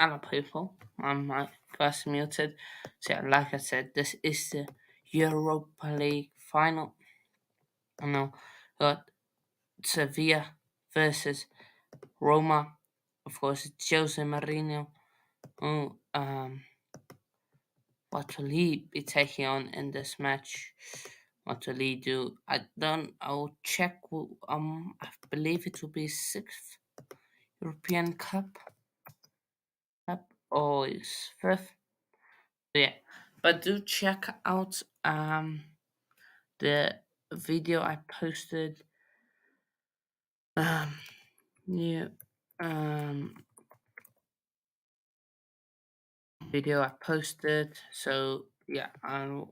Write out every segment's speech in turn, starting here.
other people. I'm my first muted. So yeah, like I said, this is the Europa League final. I know got Sevilla versus Roma. Of course, it's Jose Mourinho. Who what will he be taking on in this match? What will he do? I don't. I'll check. I believe it will be sixth European Cup or is fifth. Yeah, but do check out the video I posted. Um, yeah, um, video I posted. So yeah, I'm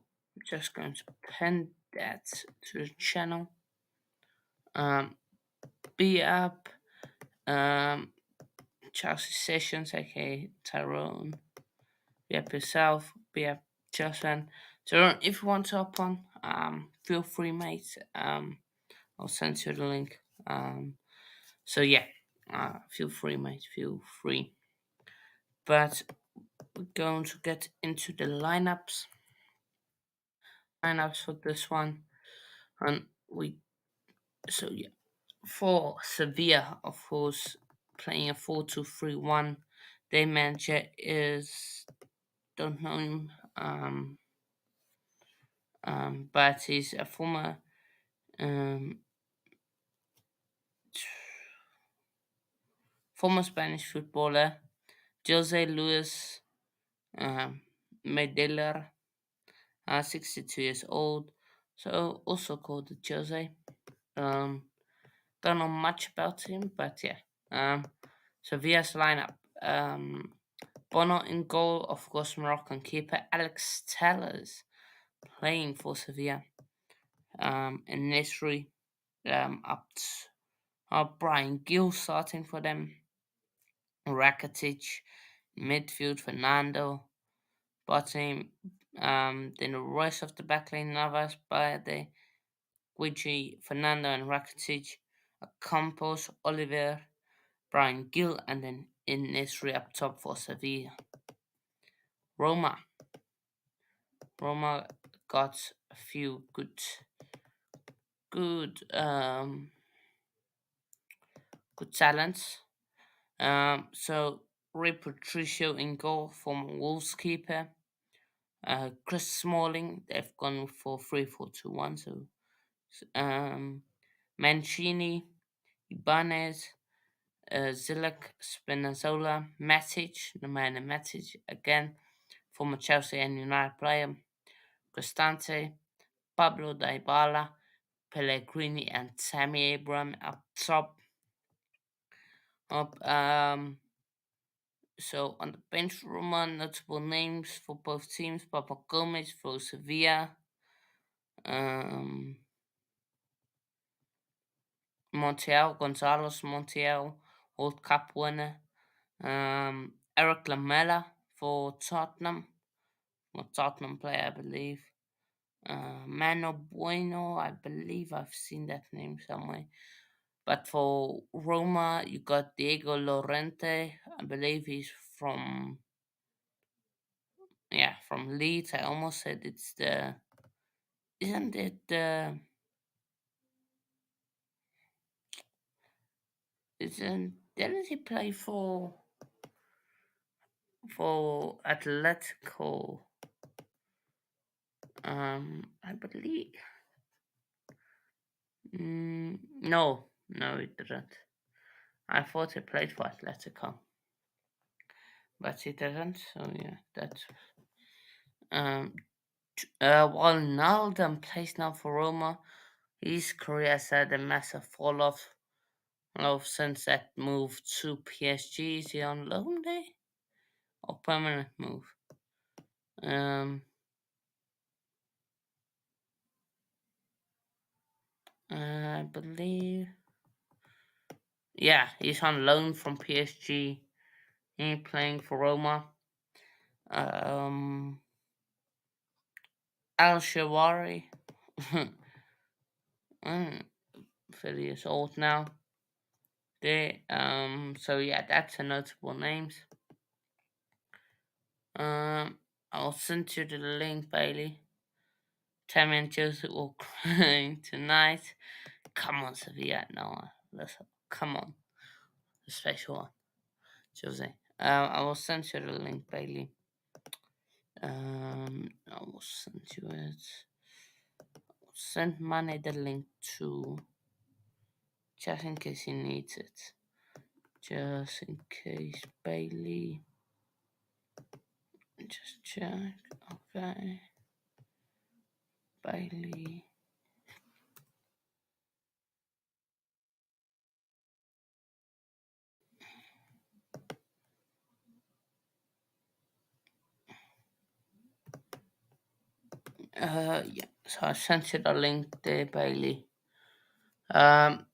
just going to pin that to the channel. Um, be up. Um, Chelsea Sessions, aka Tyrone. Be up yourself. Be up Justin. Tyrone, if you want to hop on, feel free, mate. I'll send you the link. So yeah, feel free, mate. Feel free. But we're going to get into the lineups for this one, and we so yeah for Sevilla, of course, playing a 4-2-3-1. Their manager is don't know him, but he's a um, former Spanish footballer, Jose Luis um, Medellin, 62 years old, so also called Jose. Um, don't know much about him, but yeah. Sevilla's lineup. Bono in goal, of course, Moroccan keeper Alex Tellers playing for Sevilla. And Nesri up Brian Gill starting for them. Rakitic, midfield Fernando, bottom. Then the rest of the backline Navas, Baade, Guigi, Fernando, and Rakitic. Campos, Oliver, Brian Gill, and then in Nesri up top for Sevilla. Roma. Roma got a few good talents. So Ray Patricio in goal, former Wolves keeper. Chris Smalling, they've gone for 3-4-2-1. So Mancini, Ibanez, Zilek, Spinazzola, Matic, Nemanja Matic again, former Chelsea and United player. Cristante, Pablo Dybala, Pellegrini, and Tammy Abraham up top. Up, so on the bench, Roma notable names for both teams: Papa Gomez for Sevilla, um, Montiel, Gonzalo's Montiel, World Cup winner, Eric Lamela for Tottenham, a Tottenham player, I believe. Mano Bueno, I believe I've seen that name somewhere. But for Roma, you got Diego Lorente. I believe he's from Leeds. I almost said it's the isn't it the isn't didn't he play for Atletico? I believe no, he didn't. I thought he played for Atletico, but he didn't. So yeah, that's um. While Naldo plays now for Roma, his career has had a massive fall off since that move to PSG. Is he on loan there or permanent move? Um, I believe. Yeah, he's on loan from PSG. He's playing for Roma. Um, Al Shawari, 30 years old now. So yeah, that's a notable names. I'll send you the link, Bailey. Tammy and Joseph will crying tonight. Come on, Sevilla. No, listen. Come on. The special one. Jose. I will send you the link, Bailey. I will send you it. Send Money the link to, just in case he needs it. Just in case, Bailey. Just check. Okay. Bailey. Yeah. So I sent you the link there, Bailey. Um.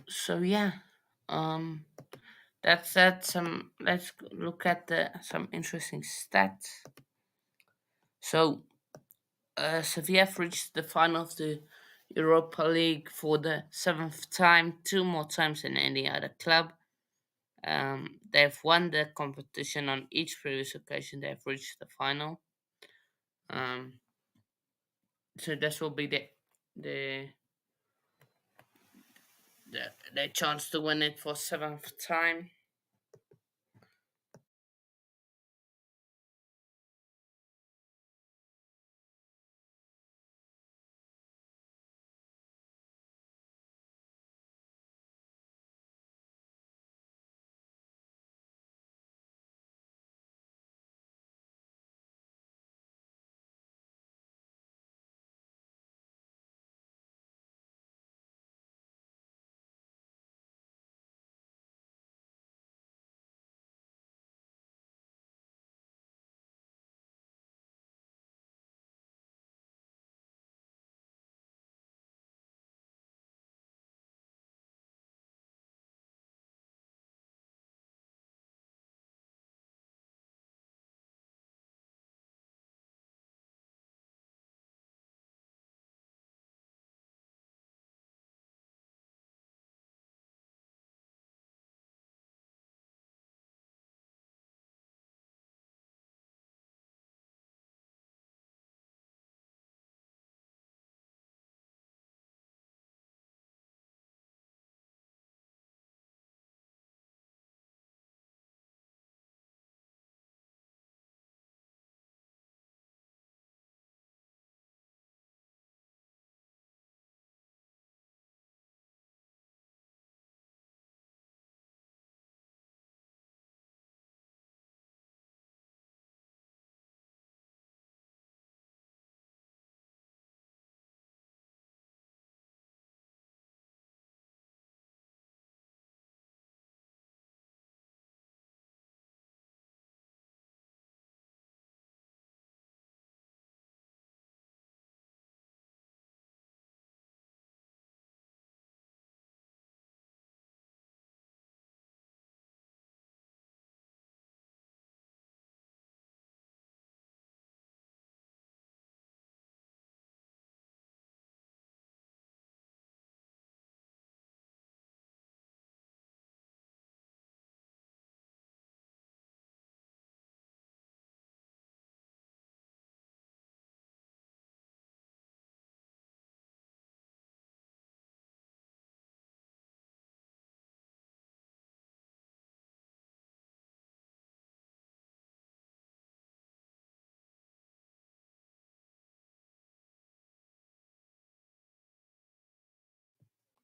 So yeah. Um. That's that. Let's look at some interesting stats. So, Sevilla have reached the final of the Europa League for the seventh time, two more times than any other club. They've won the competition on each previous occasion they've reached the final. Um, so this will be the the chance to win it for seventh time.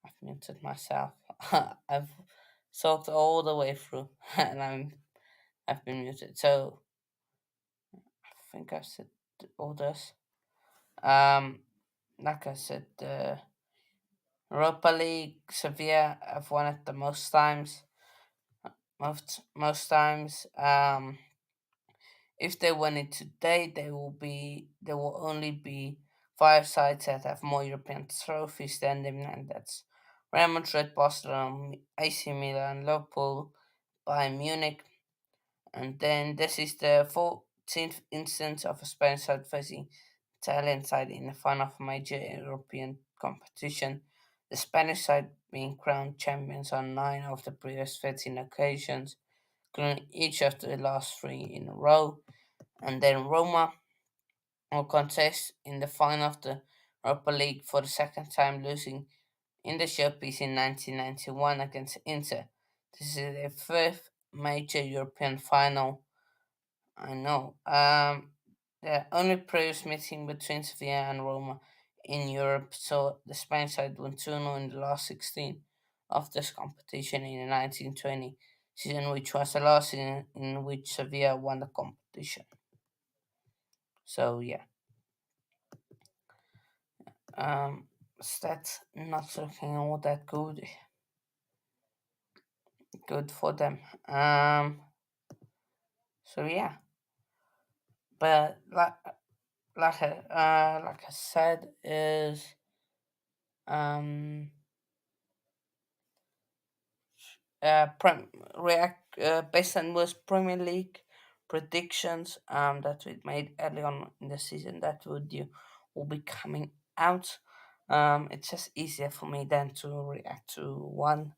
I've muted myself. I've talked all the way through, and I've been muted. So I think I've said all this. Um, like I said, the Europa League, Sevilla have won it the most times. Most times. If they win it today, there will only be five sides that have more European trophies than them, and that's Real Madrid, Barcelona, AC Milan, Liverpool, Bayern Munich, and then this is the 14th instance of a Spanish side facing Italian side in the final of a major European competition. The Spanish side being crowned champions on nine of the previous 13 occasions. securing each of the last three in a row. And then Roma will contest in the final of the Europa League for the second time, losing in the showpiece in 1991 against Inter. This is their fifth major European final. I know. The only previous meeting between Sevilla and Roma in Europe saw the Spanish side win 2-0 in the last 16 of this competition in the 1920 season, which was the last season in which Sevilla won the competition. So yeah, stats not looking all that good for them. So yeah, but like I said, is um react based on most Premier League predictions that we made early on in the season that will be coming out. It's just easier for me than to react to one.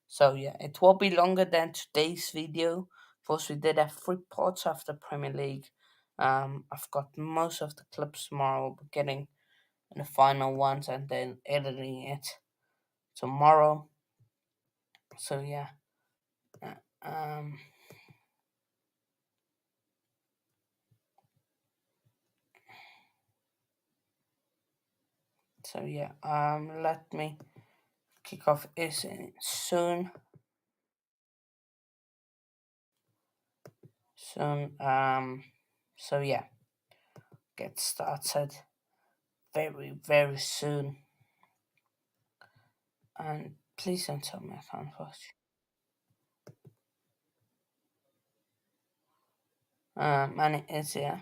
So yeah, it will be longer than today's video. First, we did have three parts of the Premier League. I've got most of the clips tomorrow. We'll be getting the final ones and then editing it tomorrow. So yeah. uh, Um, So yeah, let me kick off is soon. Soon. So yeah, get started very soon. And please don't tell me I can't watch. And it is yeah.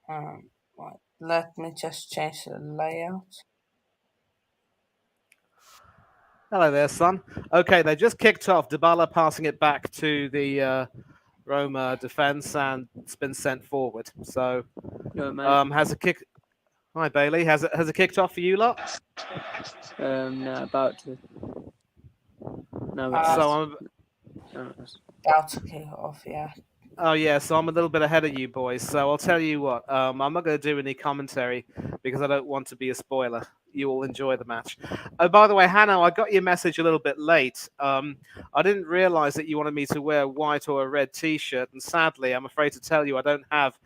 Right. Let me just change the layout. Hello there, son. Okay, they just kicked off. Dybala passing it back to the Roma defence, and it's been sent forward. So, Yo, mate. has a kick? Hi, Bailey. Has it kicked off for you lot? No, about to. No, it Uh, So has. I'm. No, it has. about to kick off, yeah. Oh yeah, so I'm a little bit ahead of you boys. So I'll tell you what. I'm not going to do any commentary because I don't want to be a spoiler. You will enjoy the match. Oh, by the way, Hannah, I got your message a little bit late. I didn't realise that you wanted me to wear a white or a red T-shirt, and sadly, I'm afraid to tell you, I don't have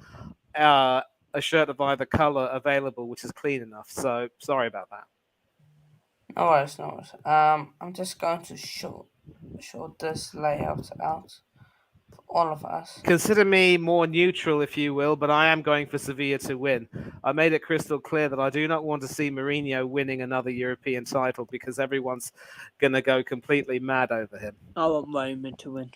a shirt of either colour available, which is clean enough. So sorry about that. No worries, no worries. I'm just going to show this layout out for all of us. Consider me more neutral, if you will, but I am going for Sevilla to win. I made it crystal clear that I do not want to see Mourinho winning another European title because everyone's going to go completely mad over him. I want Roma to win.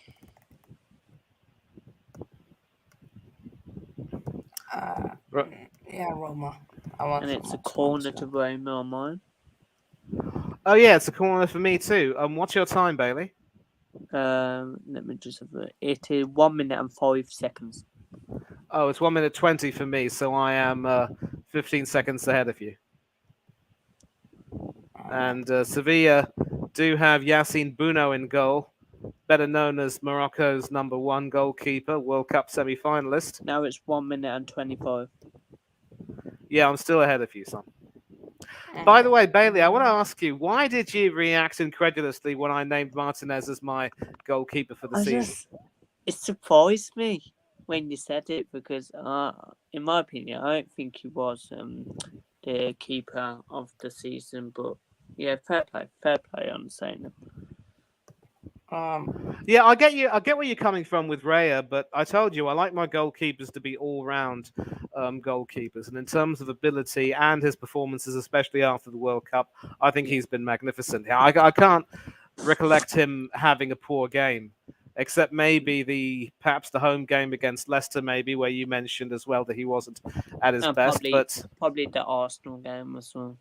Yeah, Roma. I want And it's a Roma to corner win to too. Roma on mine. Oh yeah, it's a corner for me too. What's your time, Bailey? Let me just have a. It is 1 minute and 5 seconds. Oh, it's 1 minute 20 for me, so I am 15 seconds ahead of you. And Sevilla do have Yassine Bouno in goal, better known as Morocco's #1 goalkeeper, World Cup semi-finalist. Now it's 1 minute and 25. Yeah, I'm still ahead of you, son. By the way, Bailey, I want to ask you, why did you react incredulously when I named Martinez as my goalkeeper for the season? It surprised me when you said it because, in my opinion, I don't think he was the keeper of the season. But yeah, fair play on saying it. Yeah, I get you. I get where you're coming from with Raya, but I told you I like my goalkeepers to be all-round goalkeepers, and in terms of ability and his performances, especially after the World Cup, I think he's been magnificent. I can't recollect him having a poor game, except maybe perhaps the home game against Leicester, maybe where you mentioned as well that he wasn't at his best. Probably the Arsenal game as well.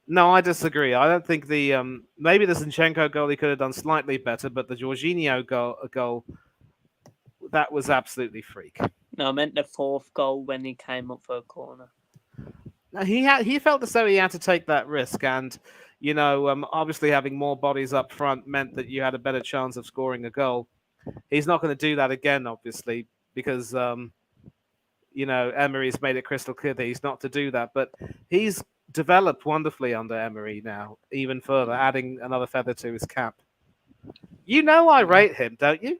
No, I disagree. I don't think maybe the Zinchenko goal he could have done slightly better, but the Jorginho goal that was absolutely freak. No, I meant the fourth goal when he came up for a corner. he felt as though he had to take that risk, and obviously having more bodies up front meant that you had a better chance of scoring a goal. He's not going to do that again, obviously, because Emery's made it crystal clear that he's not to do that. But he's developed wonderfully under Emery now, even further, adding another feather to his cap. I rate him, don't you?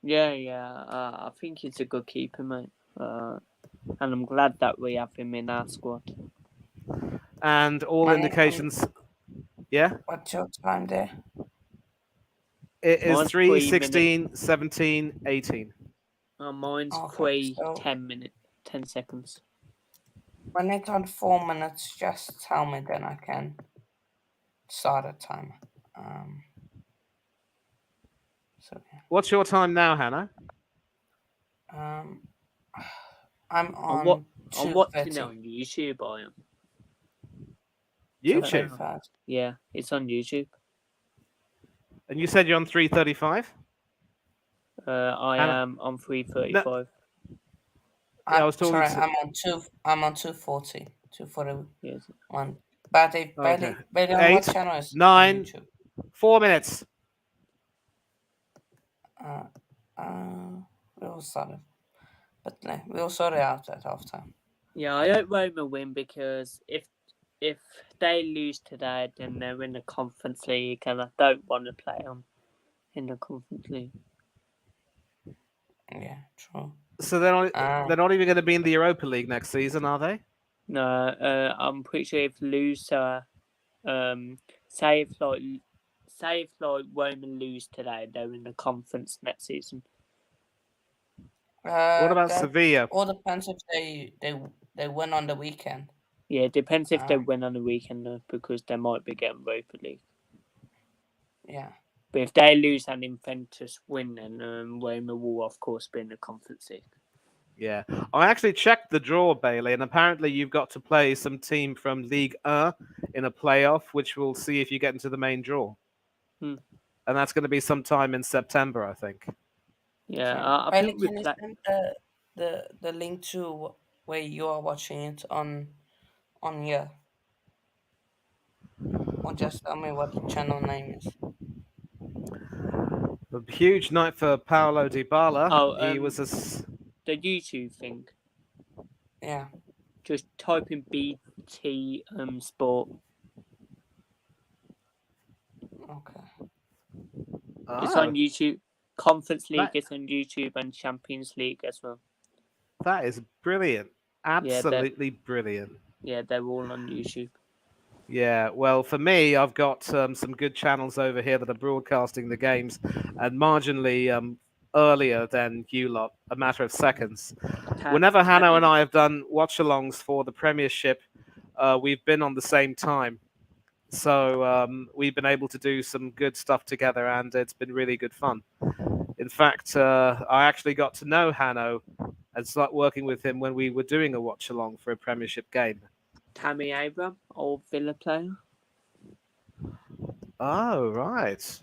Yeah. I think he's a good keeper, mate. And I'm glad that we have him in our squad. And all indications. Yeah? What's your time there? It is Mine's 3, 3 16, 17, 18. Mine's Okay, so 10 seconds. when it's on 4 minutes, just tell me, then I can start a timer. What's your time now, Hannah? I'm I'm on watching it 2:30. on YouTube, I am. YouTube. 2:35. Yeah, it's on YouTube. And you said you're on 3:35? I Hannah? am on 3:35. Yeah, I was talking Sorry, to... I'm on 2:40. 2:41. Yes. But if Okay. Bailey on 8, what channel is 9, on YouTube? 4 minutes. We all started. But no, we'll sort it out at halftime. Yeah, I hope Roma win because if they lose today, then they're in the Conference League, and I don't want to play them in the Conference League. Yeah, true. So they're not even going to be in the Europa League next season, are they? No, I'm pretty sure if lose, say if Roma lose today, they're in the Conference next season. What about Sevilla? All depends if they win on the weekend. Yeah, it depends if they win on the weekend, though, because they might be getting Europa League. Yeah. But if they lose and Juventus win, then Roma will, of course, be in the Conference League. Yeah. I actually checked the draw, Bailey, and apparently you've got to play some team from Ligue 1 in a playoff, which we'll see if you get into the main draw. And that's going to be sometime in September, I think. Yeah, I think can you send the link to where you are watching it on here? Or just tell me what the channel name is. A huge night for Paulo Dybala. Oh, he was the YouTube thing. Yeah. Just type in BT Sport. Okay. It's on YouTube. Conference League is on YouTube and Champions League as well. That is brilliant. Absolutely brilliant. Yeah, they're all on YouTube. Yeah, well, for me, I've got some good channels over here that are broadcasting the games, and marginally earlier than you lot, a matter of seconds. Whenever Hannah and I have done watch-alongs for the Premiership, we've been on the same time. So we've been able to do some good stuff together, and it's been really good fun. In fact, I actually got to know Hanno and start working with him when we were doing a watch-along for a Premiership game. Tammy Abraham, old Villa player. Oh, right.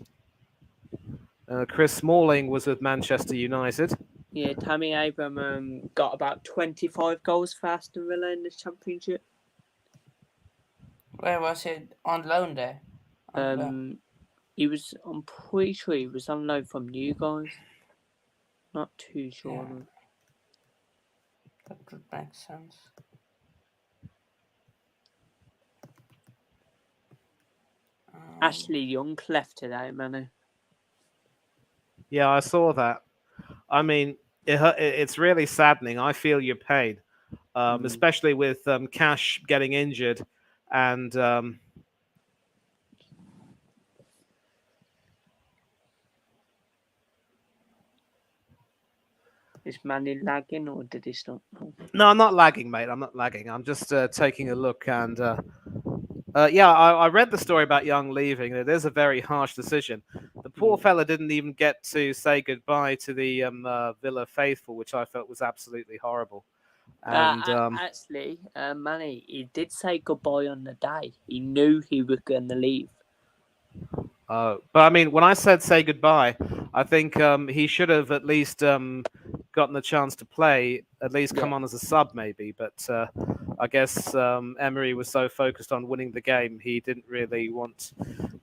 Chris Smalling was with Manchester United. Yeah, Tammy Abraham got about 25 goals for Aston Villa in the Championship. Where was he on loan there? He was, I'm pretty sure he was on loan from you guys. Not too sure. Yeah. That would make sense. Ashley Young left today, Manu. Yeah, I saw that. I mean, it's really saddening. I feel your pain, especially with Cash getting injured and. Is Manu lagging or did he stop? No, I'm not lagging, mate. I'm not lagging. I'm just taking a look and. I read the story about Young leaving. It is a very harsh decision. The poor fella didn't even get to say goodbye to the Villa faithful, which I felt was absolutely horrible. And actually, Manny, he did say goodbye on the day. He knew he was going to leave. But I mean, when I said say goodbye, I think he should have at least gotten the chance to play, at least come Yeah. on as a sub maybe. But I guess Emery was so focused on winning the game, he didn't really want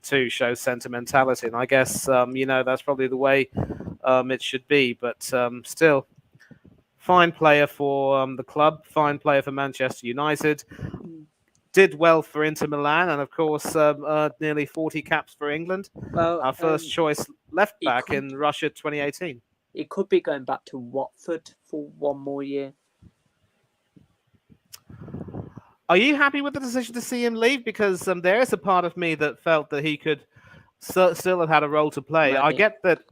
to show sentimentality. And I guess, that's probably the way it should be. But still, fine player for the club, fine player for Manchester United. Mm. Did well for Inter Milan, and of course, earned nearly 40 caps for England. Well, Our first choice left it back could in Russia 2018. it could be going back to Watford for one more year. Are you happy with the decision to see him leave? Because there is a part of me that felt that he could still have had a role to play. I Mate, get that.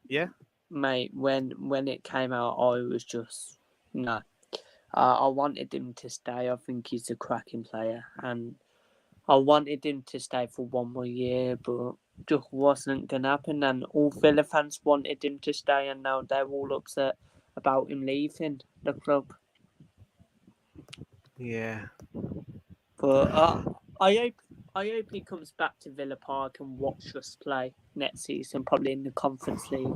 Yeah. mate, when it came out, I was just no. I wanted him to stay. I think he's a cracking player, and I wanted him to stay for one more year, but just wasn't gonna happen. And all Villa fans wanted him to stay, and now they're all upset about him leaving the club. Yeah. But I hope he comes back to Villa Park and watch us play next season, probably in the Conference League.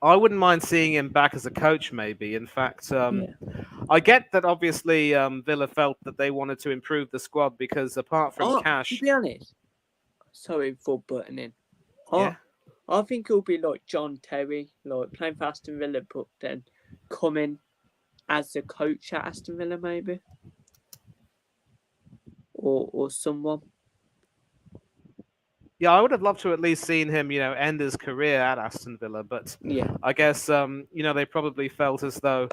I wouldn't mind seeing him back as a coach, maybe. In fact, Yeah. I get that obviously Villa felt that they wanted to improve the squad because apart from To cash, be honest, sorry for butting in. yeah, I think it'll be like John Terry, like playing for Aston Villa, but then coming as a coach at Aston Villa, maybe, or someone. yeah, I would have loved to at least seen him, end his career at Aston Villa. But Yeah. I guess they probably felt as though,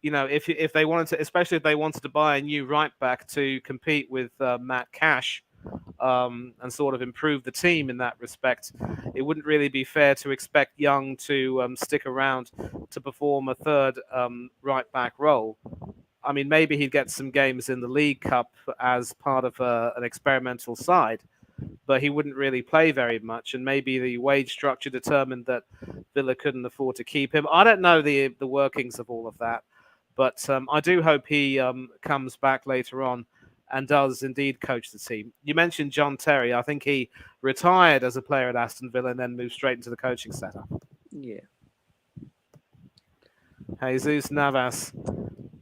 if they wanted to, especially if they wanted to buy a new right back to compete with Matt Cash, and sort of improve the team in that respect, it wouldn't really be fair to expect Young to stick around to perform a third right back role. I mean, maybe he'd get some games in the League Cup as part of an experimental side, but he wouldn't really play very much. And maybe the wage structure determined that Villa couldn't afford to keep him. I don't know the workings of all of that, but I do hope he comes back later on and does indeed coach the team. You mentioned John Terry. I think he retired as a player at Aston Villa and then moved straight into the coaching setup. Yeah. Jesus Navas,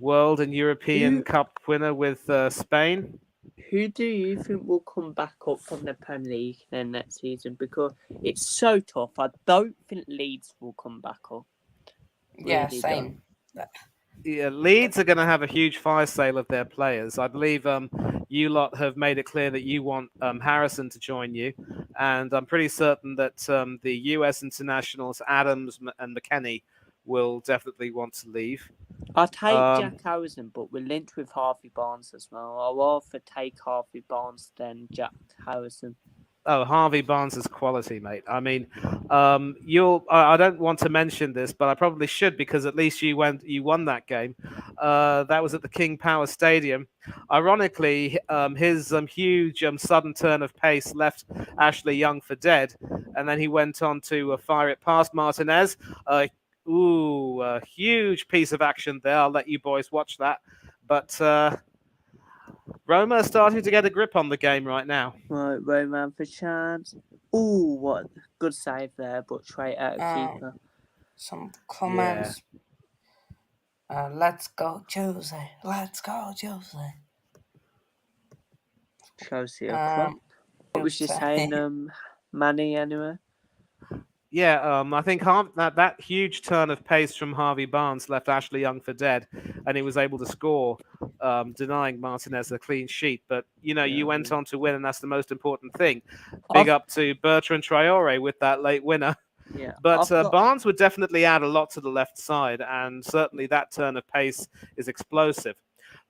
World and European Who Cup winner with Spain. who do you think will come back up from the Premier League then next season? Because it's so tough. I don't think Leeds will come back up. Yeah, Really same. Yeah, Leeds are going to have a huge fire sale of their players. I believe you lot have made it clear that you want Harrison to join you, and I'm pretty certain that the US internationals Adams and McKennie will definitely want to leave. I'll take Jack Harrison, but we're linked with Harvey Barnes as well. I'll rather take Harvey Barnes than Jack Harrison. Oh, Harvey Barnes is quality, mate. I mean, I don't want to mention this, but I probably should because at least you won that game. That was at the King Power Stadium. Ironically, his huge sudden turn of pace left Ashley Young for dead, and then he went on to fire it past Martinez. A huge piece of action there. I'll let you boys watch that. But Roma are starting to get a grip on the game right now. Right, Roman for chance. Ooh, what a good save there, but straight out of keeper. Some comments. Let's go, Jose. Let's go, Jose. Chelsea are crap. What was you saying, Manny, anyway? Yeah, I think that huge turn of pace from Harvey Barnes left Ashley Young for dead, and he was able to score, denying Martinez a clean sheet. But, you went on to win, and that's the most important thing. Big up to Bertrand Traore with that late winner. Yeah, But Barnes would definitely add a lot to the left side, and certainly that turn of pace is explosive.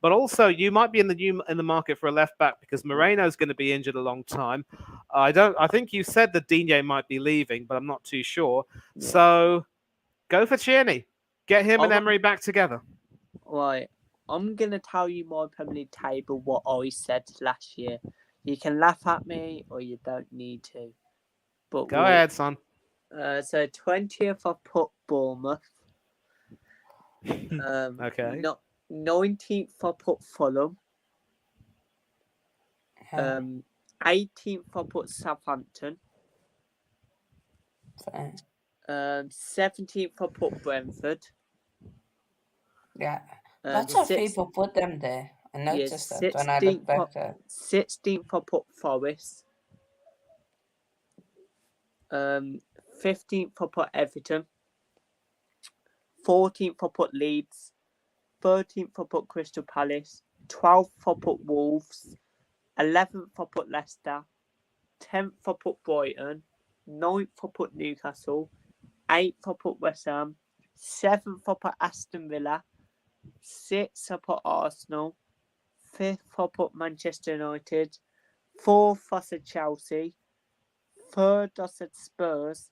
But also, you might be in the market for a left back because Moreno's going to be injured a long time. I think you said that Digne might be leaving, but I'm not too sure. Yeah. So go for Tierney. Get him and Emery back together. Right. I'm going to tell you my Premier League table, what I said last year. You can laugh at me or you don't need to. But go ahead, son. So 20th, I put Bournemouth. Okay. 19th, I put Fulham. 18th, I put Southampton. 17th I put Brentford. Yeah, lots of Six, people put them there. I yeah, noticed that when I look back there. 16th I put Forest. 15th I put Everton. 14th I put Leeds. 13th I put Crystal Palace. 12th I put Wolves. 11th I put Leicester. 10th I put Brighton. 9th I put Newcastle. 8th I put West Ham. 7th I put Aston Villa. 6th I put Arsenal. 5th I put Manchester United. 4th I said Chelsea. 3rd I said Spurs.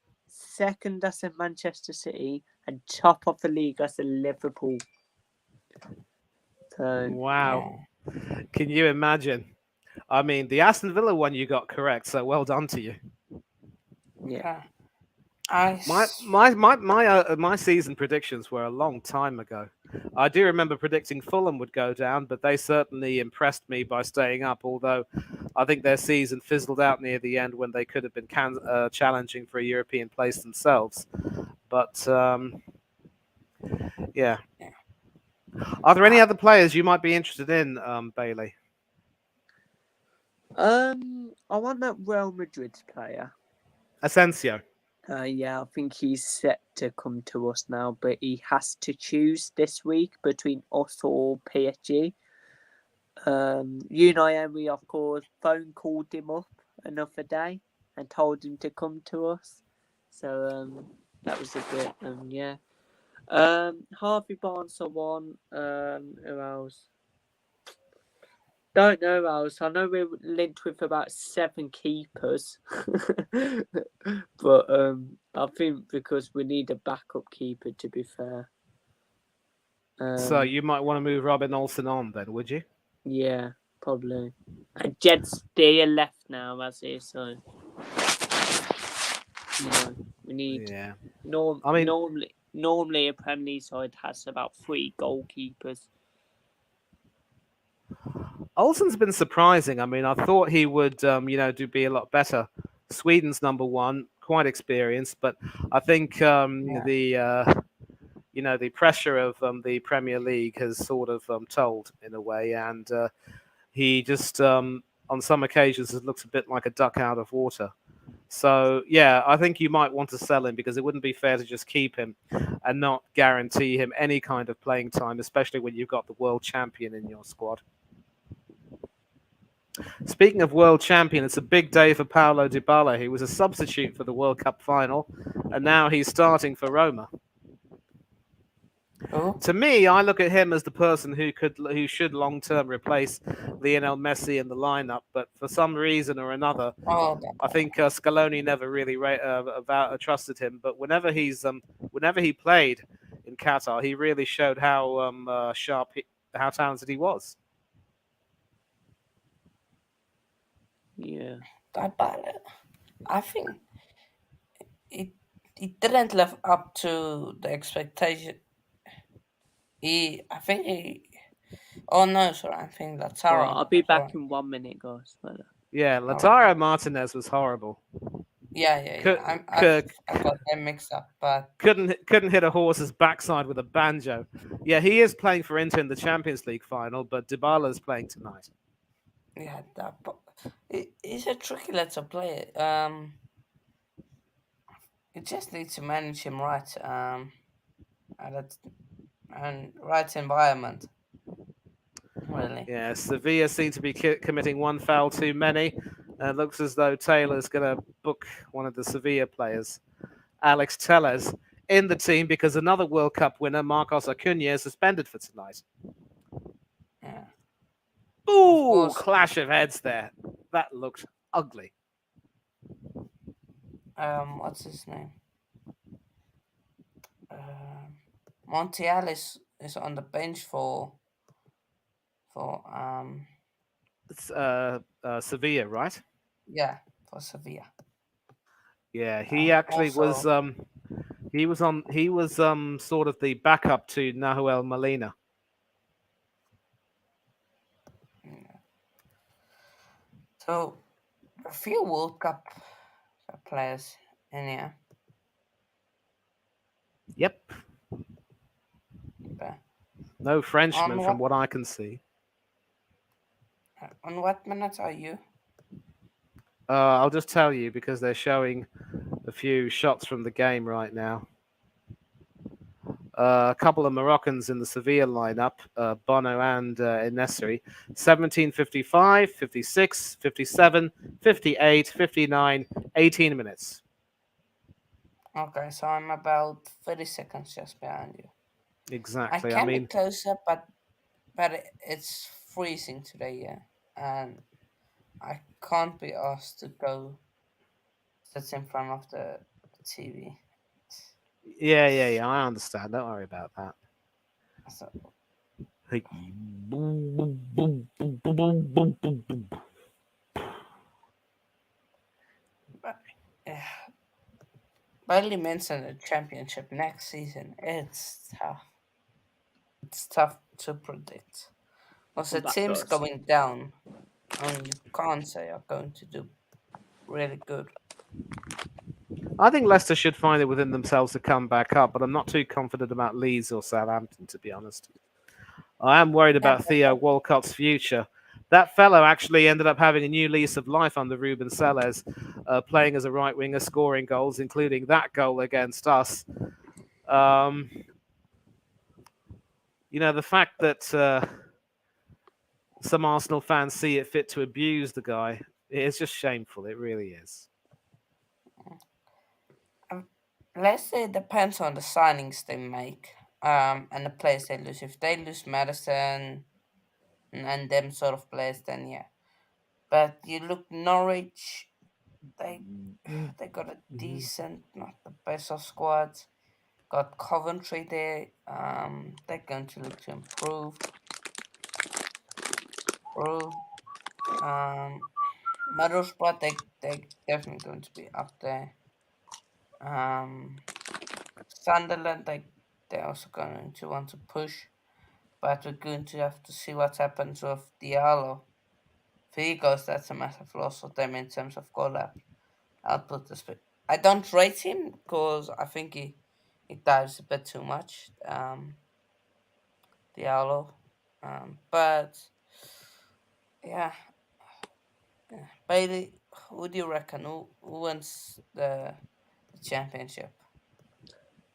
2nd I said Manchester City. And top of the league I said Liverpool. So Wow. Yeah. Can you imagine? I mean, the Aston Villa one you got correct, so well done to you. yeah. Okay. I My season predictions were a long time ago. I do remember predicting Fulham would go down, but they certainly impressed me by staying up. Although I think their season fizzled out near the end when they could have been challenging for a European place themselves. But yeah, Yeah. are there any I, other players you might be interested in, Bailey? I want that Real Madrid player. Asensio. Yeah, I think he's set to come to us now, but he has to choose this week between us or PSG. Unai Emery, of course, phone called him up another day and told him to come to us. So that was a bit, yeah. Harvey Barnes I want. Who else? Don't know else. I know we're linked with about 7 keepers, but I think because we need a backup keeper. To be fair, So you might want to move Robin Olsen on then, would you? yeah, probably. And Jed Steer left now, as he, so we need Yeah. I mean, normally a Premier League side has about 3 goalkeepers. Olsen's been surprising. I mean, I thought he would, do be a lot better. Sweden's number one, quite experienced, but I think yeah. the pressure of the Premier League has sort of told in a way, and he just on some occasions looks a bit like a duck out of water. So yeah, I think you might want to sell him because it wouldn't be fair to just keep him and not guarantee him any kind of playing time, especially when you've got the world champion in your squad. Speaking of world champion, it's a big day for Paulo Dybala. He was a substitute for the World Cup final, and now he's starting for Roma. Who? To me, I look at him as the person who should long term replace Lionel Messi in the lineup, but for some reason or another, Oh, I think Scaloni never really trusted him. But whenever he played in Qatar, he really showed how how talented he was. Yeah. that bad. I think it it didn't live up to the expectation. I think he. Oh no, sorry. I think that's Well, Taro. I'll be back Sorry. in 1 minute, guys. Yeah, All right. Lautaro Martinez was horrible. Yeah. Could, I got them mixed up, but couldn't hit a horse's backside with a banjo. Yeah, he is playing for Inter in the Champions League final, but Dybala's playing tonight. yeah, it's a tricky little play. You just need to manage him right. And right environment. Really. Yeah, Sevilla seem to be committing one foul too many. Looks as though Taylor's going to book one of the Sevilla players, Alex Telles, in the team because another World Cup winner, Marcos Acuna, is suspended for tonight. Yeah. Of Ooh, course. clash of heads there. That looked ugly. What's his name? Montiel is on the bench for It's Sevilla, right? yeah, for Sevilla. Yeah, he actually was. Also, He was sort of the backup to Nahuel Molina. yeah. So a few World Cup players in here. Yep. Okay. No Frenchman On from what what I can see. on what minute are you? I'll just tell you because they're showing a few shots from the game right now. A couple of Moroccans in the Sevilla lineup, Bono and Enesri. 17:55, 56, 57, 58, 59, 18 minutes. Okay, so I'm about 30 seconds just behind you. I Exactly. I can be mean, closer, but it's freezing today, yeah, and I can't be asked to go sit in front of the TV. yeah. I understand. Don't worry about that. So, Hey, boom, boom, boom, boom, boom, boom, boom, boom, boom. but yeah, barely mention the championship next season. It's tough. It's tough to predict. Also, Well, that teams does. going down, I mean, you can't say are going to do really good. I think Leicester should find it within themselves to come back up, but I'm not too confident about Leeds or Southampton, to be honest. I am worried Yeah, about Theo Walcott's future. That fellow actually ended up having a new lease of life under Ruben Selles, playing as a right winger, scoring goals, including that goal against us. Um, the fact that some Arsenal fans see it fit to abuse the guy, it's just shameful. It really is. let's say it depends on the signings they make, and the players they lose. If they lose Madison and them sort of players, then yeah. But you look Norwich, they they got a decent, not the best of squads. Got Coventry there. They're going to look to improve. Middlesbrough, they definitely going to be up there. Um, Sunderland, they're also going to want to push, but we're going to have to see what happens with Diallo. If he goes, that's a massive loss for them in terms of goal output. I don't rate him because I think he dives a bit too much. Diallo, but yeah, yeah. Bailey, who do you reckon who wins the championship?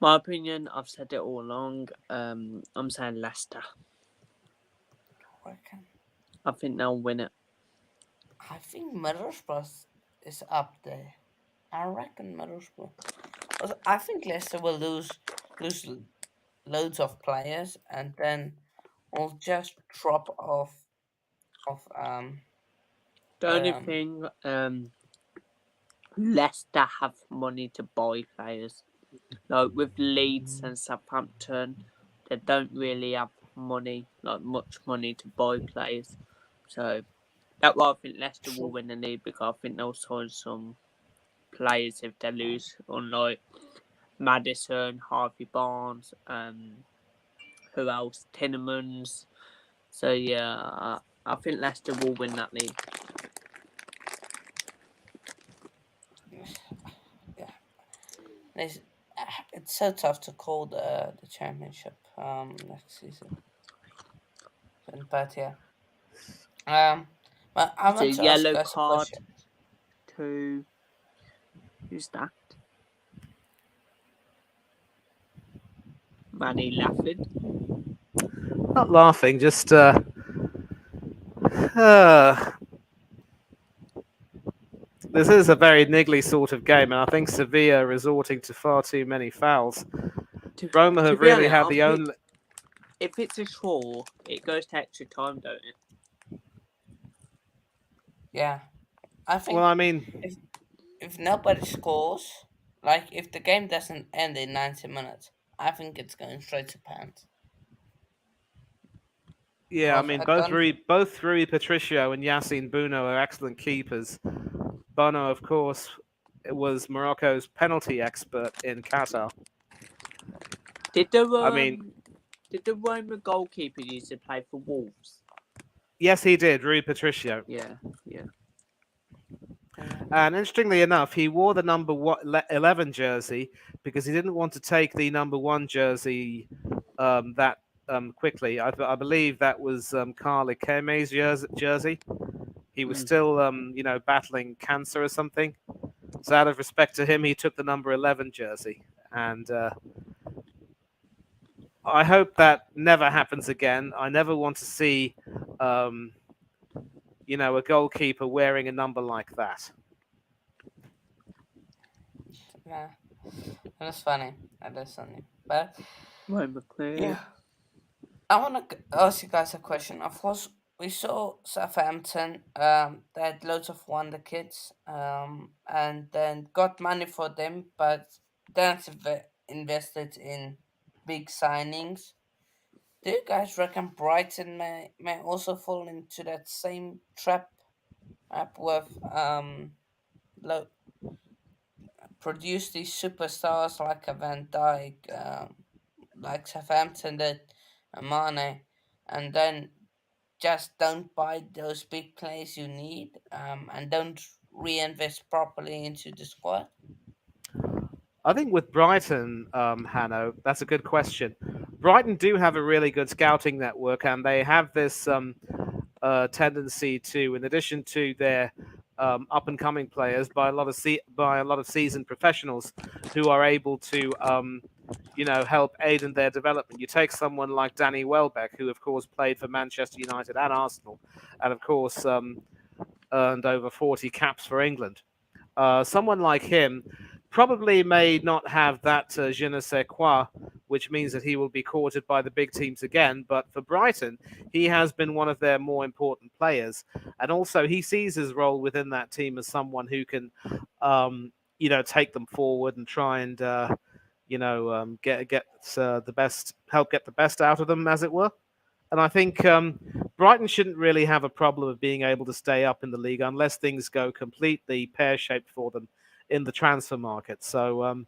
My opinion, I've said it all along. I'm saying Leicester. Reckon. I think they'll win it. I think Middlesbrough is up there. I reckon Middlesbrough. Also, I think Leicester will lose loads of players and then will just drop off of The only um thing, Leicester have money to buy players. Like with Leeds and Southampton, they don't really have money, like much money to buy players. So that's why I think Leicester will win the league because I think they'll sign some players if they lose, unlike Madison, Harvey Barnes, who else? Tinnemans. So yeah, I think Leicester will win that league. yeah. It's, it's so tough to call the championship next season. But yeah. Um but I It's a want to ask you yellow guys a card question. to who's that? Manny laughing. Not laughing, just uh, this is a very niggly sort of game, and I think Sevilla are resorting to far too many fouls. Roma To have be really honest, had I the think only. if it's a draw, it goes to extra time, don't it? Yeah. I Well, think I mean, if if nobody scores, like if the game doesn't end in 90 minutes, I think it's going straight to pens. yeah, I Because mean I don't. both Rui Patricio and Yassine Bouno are excellent keepers. Bono, of course, was Morocco's penalty expert in Qatar. Did the I mean, did the Roma goalkeeper used to play for Wolves? yes, he did, Rui Patricio. Yeah, yeah. And interestingly enough, he wore the number 11 jersey because he didn't want to take the number 1 jersey that quickly. I believe that was Carl Ikeme's jersey. He was Mm. still, battling cancer or something. So out of respect to him, he took the number 11 jersey. And I hope that never happens again. I never want to see, um, a goalkeeper wearing a number like that. Yeah, that's funny. That is funny. But Roma clear. yeah, I want to ask you guys a question. Of course, we saw Southampton. They had loads of wonder kids. And then got money for them, but then invested in big signings. Do you guys reckon Brighton may also fall into that same trap? Up with lo- produce these superstars like a Van Dijk, like Southampton did, and Mane, and then just don't buy those big players you need, and don't reinvest properly into the squad. I think with Brighton, Hanno, that's a good question. Brighton do have a really good scouting network, and they have this tendency to, in addition to their up and coming players, by a lot of seasoned professionals who are able to, help aid in their development. You take someone like Danny Welbeck, who of course played for Manchester United and Arsenal, and of course earned over 40 caps for England. Someone like him probably may not have that je ne sais quoi, which means that he will be courted by the big teams again. But for Brighton, he has been one of their more important players. And also, he sees his role within that team as someone who can, take them forward and try and, get the best, help get the best out of them, as it were. And I think Brighton shouldn't really have a problem of being able to stay up in the league unless things go completely pear shaped for them in the transfer market. So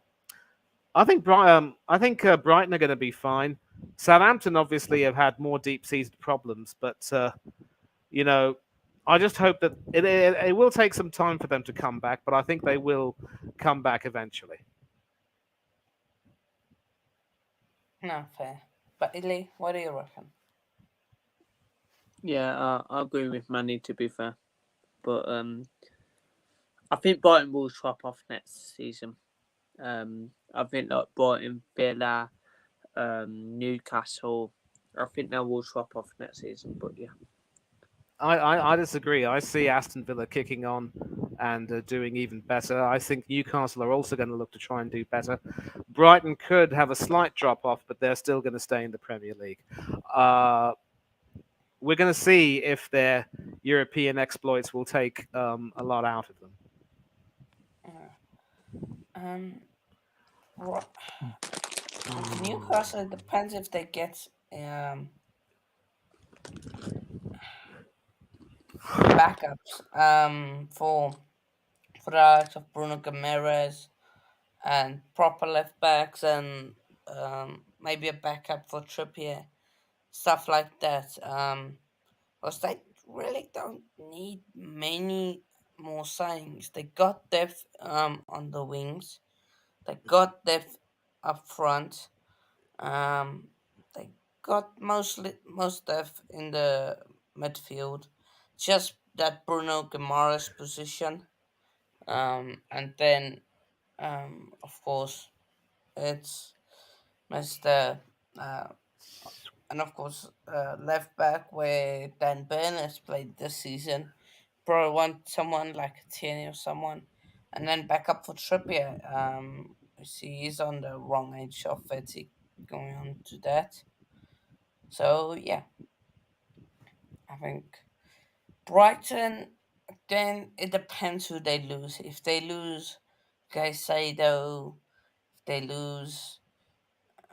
Brighton are going to be fine. Southampton obviously have had more deep seated problems, but you know, I just hope that it will take some time for them to come back, but I think they will come back eventually. No fair. But Illy, what do you reckon? Yeah, I agree with Manny to be fair, but I think Brighton will drop off next season. I think like Brighton, Villa, Newcastle. I think they will drop off next season. But yeah, I disagree. I see Aston Villa kicking on and doing even better. I think Newcastle are also going to look to try and do better. Brighton could have a slight drop off, but they're still going to stay in the Premier League. Uh, we're going to see if their European exploits will take a lot out of them. Um, Ro- Newcastle. It depends if they get backups for the likes of Bruno Gomes and proper left backs and maybe a backup for Trippier, stuff like that. Because they really don't need many more signings. They got depth on the wings. They got depth up front. They got most depth in the midfield. Just that Bruno Guimaraes position. And then of course it's Mr. Uh, and of course left back where Dan Burn has played this season. Probably want someone like Tierney or someone, and then back up for Trippier. We see he's on the wrong age of fatigue going on to that. So yeah, I think Brighton. Then it depends who they lose. If they lose Caicedo, if they lose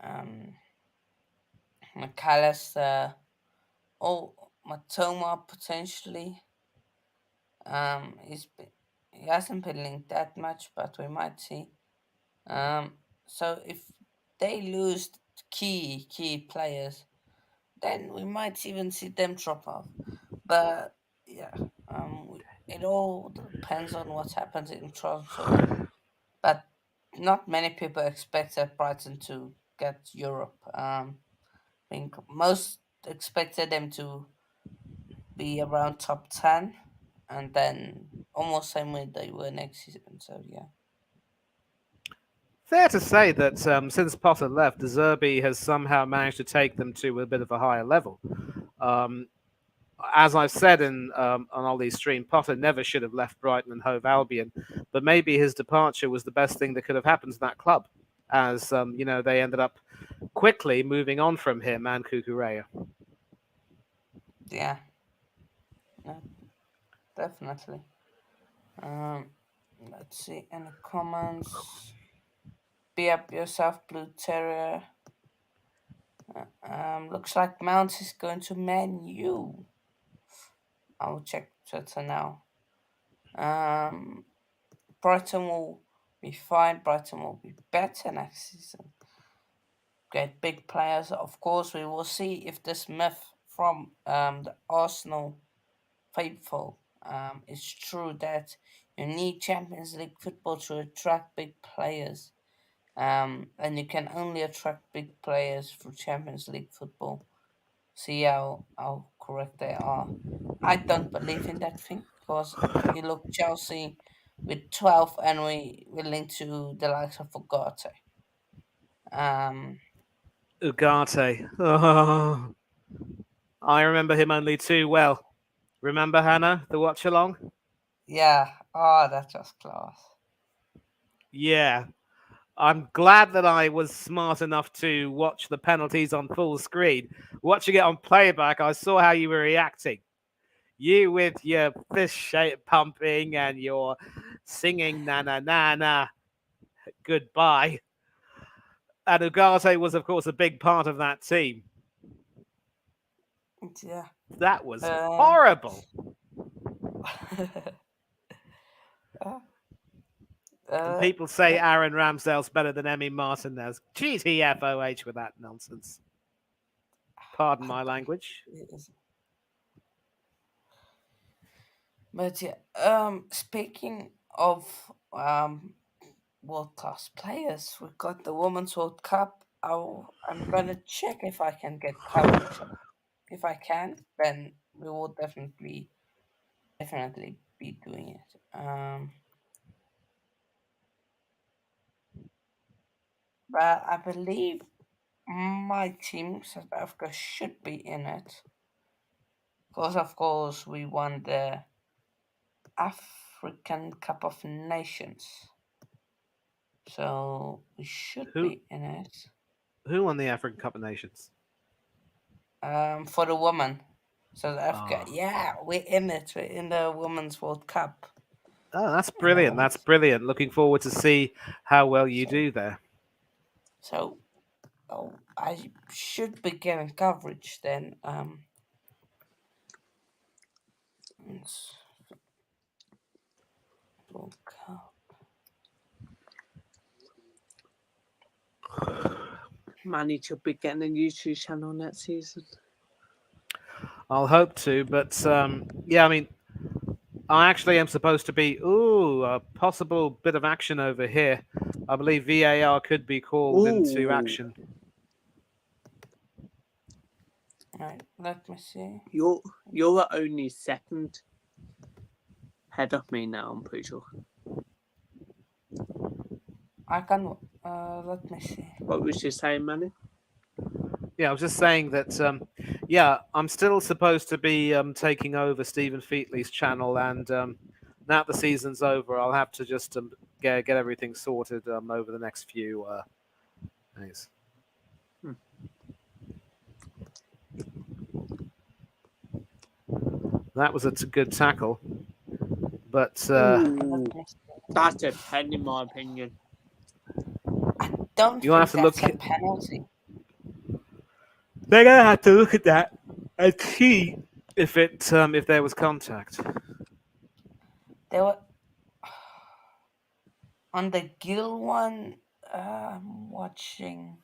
um, McAllister, or Matoma potentially. He hasn't been linked that much, but we might see. So if they lose key players, then we might even see them drop off. But yeah, it all depends on what happens in transfer. But not many people expected Brighton to get Europe. I think most expected them to be around top 10 and then almost same way they were next season. So, yeah. Fair to say that since Potter left, De Zerbi has somehow managed to take them to a bit of a higher level. Um, as I've said on Ollie's stream, Potter never should have left Brighton and Hove Albion, but maybe his departure was the best thing that could have happened to that club, as they ended up quickly moving on from him and Kukurea. Yeah, yeah, definitely. Um, let's see any comments. Be up yourself, Blue Terrier. Looks like Mount is going to Man U. I'll check Twitter now. Um, Brighton will be fine. Brighton will be better next season. Get big players. Of course, we will see if this myth from the Arsenal faithful is true that you need Champions League football to attract big players. And you can only attract big players through Champions League football. See how correct they are. I don't believe in that thing because you look Chelsea with 12 and we linked to the likes of Ugarte. Um, Ugarte. Oh, I remember him only too well. Remember Hannah, the Watchalong? yeah, oh, that was class. Yeah. I'm glad that I was smart enough to watch the penalties on full screen. Watching it on playback, I saw how you were reacting. You with your fist shape pumping and your singing na na na na goodbye. And Ugarte was, of course, a big part of that team. Yeah. That was Um, horrible. uh, And uh, people say let, Aaron Ramsdale's better than Emmy Martinez. GTFOH with that nonsense. Pardon I my believe language. it is. But yeah, speaking of world class players, we've got the Women's World Cup. I'm gonna check if I can get coverage of. If I can, then we will definitely be doing it. But I believe my team, South Africa, should be in it because, of course, we won the African Cup of Nations, so we should Who be in it. who won the African Cup of Nations? For the woman, South Africa, Oh. yeah, we're in it. We're in the Women's World Cup Oh, that's in the brilliant. That's women's. brilliant. Looking forward to see how well you So, do there. so oh, I should be getting coverage then. Women's World Cup. Manny should be getting a YouTube channel next season. I'll hope to, but yeah, I mean, I actually am supposed to be. Ooh, a possible bit of action over here. I believe VAR could be called into Ooh, action. Right, let me see. you're only second head of me now. I'm pretty sure. I can. Let me see. What was you saying, Manny? Yeah, I was just saying that. Yeah, I'm still supposed to be taking over Stephen Featley's channel, and now that the season's over, I'll have to just get everything sorted over the next few days. That was a good tackle, but Ooh, Let me see. that's a pen in my opinion. I don't you'll have think to look. that's a penalty. They're gonna have to look at that and see if there was contact. There were on the Gill one. I'm watching.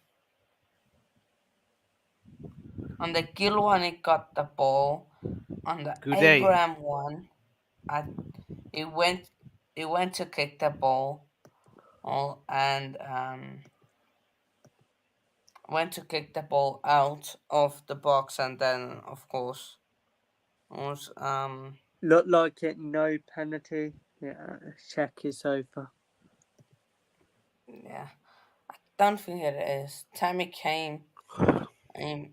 On the Gill one, he got the ball. On the Goudet. Abraham one, I, he went he went to kick the ball, and went to kick the ball out of the box, and then of course was Looked like it, no penalty. Yeah, check is over. yeah, don't think it is. Tammy came. Um,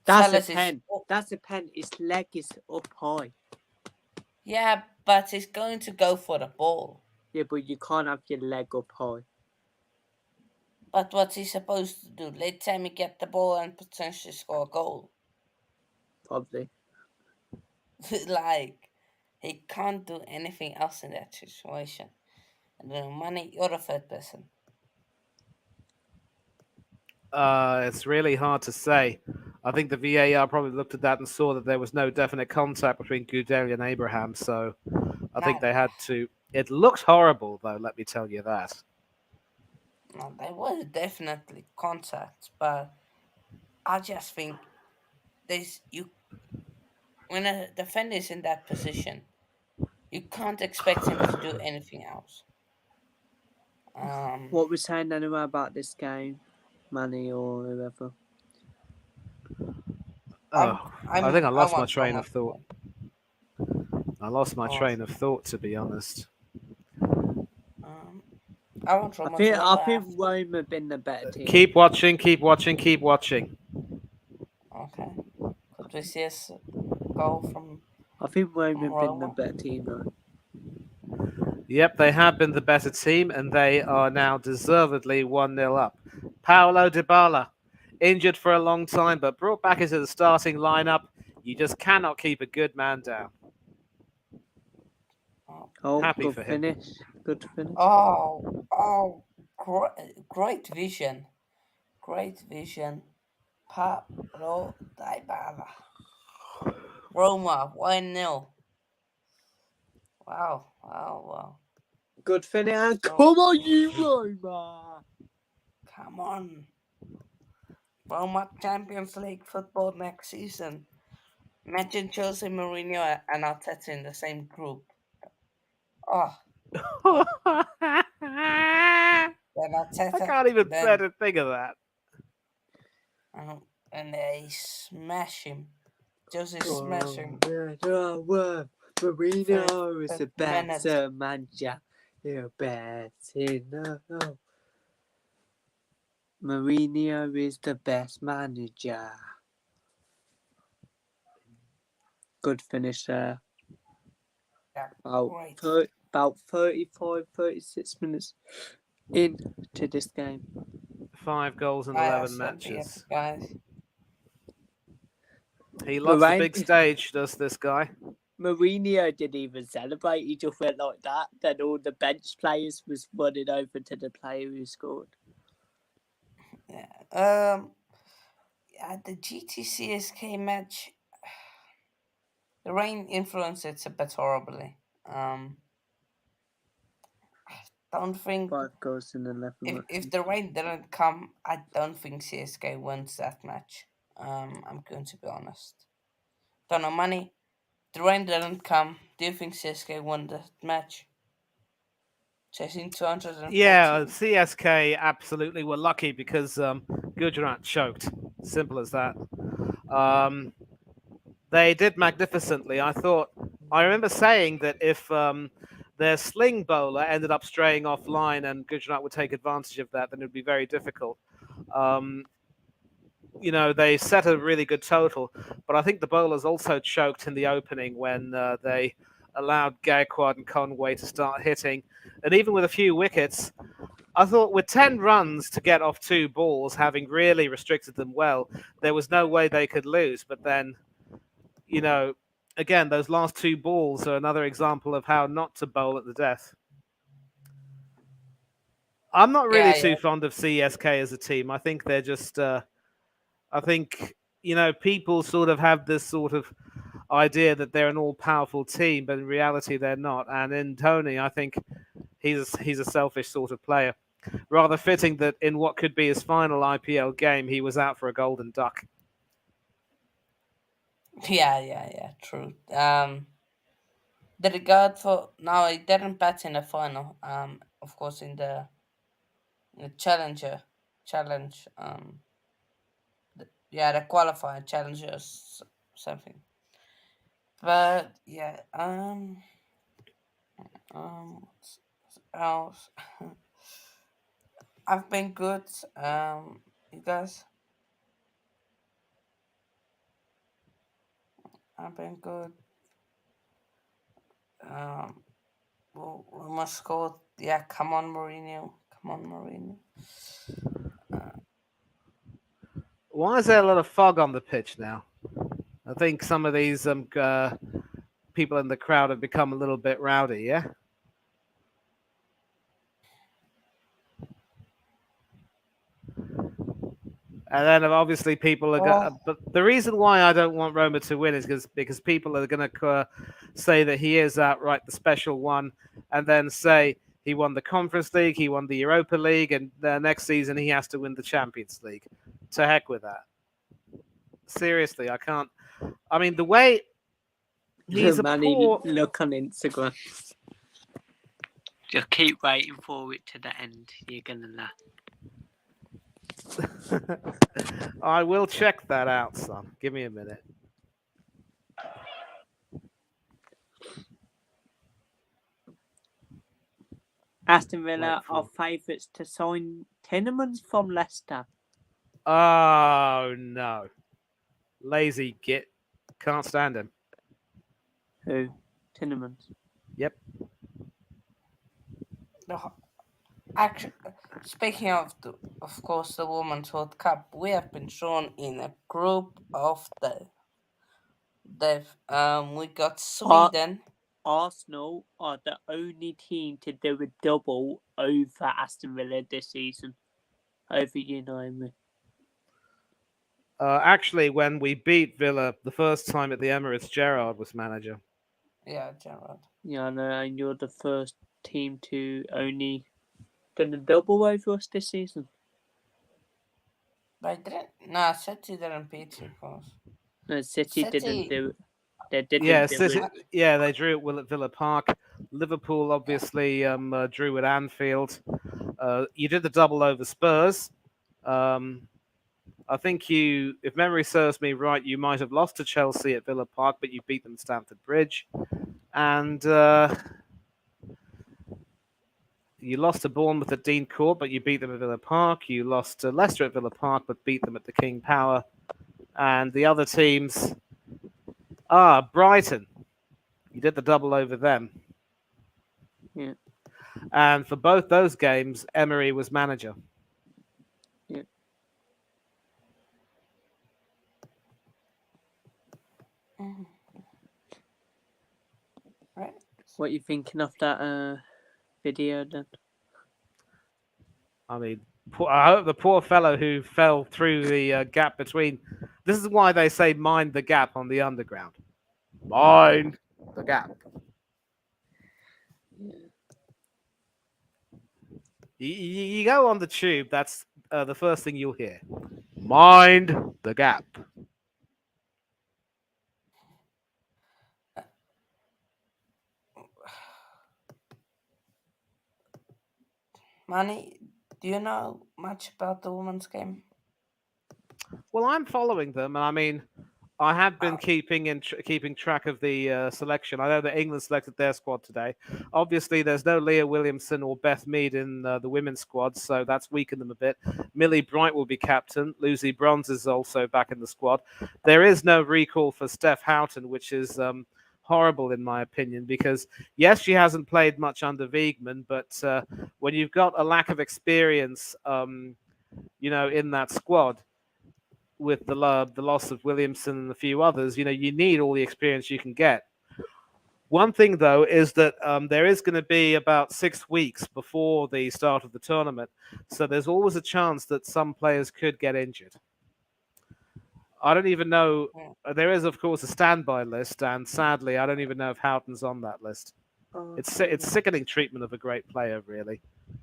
That's a Salas is, pen. That's a pen. His leg is up high. yeah, but he's going to go for the ball. Yeah, but you can't have your leg up high. But what's he supposed to do? Let Tammy get the ball and potentially score a goal? Probably. Like, he can't do anything else in that situation. And then money, you're the third person. It's really hard to say. I think the VAR probably looked at that and saw that there was no definite contact between Gudeli and Abraham, so I think Not, they had to. It looked horrible, though. Let me tell you that. no, there was definitely contact, but I just think there's you when a defender is in that position, you can't expect him to do anything else. Um, What we're saying anyway about this game, Manny or whoever. Oh, I think I I lost my want train Roma of to thought. win. I lost my Oh, train of thought, to be honest. um, I want I Roma to think win, I but I think have to. Rome have been the better team. Keep watching, keep watching, keep watching. Okay, could we see a goal I think Rome from have been the Roma? better team though. Yep, they have been the better team, and they are now deservedly 1-0 up. Paolo Dybala, injured for a long time, but brought back into the starting lineup. You just cannot keep a good man down. Oh, Oh, Happy good for him. finish. Good finish. oh, great vision, great vision. Pablo Dybala, Roma 1-0. Wow, wow, wow. Good finish. And So come on, you Roma! come on, Roma Champions League football next season. Imagine Jose Mourinho and Arteta in the same group. Oh, uh, I then Arteta, can't even bear then to think of that. and they smash him. Jose smash Oh, him. yeah, oh, well, First, Mourinho is first the best minute. manager. You're best in the world. Mourinho is the best manager. Good finish there. Yeah, About, great. about 35, 36 minutes into this game. 5 goals in I 11 said the matches. guys. He loves the big stage, does this guy? Mourinho didn't even celebrate. He just went like that. Then all the bench players was running over to the player who scored. Yeah. At the GTCSK match, the rain influenced it a bit horribly. Don't think 5 goals in 11 if matches. the rain didn't come, I don't think CSK wins that match. I'm going to be honest. Don't know money. The rain didn't come. Do you think CSK won that match? Chasing Yeah, 214. CSK absolutely were lucky because Gujarat choked. Simple as that. Um, they did magnificently. I remember saying that if their sling bowler ended up straying offline and Gujarat would take advantage of that, then it would be very difficult. Um, they set a really good total, but I think the bowlers also choked in the opening when they allowed Gaikwad and Conway to start hitting. And even with a few wickets, I thought with 10 runs to get off 2 balls, having really restricted them well, there was no way they could lose. But then, you know, again, those last 2 balls are another example of how not to bowl at the death. I'm not really Yeah, too yeah. fond of CSK as a team. I think they're just, I think, people sort of have this sort of idea that they're an all-powerful team, but in reality they're not. And in Tony, I think he's a selfish sort of player. Rather fitting that in what could be his final IPL game, he was out for a golden duck. Yeah, yeah, yeah. True. the regard for now. I didn't bet in the final. Of course, in the challenger challenge. Yeah, the qualifying challengers something. But yeah, what else? I've been good. You guys, I've been good. Um, we must go. Yeah, come on, Mourinho. Come on, Mourinho. Why is there a lot of fog on the pitch now? I think some of these people in the crowd have become a little bit rowdy. Yeah. And then obviously people are Oh, going. But the reason why I don't want Roma to win is because people are going to say that he is outright the special one, and then say he won the Conference League, he won the Europa League, and next season he has to win the Champions League. To heck with that. Seriously, I can't. I mean, the way he's a Manny, poor. look on Instagram. Just keep waiting for it to the end. You're gonna laugh. I will check that out, son. Give me a minute. Aston Wait Villa are for. favourites to sign Tenemans from Leicester. Oh no, lazy git. Can't stand him. Who? Tenemans. Yep. actually, speaking of course, the Women's World Cup, we have been shown in a group of death. We got Ar- Sweden. Arsenal are the only team to do a double over Aston Villa this season. Over United. Actually, when we beat Villa the first time at the Emirates, Gerrard was manager. Yeah, Gerard. Yeah, no, and you're the first team to only done a double over us this season. But I didn't. Nah, City didn't beat you, of course. No, City didn't City. do it. They didn't Yeah, do it. yeah, they drew at Villa Park. Liverpool obviously drew at Anfield. You did the double over Spurs. I think you, if memory serves me right, you might have lost to Chelsea at Villa Park, but you beat them at Stamford Bridge. And you lost to Bournemouth at Dean Court, but you beat them at Villa Park. You lost to Leicester at Villa Park, but beat them at the King Power. And the other teams, Brighton. You did the double over them. Yeah. And for both those games, Emery was manager. Yeah. Right. What you thinking of that video then? I mean, I hope the poor fellow who fell through the gap between. This is why they say mind the gap on the underground. Mind the gap. Yeah. You go on the tube, that's the first thing you'll hear. Mind the gap. Manny, do you know much about the women's game? Well, I'm following them, and I mean, I have been Uh, keeping track of the selection. I know that England selected their squad today. Obviously, there's no Leah Williamson or Beth Mead in the women's squad, so that's weakened them a bit. Millie Bright will be captain. Lucy Bronze is also back in the squad. There is no recall for Steph Houghton, which is horrible in my opinion, because yes, she hasn't played much under Wiegman, but when you've got a lack of experience, in that squad, with the loss of Williamson and a few others, you need all the experience you can get. One thing, though, is that there is going to be about 6 weeks before the start of the tournament, so there's always a chance that some players could get injured. I don't even know. There is, of course, a standby list, and sadly, I don't even know if Houghton's on that list. It's sickening treatment of a great player, really.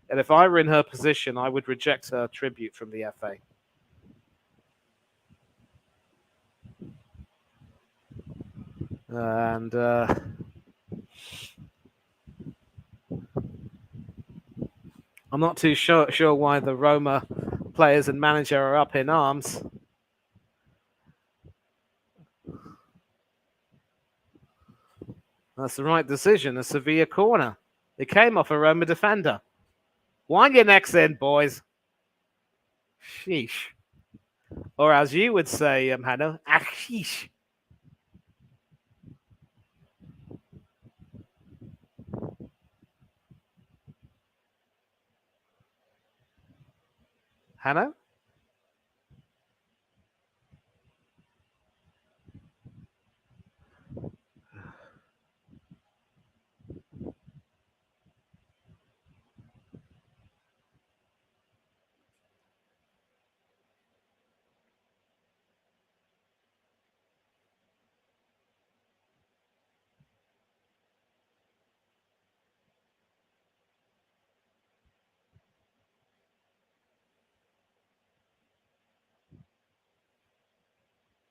And if I were in her position, I would reject her tribute from the FA. And I'm not too sure why the Roma players and manager are up in arms. That's the right decision. A Sevilla corner. It came off a Roma defender. Wind your necks in, boys. Sheesh. Or as you would say, Hannah, sheesh. Hannah?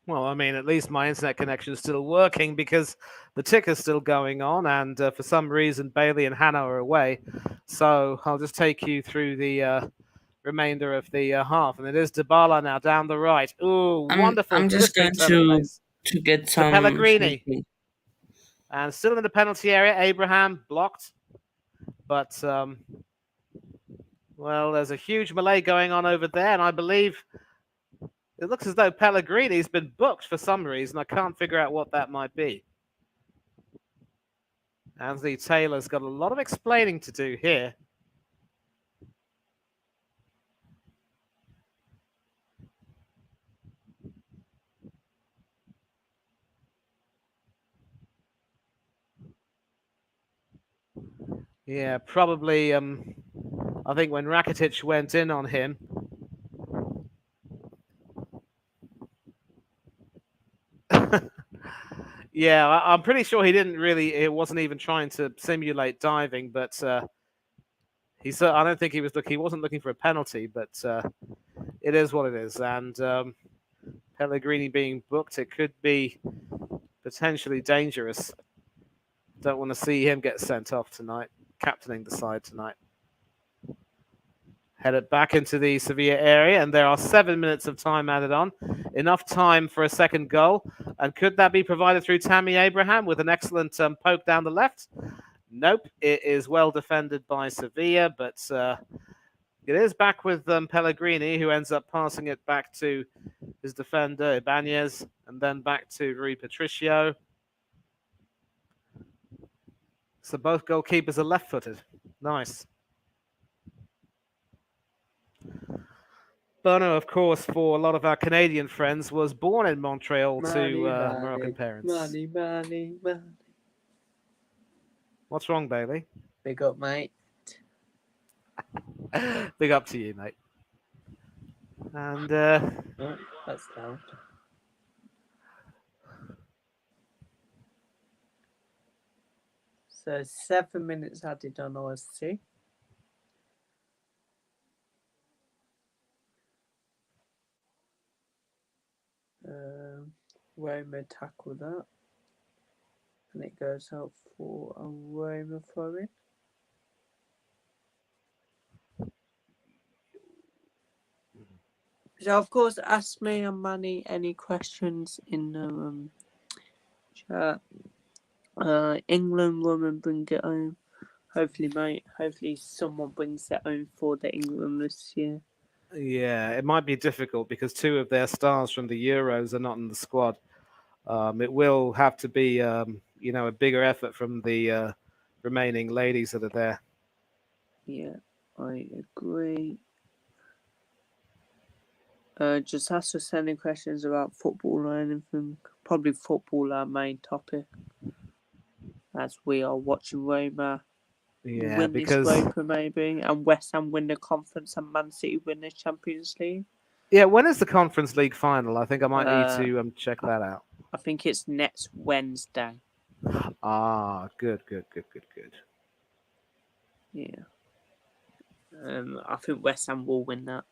Well, I mean, at least my internet connection is still working because the tick is still going on, and for some reason, Bailey and Hannah are away. So I'll just take you through the remainder of the half, and it is Dybala now down the right. Ooh, wonderful I'm just blistering going turn of pace to get to some Pellegrini, something. and still in the penalty area. Abraham blocked, but well, there's a huge melee going on over there, and I believe it looks as though Pellegrini's been booked for some reason. I can't figure out what that might be. Anthony Taylor's got a lot of explaining to do here. Yeah, probably. I think when Rakitic went in on him, yeah, I'm pretty sure he didn't really. It wasn't even trying to simulate diving, but I don't think he was looking. He wasn't looking for a penalty, but it is what it is. And Pellegrini being booked, it could be potentially dangerous. Don't want to see him get sent off tonight, captaining the side tonight. Headed back into the Sevilla area, and there are 7 minutes of time added on. Enough time for a second goal. And could that be provided through Tammy Abraham with an excellent poke down the left? Nope. It is well defended by Sevilla, but it is back with Pellegrini, who ends up passing it back to his defender, Ibanez, and then back to Rui Patricio. So both goalkeepers are left-footed. Nice. Bono, of course, for a lot of our Canadian friends, was born in Montreal to Moroccan parents. Money. What's wrong, Bailey? Big up, mate. Big up to you, mate. And Oh, that's loud. So 7 minutes added on OSC. Roma tackle that. And it goes out for a Roma throw-in. So, of course, ask me and Manny any questions in the chat. England women bring it home. Hopefully, mate. Hopefully, someone brings it home for the England this year. yeah, it might be difficult because two of their stars from the Euros are not in the squad. It will have to be, a bigger effort from the remaining ladies that are there. Yeah, I agree. Just ask us any questions about football or anything. Probably football our main topic, as we are watching Roma win because this Europa maybe, and West Ham win the conference and Man City win the Champions League. yeah, when is the Conference League final? I think I might need to check that out. I think it's next Wednesday. Ah, good. Yeah. I think West Ham will win that.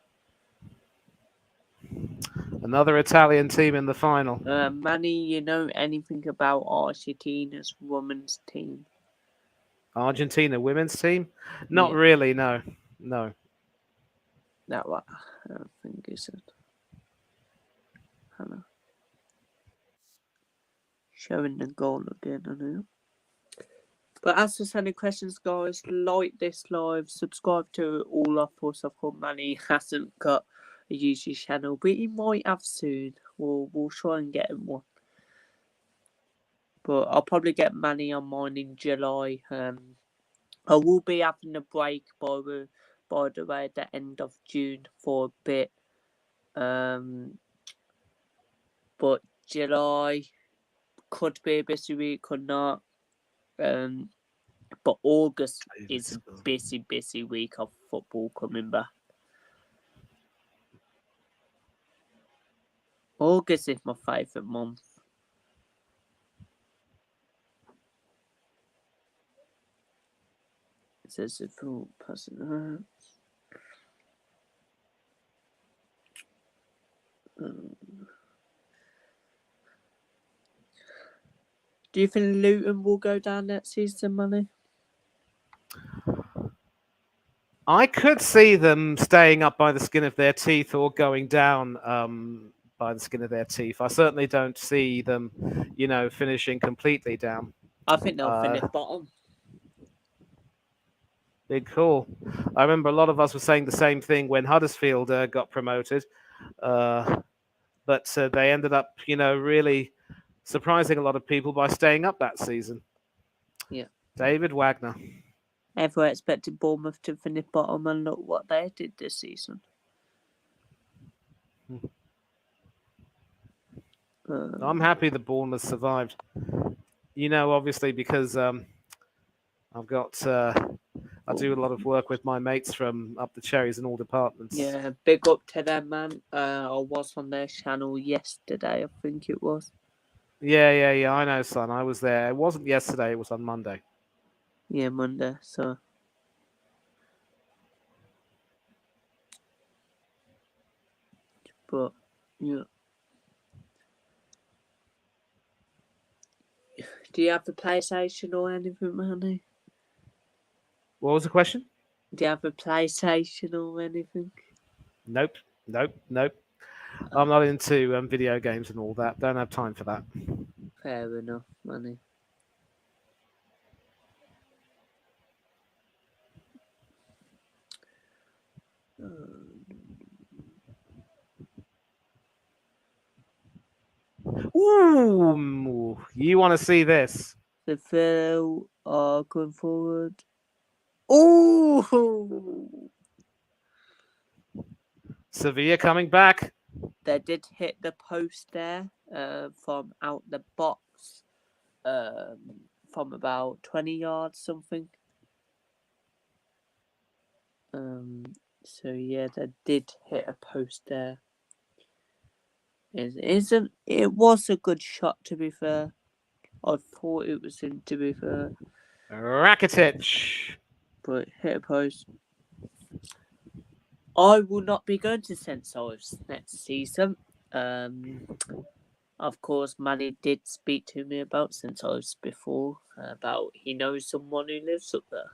Another Italian team in the final. Manny, you know anything about Argentina's women's team? Argentina women's team? Not Yeah, really. No, no. that one. I think is it. Hannah. Showing the goal again, I know. But as for sending questions, guys, like this live, subscribe to all our posts. Of course, Manny hasn't got a YouTube channel, but he might have soon. We'll try and get him one. But I'll probably get Manny on mine in July. I will be having a break by the way at the end of June for a bit. But July could be a busy week, could not. But August is a busy week of football coming back. August is my favourite month. It says the full person. Do you think Luton will go down next season, Manny? I could see them staying up by the skin of their teeth or going down by the skin of their teeth. I certainly don't see them, finishing completely down. I think they'll finish bottom. Big call. I remember a lot of us were saying the same thing when Huddersfield got promoted, but they ended up, really surprising a lot of people by staying up that season. Yeah. David Wagner. Everyone expected Bournemouth to finish bottom, and look what they did this season. I'm happy that Bournemouth survived. Obviously because I've got I do a lot of work with my mates from up the cherries in all departments. Yeah, big up to them, man. I was on their channel yesterday, I think it was. Yeah. I know, son. I was there. It wasn't yesterday. It was on Monday. Yeah, Monday. So. But yeah. Do you have a PlayStation or anything, Manny? What was the question? Do you have a PlayStation or anything? Nope. I'm not into video games and all that. Don't have time for that. Fair enough, Manny. Ooh, you want to see this? The Phil are going forward. Ooh! Sevilla coming back. They did hit the post there from out the box from about 20 yards something. So yeah, they did hit a post there. It was a good shot, to be fair. I thought it was in, to be fair. Rakitic. But hit a post. I will not be going to St. Ives next season. Of course, Manny did speak to me about St. Ives before, about he knows someone who lives up there.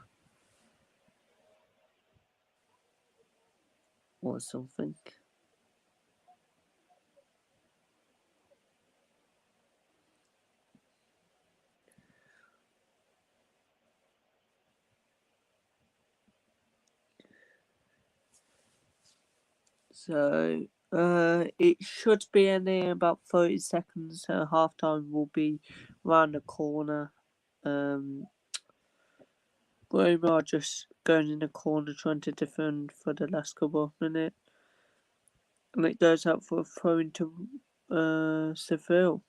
Or something. So, it should be in there about 30 seconds. Half time will be round the corner. Roma are just going in the corner trying to defend for the last couple of minutes. And it goes out for a throw into Seville.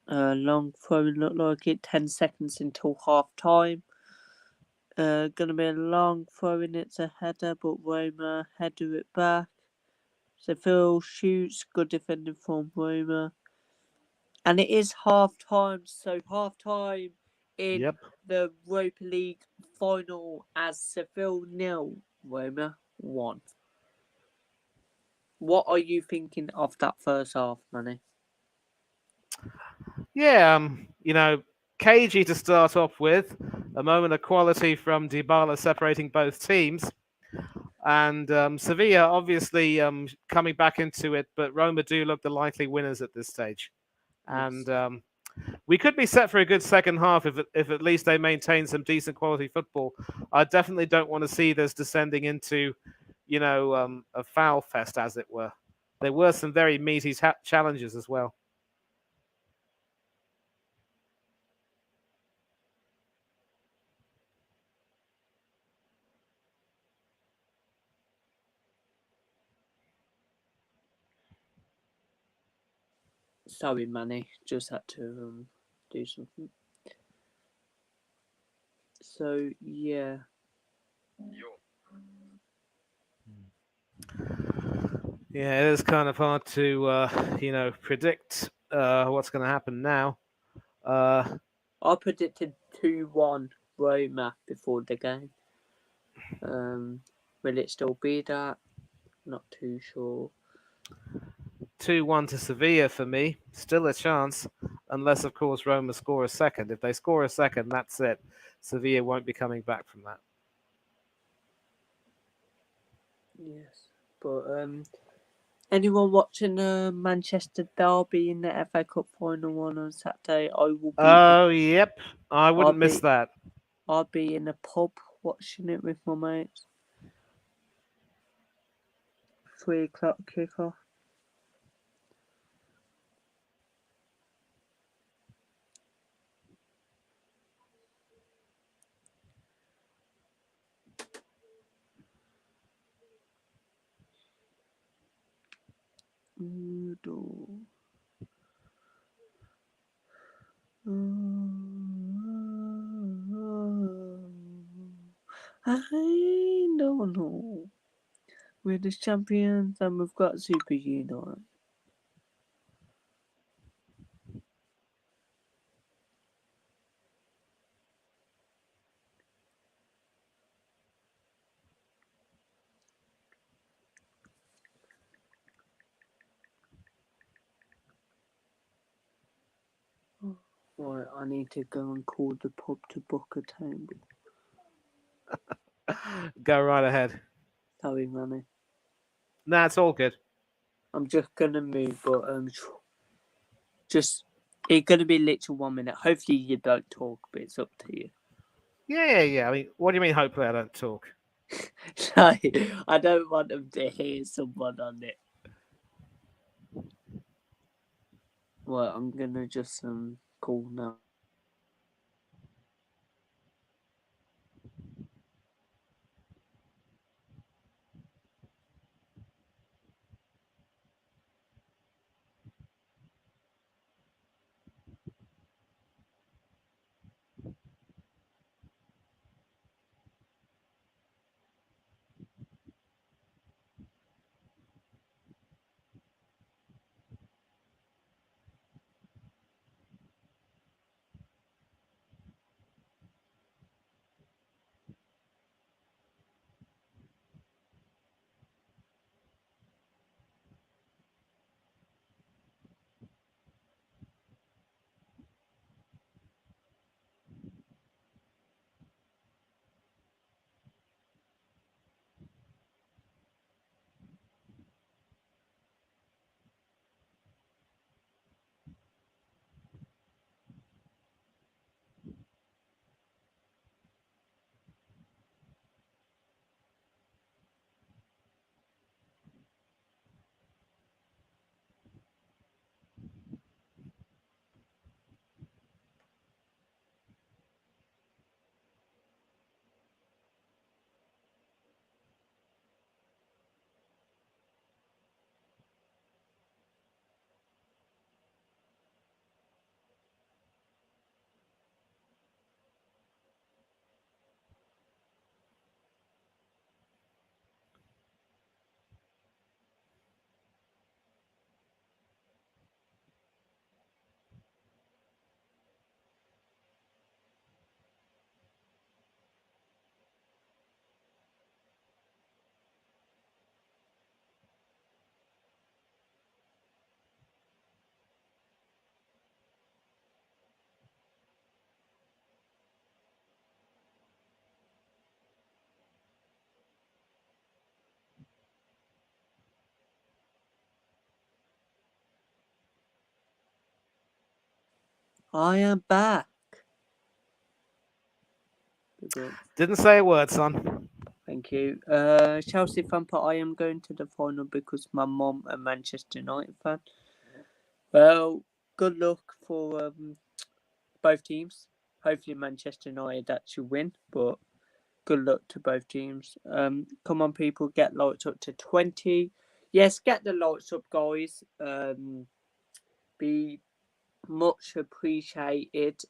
Long throw looked like it. 10 seconds until half time. Gonna be a long throw in. It's a header, but Roma header it back. Seville shoots. Good defending from Roma. And it is half time. So half time in the Europa League final as Seville 0, Roma 1. What are you thinking of that first half, Manny? Yeah, cagey to start off with. A moment of quality from Dybala separating both teams. And Sevilla obviously coming back into it, but Roma do look the likely winners at this stage. Yes. And we could be set for a good second half if at least they maintain some decent quality football. I definitely don't want to see this descending into, a foul fest, as it were. There were some very meaty challenges as well. Sorry, Manny. Just had to do something. So yeah. Yeah, it is kind of hard to, predict what's going to happen now. I predicted 2-1 Roma before the game. Will it still be that? Not too sure. 2-1 to Sevilla for me. Still a chance, unless, of course, Roma score a second. If they score a second, that's it. Sevilla won't be coming back from that. Yes, but anyone watching the Manchester derby in the FA Cup final one on Saturday? Oh, yep. I I'll wouldn't miss be that. I'll be in a pub watching it with my mates. 3 o'clock kickoff. I don't know. We're the champions and we've got Super United. Right, I need to go and call the pub to book a table. Go right ahead. Sorry, Manny. Nah, it's all good. I'm just gonna move, but just it's gonna be literally 1 minute. Hopefully you don't talk, but it's up to you. Yeah. I mean, what do you mean? Hopefully, I don't talk. Sorry, I don't want them to hear someone on it. Well, I'm gonna just call now. I am back. Didn't say a word, son. Thank you. Chelsea fan, but I am going to the final because my mum a Manchester United fan. Well, good luck for both teams. Hopefully Manchester United actually win, but good luck to both teams. Come on, people, get lights up to 20. Yes, get the lights up, guys. Be much appreciated.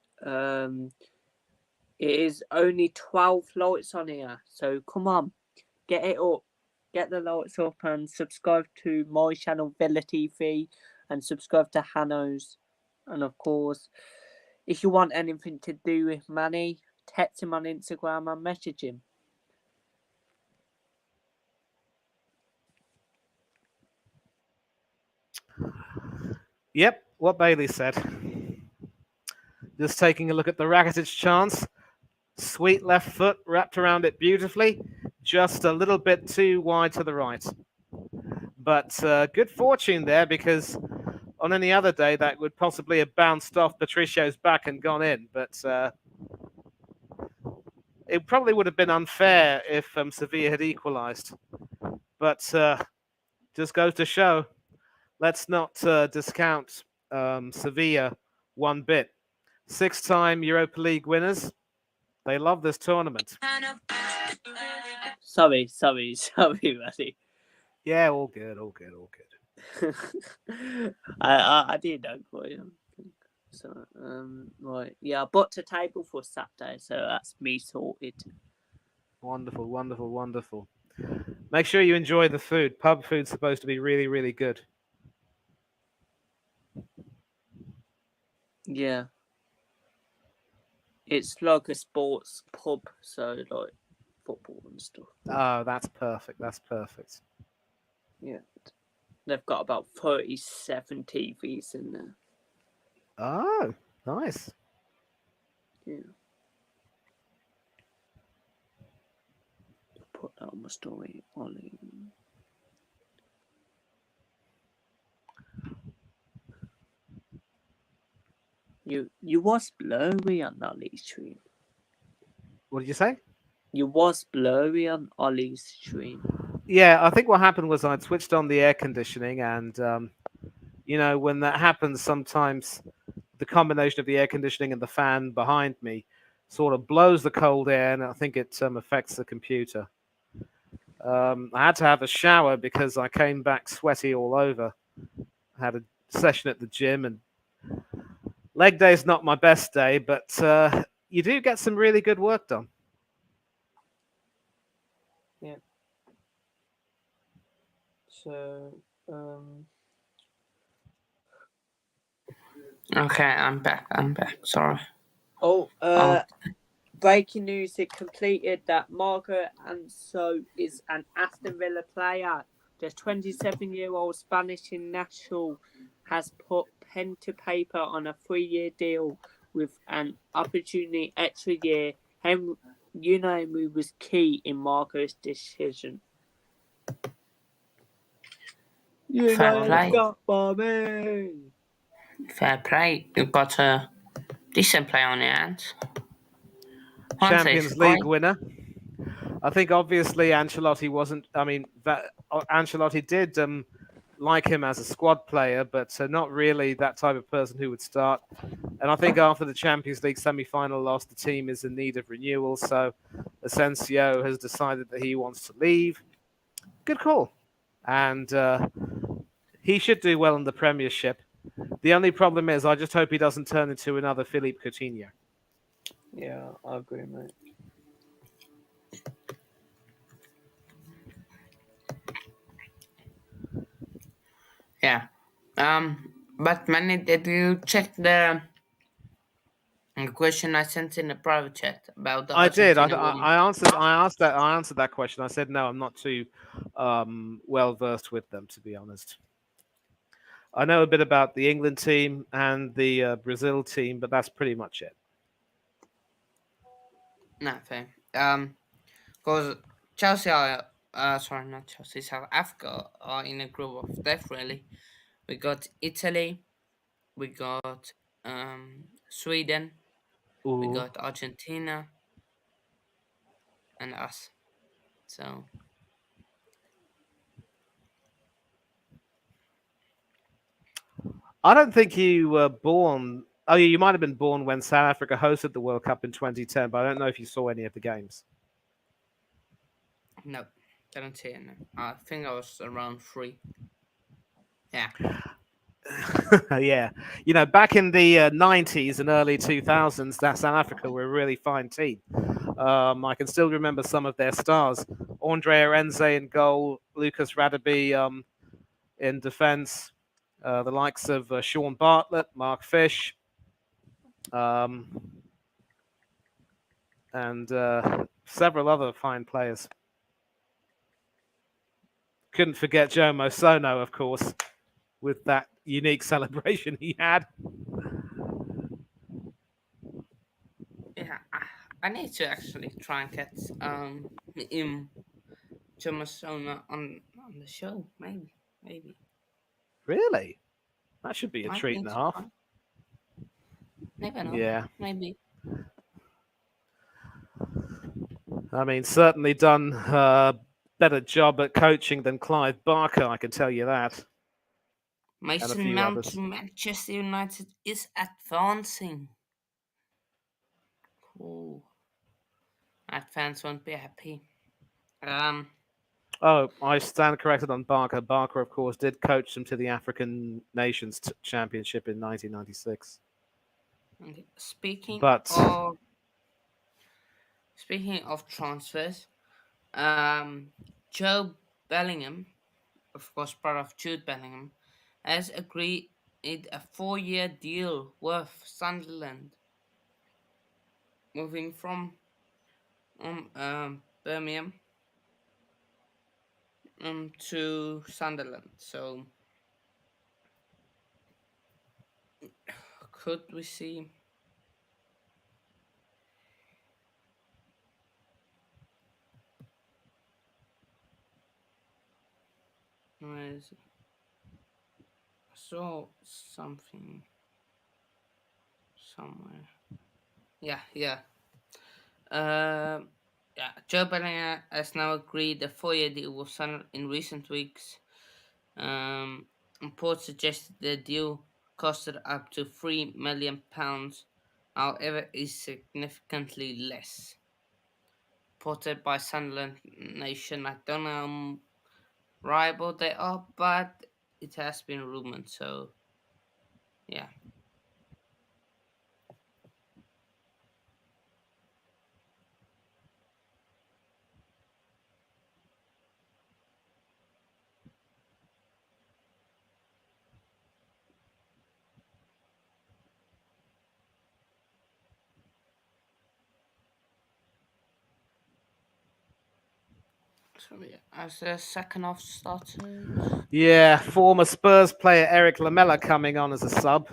It is only 12 lights on here, so come on, get it up. Get the lights up and subscribe to my channel, Villa TV, and subscribe to Hanno's. And of course, if you want anything to do with Manny, text him on Instagram and message him. Yep, what Bailey said. Just taking a look at the Rakitic chance. Sweet left foot wrapped around it beautifully. Just a little bit too wide to the right. But good fortune there, because on any other day that would possibly have bounced off Patricio's back and gone in. But it probably would have been unfair if Sevilla had equalised. But just goes to show, let's not discount Sevilla one bit. 6-time Europa League winners. They love this tournament. Sorry, buddy. Yeah, all good. I did know for you. So, right, yeah, I booked a table for Saturday, so that's me sorted. Wonderful. Make sure you enjoy the food. Pub food's supposed to be really, really good. Yeah. It's like a sports pub, so like football and stuff. Oh, that's perfect. Yeah. They've got about 37 TVs in there. Oh, nice. Yeah. Put that on my story, Ollie. You was blurry on Ollie's stream. What did you say? You was blurry on Ollie's stream. Yeah, I think what happened was I'd switched on the air conditioning, and when that happens, sometimes the combination of the air conditioning and the fan behind me sort of blows the cold air, and I think it affects the computer. I had to have a shower because I came back sweaty all over. I had a session at the gym, and leg day is not my best day, but you do get some really good work done. Yeah. So, Okay, I'm back. Sorry. Oh, breaking news, it completed that Margaret Anso is an Aston Villa player. The 27-year-old Spanish national has put pen to paper on a 3-year deal with an opportunity extra year. Henry was key in Margaret's decision. Fair play. Got Bobby. Fair play. You've got a decent play on your hands. Champions League winner. I think obviously Ancelotti wasn't. I mean, Ancelotti did like him as a squad player, but not really that type of person who would start. And I think after the Champions League semi-final loss, the team is in need of renewal. So Asensio has decided that he wants to leave. Good call. And he should do well in the Premiership. The only problem is I just hope he doesn't turn into another Philippe Coutinho. Yeah, I agree, mate. Yeah. But Manny, did you check the question I sent in the private chat about the? I did. I answered that question. I said no, I'm not too well versed with them, to be honest. I know a bit about the England team and the Brazil team, but that's pretty much it. No, fair. Because Chelsea are, sorry, not Chelsea, South Africa are in a group of death, really. We got Italy, we got Sweden, we Ooh. got Argentina, and us. So I don't think you were born. Oh, yeah, you might have been born when South Africa hosted the World Cup in 2010, but I don't know if you saw any of the games. no, didn't see it. No. I think I was around 3. Yeah. Yeah, back in the 90s and early 2000s, that South Africa were a really fine team. I can still remember some of their stars: Andre Arenze in goal, Lucas Radebe in defence, the likes of Sean Bartlett, Mark Fish, um, and several other fine players. Couldn't forget Joe Mosono, of course, with that unique celebration he had. Yeah, I need to actually try and get him Thomas on the show. Maybe Really? That should be a might treat need and a to half. try. Never know. Yeah. Maybe. I mean, certainly done a better job at coaching than Clive Barker, I can tell you that, and a Mason few Mount others. to Manchester United is advancing. Cool. That fans won't be happy. Um, Oh, I stand corrected on Barker. Barker, of course, did coach them to the African Nations Championship in 1996. okay. But Speaking of transfers, um, Joe Bellingham, of course, part of Jude Bellingham, has agreed a 4-year deal with Sunderland, moving from Birmingham to Sunderland. So could we see? Where is it? I saw something somewhere. Yeah, yeah. Um, yeah, Joe Bellingham has now agreed a 4-year deal with Sunderland in recent weeks. Reports suggested the deal costed up to £3 million, however, is significantly less. Reported by Sunderland Nation. I don't know how reliable they are, but it has been rumored. So, yeah. So, yeah. As the second half started. yeah, former Spurs player Eric Lamela coming on as a sub,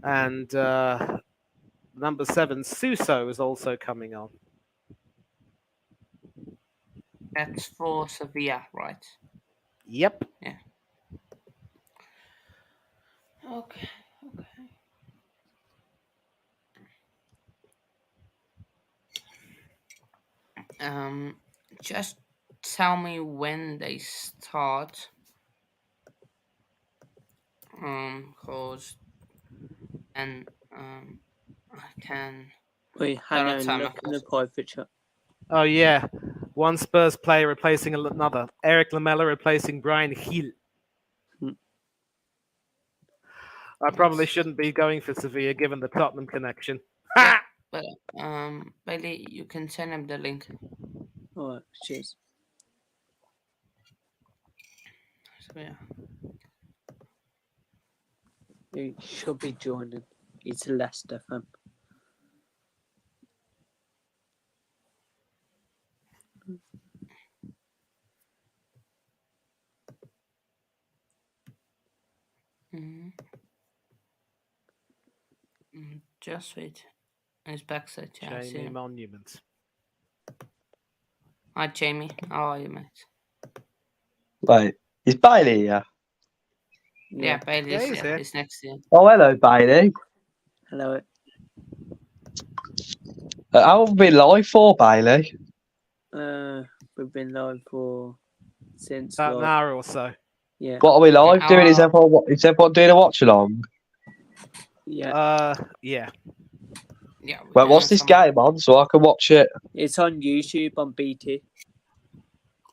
and number 7 Suso is also coming on. That's for Sevilla, right? Yep. Yeah. Okay. Okay. Um, just tell me when they start. Cause and I can We turn hang on on, timer. look in the private chat. Oh yeah, one Spurs player replacing another. Eric Lamela replacing Brian Hill. Hmm. I probably shouldn't be going for Sevilla given the Tottenham connection. Yeah, but Bailey, you can send him the link. Alright, cheers. So yeah. He should be joining. It's a Leicester fan. Mm-hmm. Just wait. He's backside. Yeah, I see Jamie him. Monument. Hi, Jamie. How are you, mate? Right. Is Bailey here? Yeah, Bailey's Yeah, he's here. He's next to you. Oh, hello, Bailey. Hello. How have we been live for, Bailey? We've been live since About an like, hour or so. yeah, What are we live Yeah. doing? Is everyone doing a watch along? yeah. Yeah. Yeah, we're Well, doing what's this some. game on so I can watch it? It's on YouTube on BT.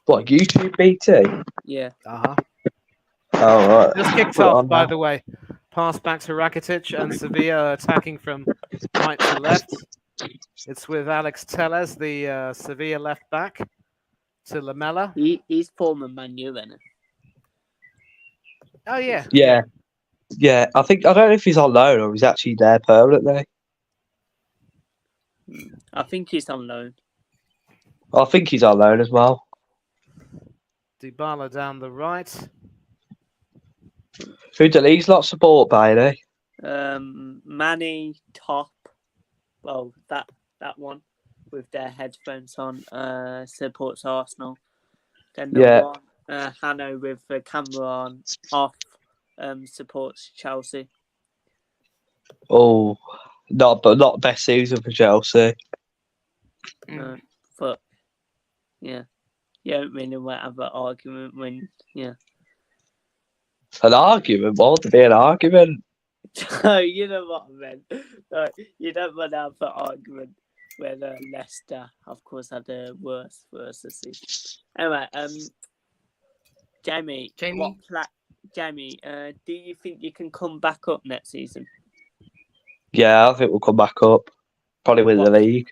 What, YouTube BT? Yeah. Uh-huh. Oh, right. Just kicked Put it off, on by now. the way. Pass back to Rakitic and Sevilla attacking from right to left. It's with Alex Telles, the Sevilla left back, to Lamella. He's former Man U, isn't Oh, yeah. Yeah. I don't know if he's on loan or he's actually there permanently. he? I think he's on loan. I think he's on loan as well. Dybala down the right. Who do these lot support, Bailey? Manny top. Well, that one with their headphones on supports Arsenal. Then the Yeah. one Hanno with the camera on off supports Chelsea. Oh, not best season for Chelsea. Mm. But yeah, you don't really want to have an argument when An argument? What would be an argument? you know what I meant. You don't want to have an argument when Leicester, of course, had a worse season. Anyway, Jamie, Jamie, do you think you can come back up next season? Yeah, I think we'll come back up. Probably win the league.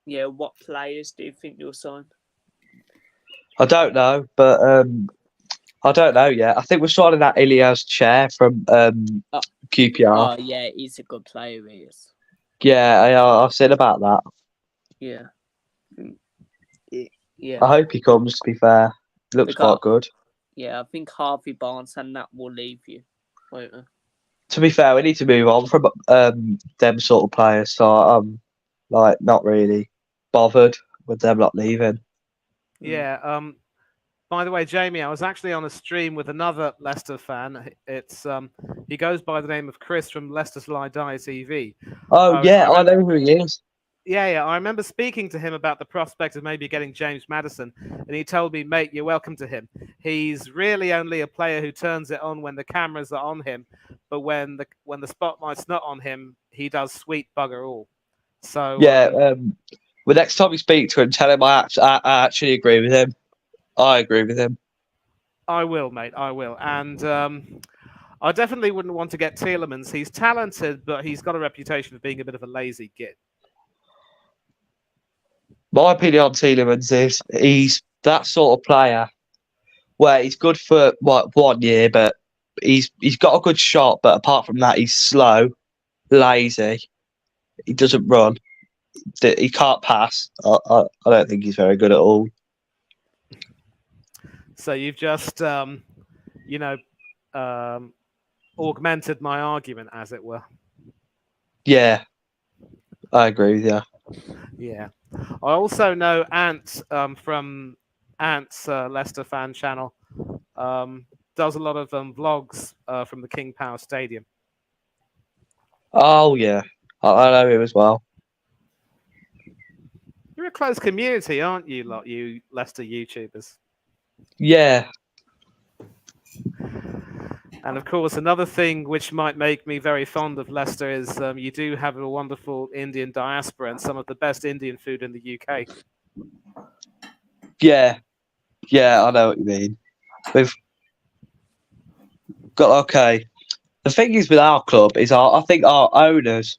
Yeah, what players do you think you'll sign? I don't know, but I don't know yet. I think we're signing that Ilias Chair from QPR. Oh, yeah, he's a good player, he is. Yeah, I've said about that. Yeah. Yeah. I hope he comes, to be fair. He looks quite good. Yeah, I think Harvey Barnes and that will leave you. Won't they? To be fair, we need to move on from them sort of players, so I'm not really bothered with them not leaving. Yeah. By the way, Jamie, I was actually on a stream with another Leicester fan. It's he goes by the name of Chris from Leicester Slide Die TV. Oh, I I know who he is. Yeah. I remember speaking to him about the prospect of maybe getting James Maddison, and he told me, mate, you're welcome to him. He's really only a player who turns it on when the cameras are on him, but when the spotlight's not on him, he does sweet bugger all. So the next time you speak to him, tell him I actually agree with him. I agree with him. I will, mate. I will. And I definitely wouldn't want to get Tielemans. He's talented, but he's got a reputation of being a bit of a lazy git. My opinion on Tielemans is he's that sort of player where he's good for 1 year, but he's got a good shot, but apart from that, he's slow, lazy. He doesn't run. He can't pass. I don't think he's very good at all. So you've just, augmented my argument, as it were. Yeah, I agree with you. Yeah. I also know Ant from Ant's Leicester fan channel does a lot of vlogs from the King Power Stadium. Oh, yeah. I know him as well. You're a close community, aren't you, lot, you Leicester YouTubers? Yeah. And of course, another thing which might make me very fond of Leicester is you do have a wonderful Indian diaspora and some of the best Indian food in the UK. Yeah, I know what you mean. We've got The thing is with our club is I think our owners.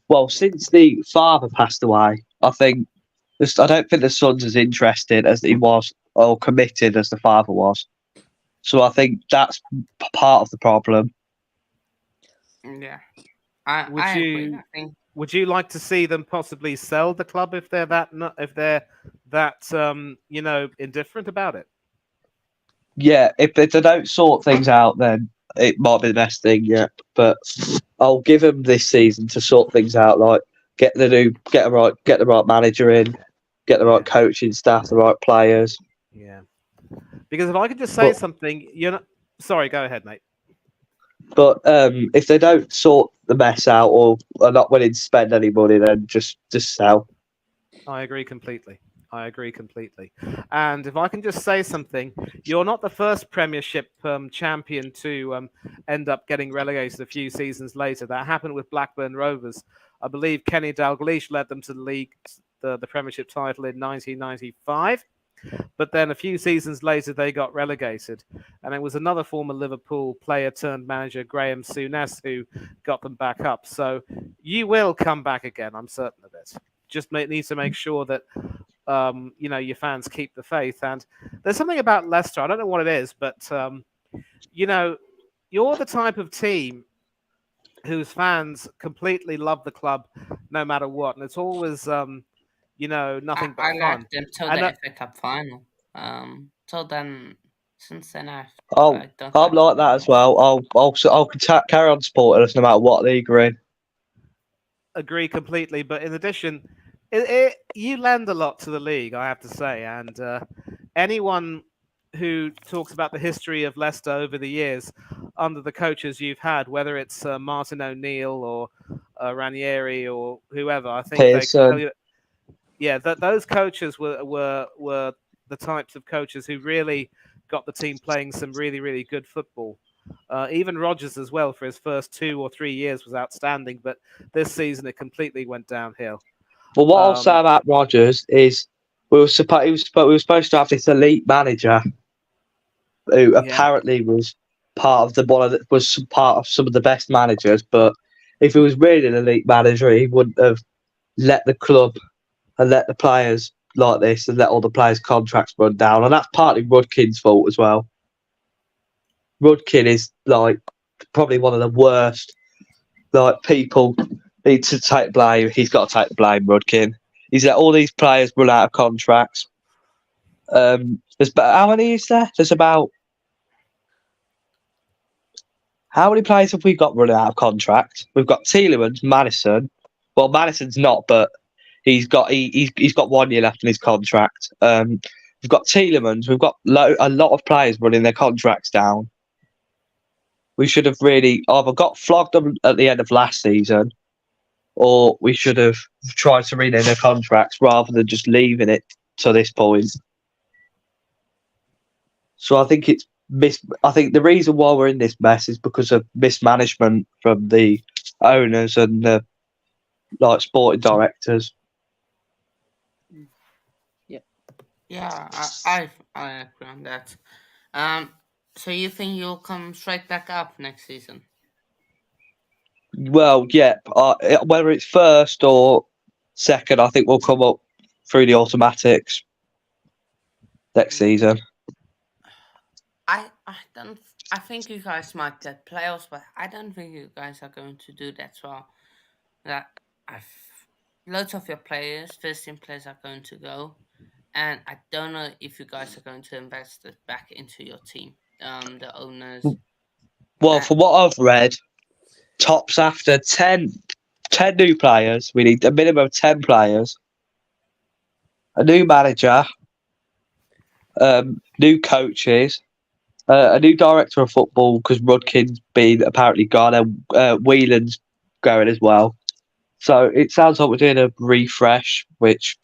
Well, since the father passed away, I don't think the son's as interested as he was or committed as the father was. So I think that's part of the problem. Yeah, I agree. I think. Would you like to see them possibly sell the club if they're that indifferent about it? Yeah, if they don't sort things out, then it might be the best thing. Yeah, but I'll give them this season to sort things out. Like get the right manager in, get the right coaching staff, the right players. Yeah, because if I could just say something, sorry, go ahead, mate. But if they don't sort the mess out or are not willing to spend any money, then just sell. I agree completely. I agree completely. And if I can just say something, you're not the first Premiership champion to end up getting relegated a few seasons later. That happened with Blackburn Rovers. I believe Kenny Dalglish led them to the league, the Premiership title in 1995. But then a few seasons later, they got relegated. And it was another former Liverpool player turned manager, Graham Souness, who got them back up. So you will come back again. I'm certain of it. Just need to make sure that your fans keep the faith. And there's something about Leicester. I don't know what it is, but you're the type of team whose fans completely love the club, no matter what, and it's always nothing but I fun. like them till And the FA Cup final. Till then, since then Oh, I don't I'm like like them that as anymore. well. I'll carry on supporting us no matter what league we're in. agree completely. But in addition, you lend a lot to the league, I have to say. And anyone who talks about the history of Leicester over the years under the coaches you've had, whether it's Martin O'Neill or Ranieri or whoever, I think they can tell Pearson, you. Yeah, those coaches were the types of coaches who really got the team playing some really, really good football. Even Rodgers as well for his first 2 or 3 years was outstanding, but this season it completely went downhill. well, what I'll say Um, about Rodgers is we were supposed to have this elite manager who yeah, apparently was part of was part of some of the best managers. But if he was really an elite manager, he wouldn't have let the club and let the players like this and let all the players' contracts run down. And that's partly Rudkin's fault as well. Rudkin is like probably one of the worst. Like people need to take blame. He's got to take the blame. Rudkin. He's let all these players run out of contracts. There's about how many is there? There's about how many players have we got running out of contract? We've got Tielemans, Madison. Well, Madison's not, but he's got 1 year left in his contract. We've got Tielemans. We've got a lot of players running their contracts down. We should have really either got flogged them at the end of last season, or we should have tried to renew their contracts rather than just leaving it to this point. So I think I think the reason why we're in this mess is because of mismanagement from the owners and the sporting directors. Yeah, I agree on that. Um, so you think you'll come straight back up next season? Well, yeah, whether it's first or second, I think we'll come up through the automatics next season. I don't. I think you guys might get playoffs, but I don't think you guys are going to do that well. That I've loads of your players, first team players, are going to go, and I don't know if you guys are going to invest it back into your team. The owners. Well, Uh, from what I've read, tops after 10 new players. We need a minimum of 10 players, a new manager, new coaches, a new director of football because Rudkin's been apparently gone and Whelan's going as well. So it sounds like we're doing a refresh, which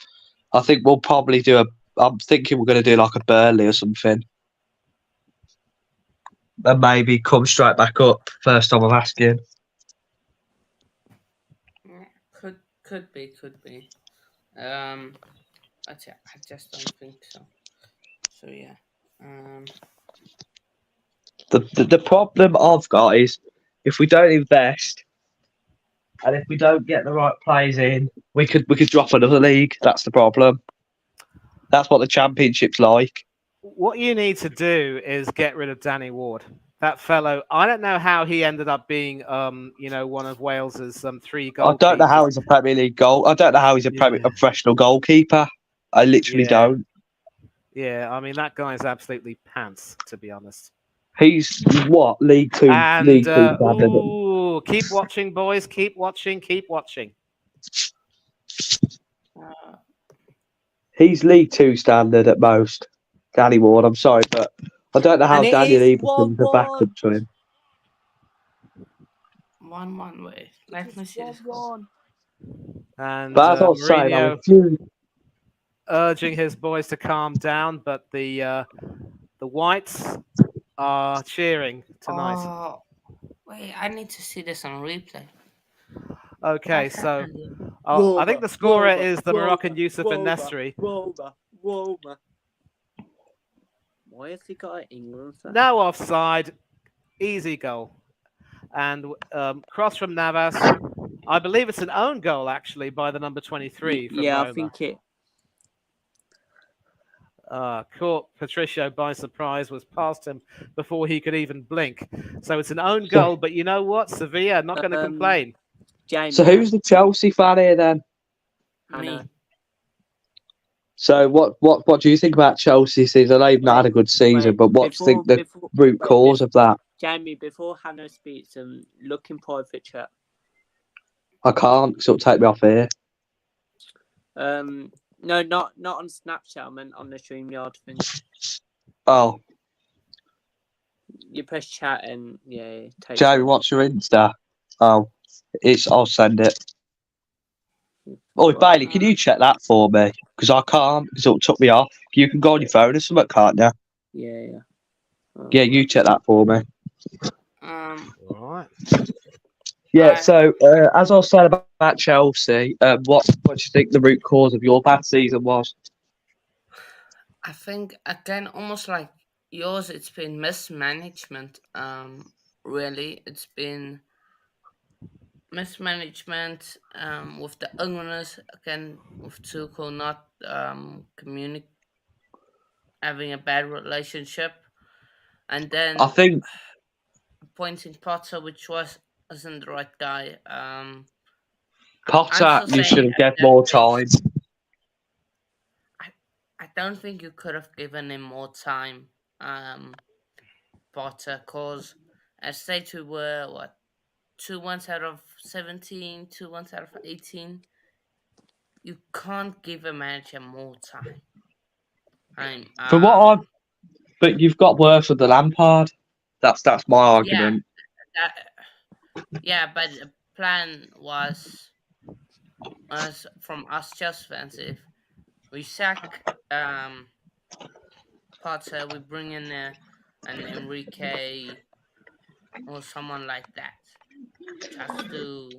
I think we'll probably do I'm thinking we're going to do like a Burnley or something. And maybe come straight back up first time I'm asking. yeah, could be. Um, but yeah, I just don't think so. So yeah. The problem I've got is if we don't invest and if we don't get the right players in, we could drop another league. That's the problem. That's what the championship's like. what you need to do is get rid of Danny Ward. That fellow, I don't know how he ended up being, one of Wales's three I don't know how goalkeepers. he's a Premier League goal. I don't know how he's a Yeah, professional goalkeeper. I literally yeah, don't. yeah. I mean, that guy's absolutely pants, to be honest. He's what League Two, And League Two standard. keep watching, boys. Keep watching. Keep watching. Uh, He's League Two standard at most. Danny Ward. I'm sorry, but I don't know how And it Daniel is Everton's a 1-1. backup to him. 1-1 way. Let It's me see the score. 1-1. And But as I was saying, Mourinho. urging his boys to calm down, but the Whites are cheering tonight. Oh, wait, I need to see this on replay. Okay, What so happened here? I think the scorer is the Moroccan Yusuf and Roma, Nesri. Roma. Why has he got an England flag? No offside, easy goal, and cross from Navas. I believe it's an own goal actually by the number 23 from Yeah, I Roma. think it. Caught Patricio by surprise, was past him before he could even blink. So it's an own goal, but you know what? Sevilla not going to complain. Jamie. So who's the Chelsea fan here then? Me. So what do you think about Chelsea season? I know you've not had a good season, but what's the root cause of that? Jamie, before Hannah speaks, look in private chat. I can't, because it'll take me off here. No, not on Snapchat. I meant on the StreamYard thing. Oh, You press chat and yeah. Jamie, what's your Insta? Oh, I'll send it. Oh, Bailey, can you check that for me? Because I can't, because it took me off. You can go on your phone or something, can't you? Yeah. Yeah, you check that for me. All right. Yeah, so as I was saying about Chelsea, what do you think the root cause of your bad season was? I think again, almost like yours, it's been mismanagement. Really, it's been mismanagement. With the owners again, with Tuchel not having a bad relationship, and then I think appointing Potter, which wasn't the right guy. I'm Potter, still you saying should have at get that more stage, time. I don't think you could have given him more time, Potter, cause as state we were what 2 months out of 17, 2 months out of 18. You can't give a manager more time. For what but you've got worse with the Lampard. That's my Yeah, argument. but the plan was from us Chelsea fans. If we sack Potter, we bring in an Enrique or someone like that, just to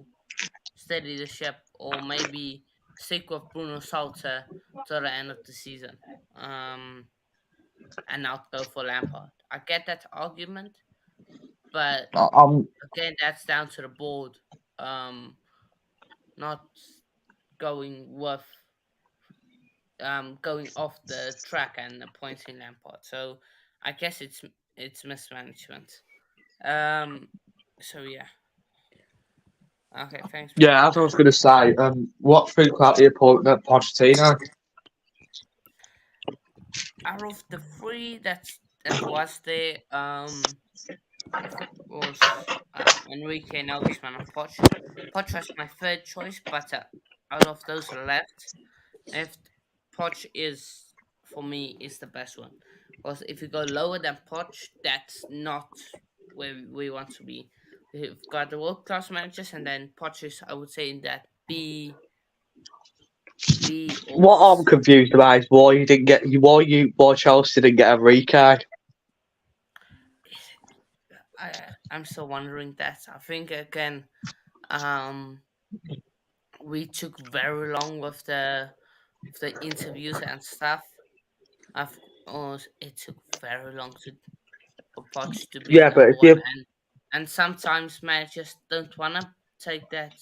steady the ship, or maybe stick with Bruno Salter to the end of the season, and not go for Lampard. I get that argument, but I'm again, that's down to the board, not going with going off the track and appointing Lampard. So I guess it's mismanagement. Um, so yeah. Okay, thanks. Yeah, as I was going to say, what think about the appointment of Pochettino? Out of the three that was there, was Enrique Nagelsmann and Poch. Poch was my third choice, but out of those left, if Poch is for me is the best one. Because if you go lower than Poch, that's not where we want to be. We've got the world class managers, and then Poch is, I would say, in that B or What I'm confused about is why you didn't get why Chelsea didn't get Enrique. I'm still wondering that. I think again, we took very long with the interviews and stuff. Of course, it took very long for Poch to be Yeah, but number if one, you and sometimes managers don't wanna take that,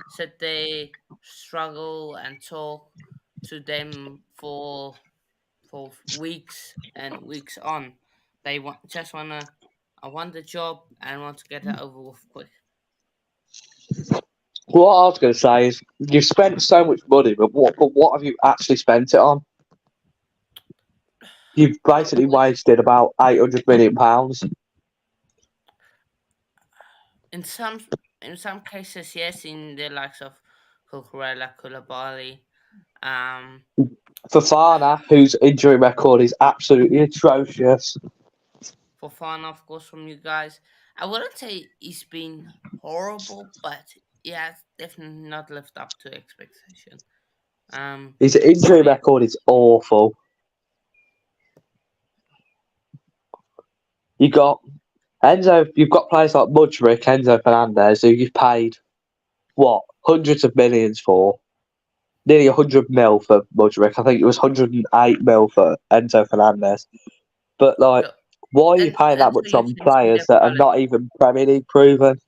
so they struggle and talk to them for weeks and weeks on. They just wanna. I want the job and want to get it over with quick. what I was going to say is you've spent so much money, but what have you actually spent it on? You've basically wasted about £800 million. In some cases, yes, in the likes of Cucurella, Koulibaly, Fofana, whose injury record is absolutely atrocious. Fofana, of course, from you guys. I wouldn't say he's been horrible, but he has definitely not lived up to expectation. His injury So yeah, record is awful. You got Enzo. You've got players like Mudryk, Enzo Fernandez, who you've paid what hundreds of millions for. Nearly 100 mil for Mudryk. I think it was 108 mil for Enzo Fernandez. But like, so why are you paying that and so much you on can see players their that are not quality. even Premier League proven?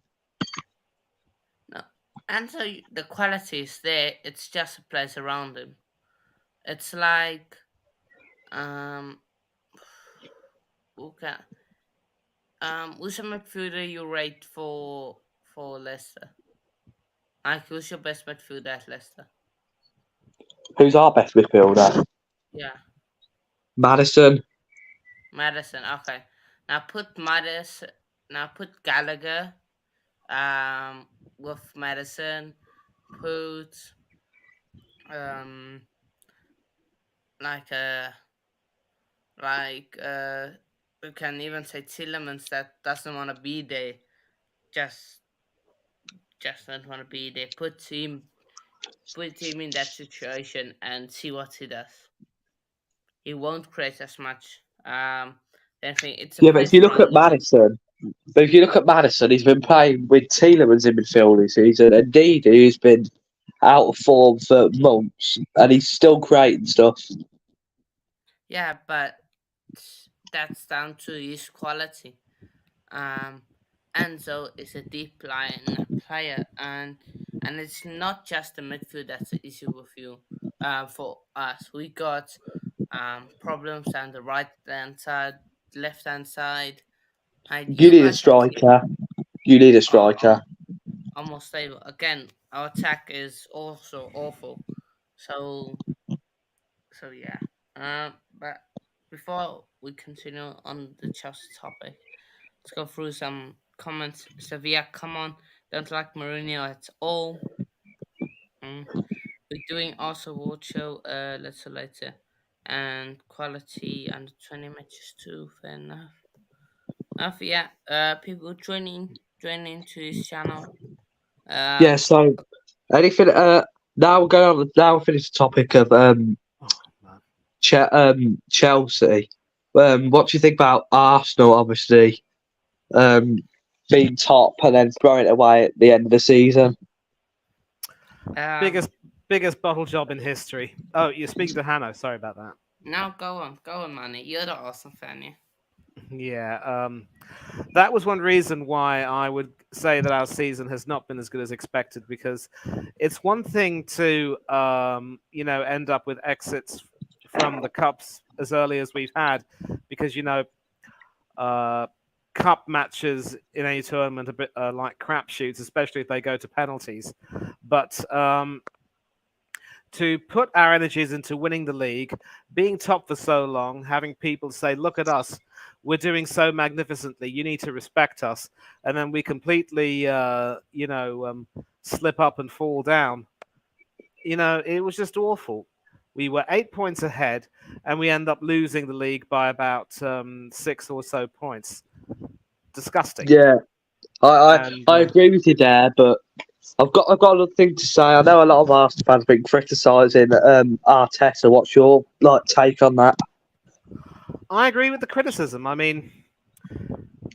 No, and so the quality is there. It's just a place around him. It's like um, okay, who's a midfielder you rate for Leicester? Like, who's your best midfielder at Leicester? Who's our best midfielder? Yeah, Madison. Madison. Okay, now put Madison. Now put Gallagher. With Madison. Put um like like we can even say Tillemans that doesn't want to be there. Just just don't want to be there. Put him in that situation and see what he does. He won't create as much. I think it's a Yeah, but if place you look at around him. Madison, he's been playing with Tielemans in midfield this season, and Didi, who's been out of form for months, and he's still creating stuff. Yeah, but that's down to his quality. Um, Enzo is a deep line player, and it's not just the midfield that's the issue with you. For us, we got problems on the right hand side, left hand side. And You you need a guys actually striker. You need a are striker. almost stable. Again, our attack is also awful. So yeah. But before we continue on the Chelsea topic, let's go through some comments. Sevilla, come on, don't like Mourinho at all. Mm. We're doing also Watchalong later, and quality under 20 matches too. Fair enough. Yeah. People joining to his channel. Yeah. Um, So anything? Now we're going on. Now we're finished the topic of Oh, man. Chelsea. What do you think about Arsenal? Obviously, um, being top and then throwing it away at the end of the season. um, Biggest bottle job in history. Oh, you're speaking to Hanno. Sorry about that. Now go on, Manny. You're the awesome fan, yeah. Yeah, that was one reason why I would say that our season has not been as good as expected, because it's one thing to end up with exits from the cups as early as we've had, because uh, cup matches in any tournament a bit like crapshoots, especially if they go to penalties. But to put our energies into winning the league, being top for so long, having people say, "Look at us, we're doing so magnificently. You need to respect us," and then we completely, slip up and fall down. It was just awful. We were 8 points ahead, and we end up losing the league by about 6 or so points. Disgusting. Yeah, And I agree with you there, but I've got another thing to say. I know a lot of Arsenal fans have been criticising Arteta. What's your take on that? I agree with the criticism. I mean,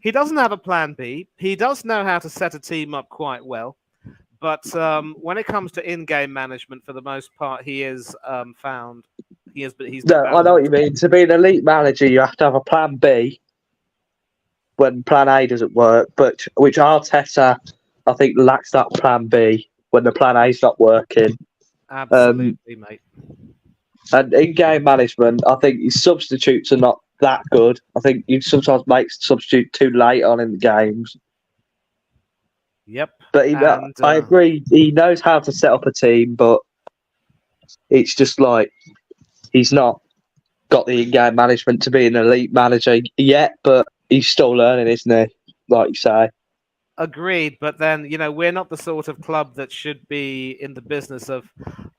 he doesn't have a plan B. He does know how to set a team up quite well. But when it comes to in-game management, for the most part, he is found. He's been No, I found know what you wanting. mean. To be an elite manager, you have to have a plan B when plan A doesn't work. But which Arteta, I think, lacks that plan B when the plan A's not working. Absolutely, mate. And in-game management, I think his substitutes are not that good. I think he sometimes makes substitute too late on in the games. Yep. But And I agree, he knows how to set up a team, but it's just like he's not got the in-game management to be an elite manager yet. But he's still learning, isn't he? Like you say. agreed. But then, we're not the sort of club that should be in the business of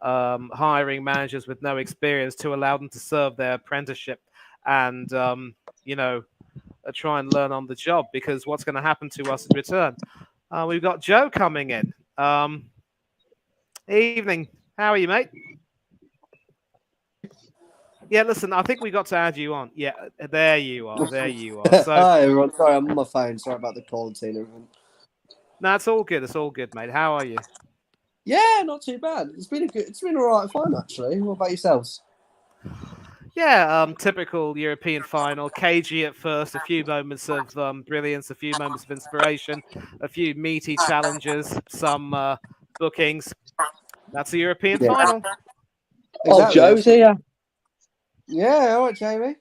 hiring managers with no experience to allow them to serve their apprenticeship and, try and learn on the job, because what's going to happen to us in return? We've got Joe coming in. Evening. How are you, mate? Yeah, listen, I think we got to add you on. Yeah, there you are. There you are. So, Hi everyone. Sorry, I'm on my phone. Sorry about the quarantine. Everyone. no, it's all good. It's all good, mate. How are you? Yeah, not too bad. It's been all right fun actually. What about yourselves? Yeah, typical European final. Cagey at first, a few moments of brilliance, a few moments of inspiration, a few meaty challenges, some bookings. That's a European Yeah. final. Oh, Exactly. Joe's here. Yeah, all right, Jamie.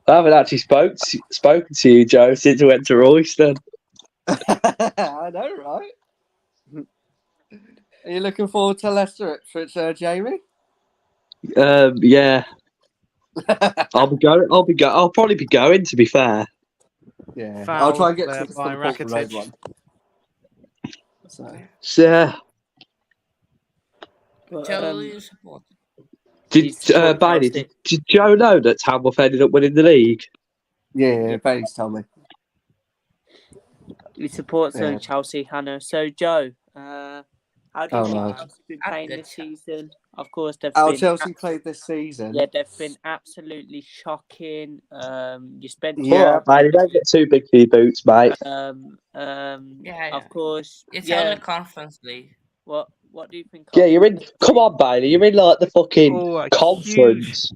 I haven't actually spoken to you, Joe, since we went to Royston. I know, right? Are you looking forward to Leicester Ipswich, Jamie? Yeah, I'll probably be going. To be fair, Yeah, I'll try Foul and get there tickets for by the Portland Road Rakitic. one. So. yeah. But, Joe, who you support? Did support Bailey? Chelsea. Did Joe know that Tamworth ended up winning the league? Yeah, Bailey's told me. He supports Yeah. Chelsea, Hannah. So, Joe, how do you Oh, think no. Chelsea been That's playing good, this Chelsea. season? Of course, they've How been Chelsea played this season? yeah, they've been absolutely shocking. You spent Yeah. Bailey, don't get too big for your boots, mate. Yeah. of course, It's yeah. only Conference League. What do you think? Yeah, of you're in. Come on, Bailey, you're in like the fucking Oh, a huge. conference.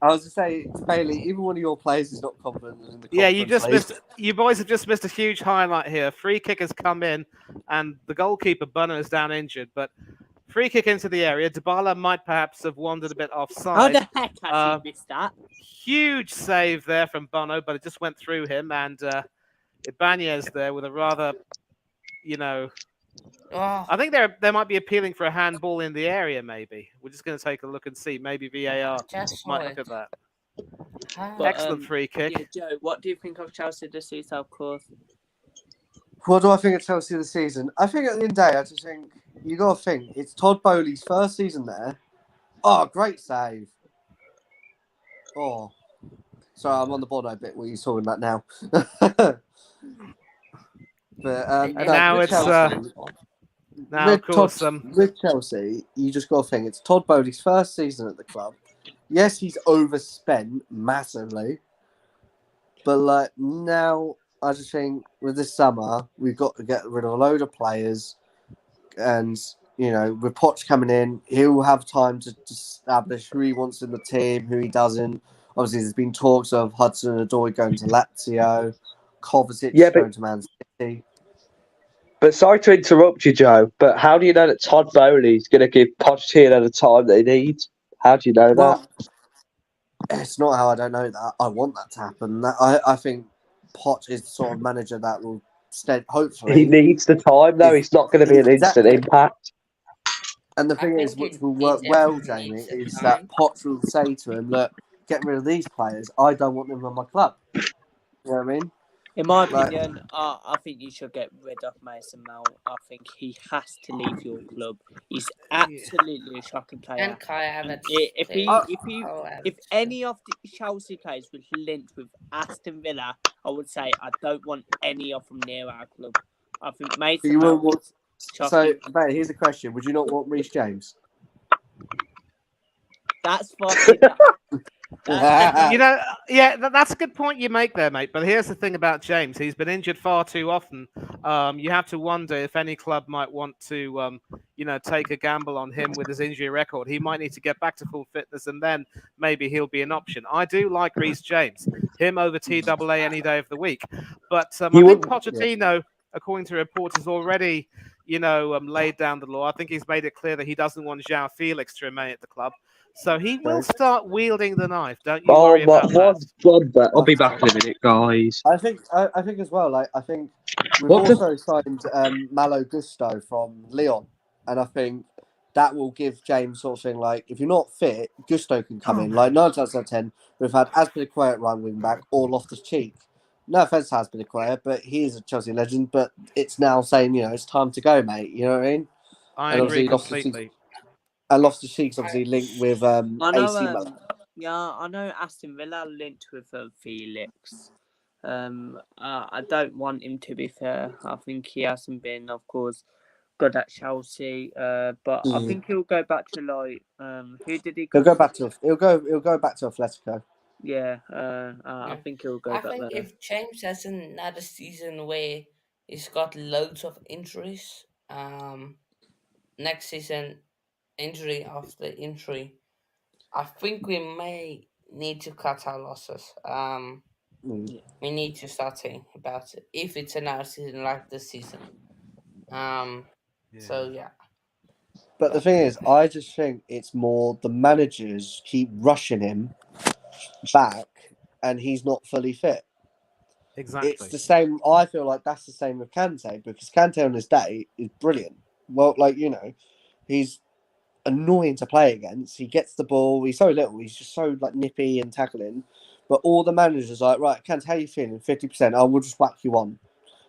I was to say to Bailey, even one of your players is not confident in the Yeah, you Conference just League. missed. You boys have just missed a huge highlight here. Free kick has come in, and the goalkeeper Bunner is down injured. But free kick into the area. Dybala might perhaps have wandered a bit How offside. the heck has Uh, he missed that? Huge save there from Bono, but it just went through him. And Ibanez there with a rather, you know, Oh, I think there might be appealing for a handball in the area. Maybe we're just going to take a look and see. Maybe VAR just saw might look it. at that. Huh? But Excellent free kick. yeah, Joe, what do you think of Chelsea this season? Of course, What do I think of Chelsea this season? I think at the end of the day, I just think you got to think it's Todd Bowley's first season there. Oh, great save! Oh, sorry, I'm on the Bono bit. What are you talking about now? But And They no, now with it's Chelsea, now of course with Chelsea, you just got to think it's Todd Bowley's first season at the club. Yes, he's overspent massively, but like now, I just think with this summer we've got to get rid of a load of players, and you know, with Poch coming in, he'll have time to establish who he wants in the team, who he doesn't. Obviously, there's been talks of Hudson-Odoi going to Lazio, Kovacic Yeah, but going to Man City. sorry to interrupt you, Joe. But how do you know that Todd Bowley's going to give Pochettino the time that he needs? How do you know that? Well, it's not how I don't know that. I want that to happen. I think Poch is the sort of manager that will hopefully. He needs the time, though. He's not going to be an instant Exactly. impact. And the I thing is, think which it, will it work well, definitely Jamie, needs the is that time. Poch will say to him, "Look, get rid of these players. I don't want them on my club." You know what I mean? in my Like- opinion, I think you should get rid of Mason Mount. I think he has to leave your club. He's absolutely a shocking player. And Kai Havertz. If any of the Chelsea players was linked with Aston Villa, I would say I don't want any of them near our club. I think Mason You Mount will. is So, shocking. mate, here's a question: would you not want Reece James? That's fucking. You know, yeah, that's a good point you make there, mate. But here's the thing about James: he's been injured far too often. You have to wonder if any club might want to, take a gamble on him with his injury record. He might need to get back to full fitness, and then maybe he'll be an option. I do like Reece James, him over TAA any day of the week. But I think Pochettino, according to reports, has already, laid down the law. I think he's made it clear that he doesn't want João Felix to remain at the club. So he will start wielding the knife. Don't you worry about that. I'll be back in a minute, guys. I think as well. Like I think we've also signed Malo Gusto from Lyon, and I think that will give James sort of thing like if you're not fit, Gusto can come in. Like 9 times out of 10, we've had Azpilicueta at right wing back or Loftus Cheek. No offense to Azpilicueta, but he is a Chelsea legend. But it's now saying it's time to go, mate. You know what I mean? I agree completely. And Loftus Cheek's obviously linked with I know. AC Milan. I know Aston Villa linked with Felix. I don't want him to be fair. I think he hasn't been, of course, good at Chelsea. But I Mm. think he'll go back to like who did he He'll come go from? back to he'll go back to Atletico. Yeah, I Yeah. think he'll go I back think there. if James has another season where he's got loads of injuries, next season, injury after injury, I think we may need to cut our losses. Mm. Yeah, We need to start thinking about it if it's another season like this season. Um, so Yeah. yeah, But the but thing is, I just think it's more the managers keep rushing him back, and he's not fully fit. It's Exactly. the same. I feel like that's the same with Kante because Kante on his day is brilliant. Well, he's annoying to play against. He gets the ball. He's so little. He's just so like nippy and tackling. But all the managers are like, right, Kante, how you feeling? 50%. Oh, we'll just whack you on.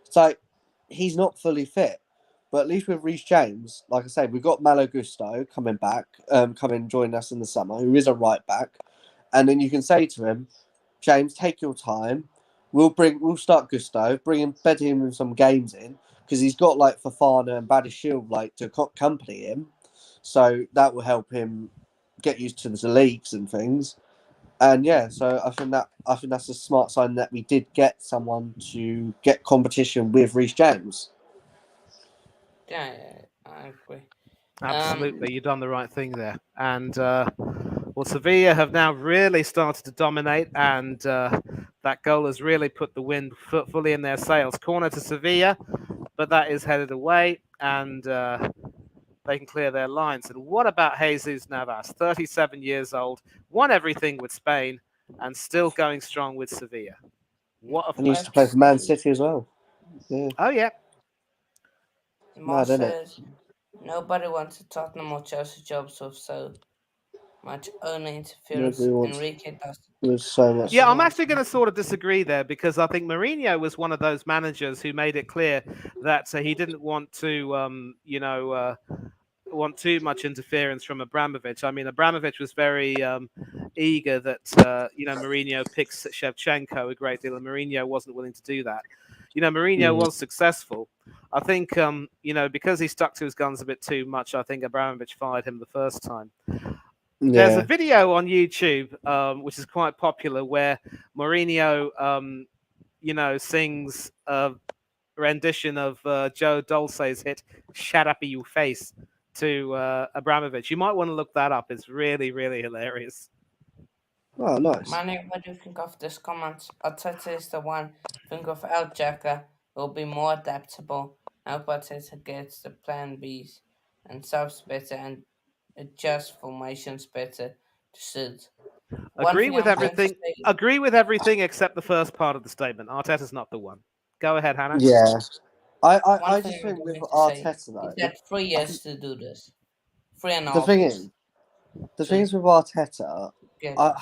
It's like he's not fully fit. But at least with Reece James, like I said, we've got Malo Gusto coming back, coming join us in the summer, who is a right back, and then you can say to him, James, take your time. We'll start Gusto, bed him with some games in because he's got like Fafana and Badishield like to accompany him, so that will help him get used to the leagues and things. And yeah, so I think that's a smart sign that we did get someone to get competition with Reece James. yeah, I agree. Absolutely, you've done the right thing there. And well, Sevilla have now really started to dominate, and that goal has really put the wind fully in their sails. Corner to Sevilla, but that is headed away, and they can clear their lines. And what about Jesus Navas, 37 years old, won everything with Spain, and still going strong with Sevilla? What a And he used player! to play Let's for Man see. City as well. Yeah, Oh yeah, mad, Moss isn't it? says nobody wants a Tottenham or Chelsea jobs with so much owner interference. Nobody wants Enrique with so much. yeah. doesn't I'm want actually going to. to sort of disagree there because I think Mourinho was one of those managers who made it clear that he didn't want to, want too much interference from Abramovich. I mean, Abramovich was very eager that Mourinho picks Shevchenko a great deal, and Mourinho wasn't willing to do that. Mourinho Mm. was successful. I think because he stuck to his guns a bit too much. I think Abramovich fired him the first time. There's a Yeah. video on YouTube which is quite popular where Mourinho, sings rendition of Joe Dolce's hit "Shut Up, You Face" to Abramovich. You might want to look that up. It's really, really hilarious. Oh, nice. Manny, what do you think of this comment? Arteta is the one. Think of El Jacker will be more adaptable. Help Arteta gets the plan Bs and subs better and adjust formations better to suit. One Agree thing with I'm going to everything. say, Agree with everything except the first part of the statement. Arteta's not the one. Go ahead, Hannah. Yeah. one I thing just I'm think with going to say Arteta is though, that 3 years to do this, three and a the half thing years is, the thing to is with Arteta, get I,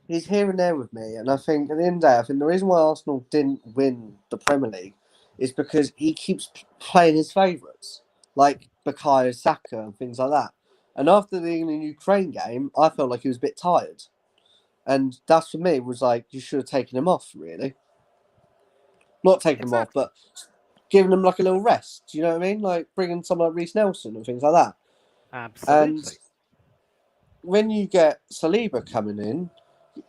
he's here and there with me, and I think at the end of the day, I think the reason why Arsenal didn't win the Premier League is because he keeps playing his favourites, like Bukayo Saka and things like that. And after the England Ukraine game, I felt like he was a bit tired, and that for me was like you should have taken him off, really. Not taking him off, Exactly. but giving him like a little rest. Do you know what I mean? Like bringing someone like Reece Nelson and things like that. And Absolutely. when you get Saliba coming in,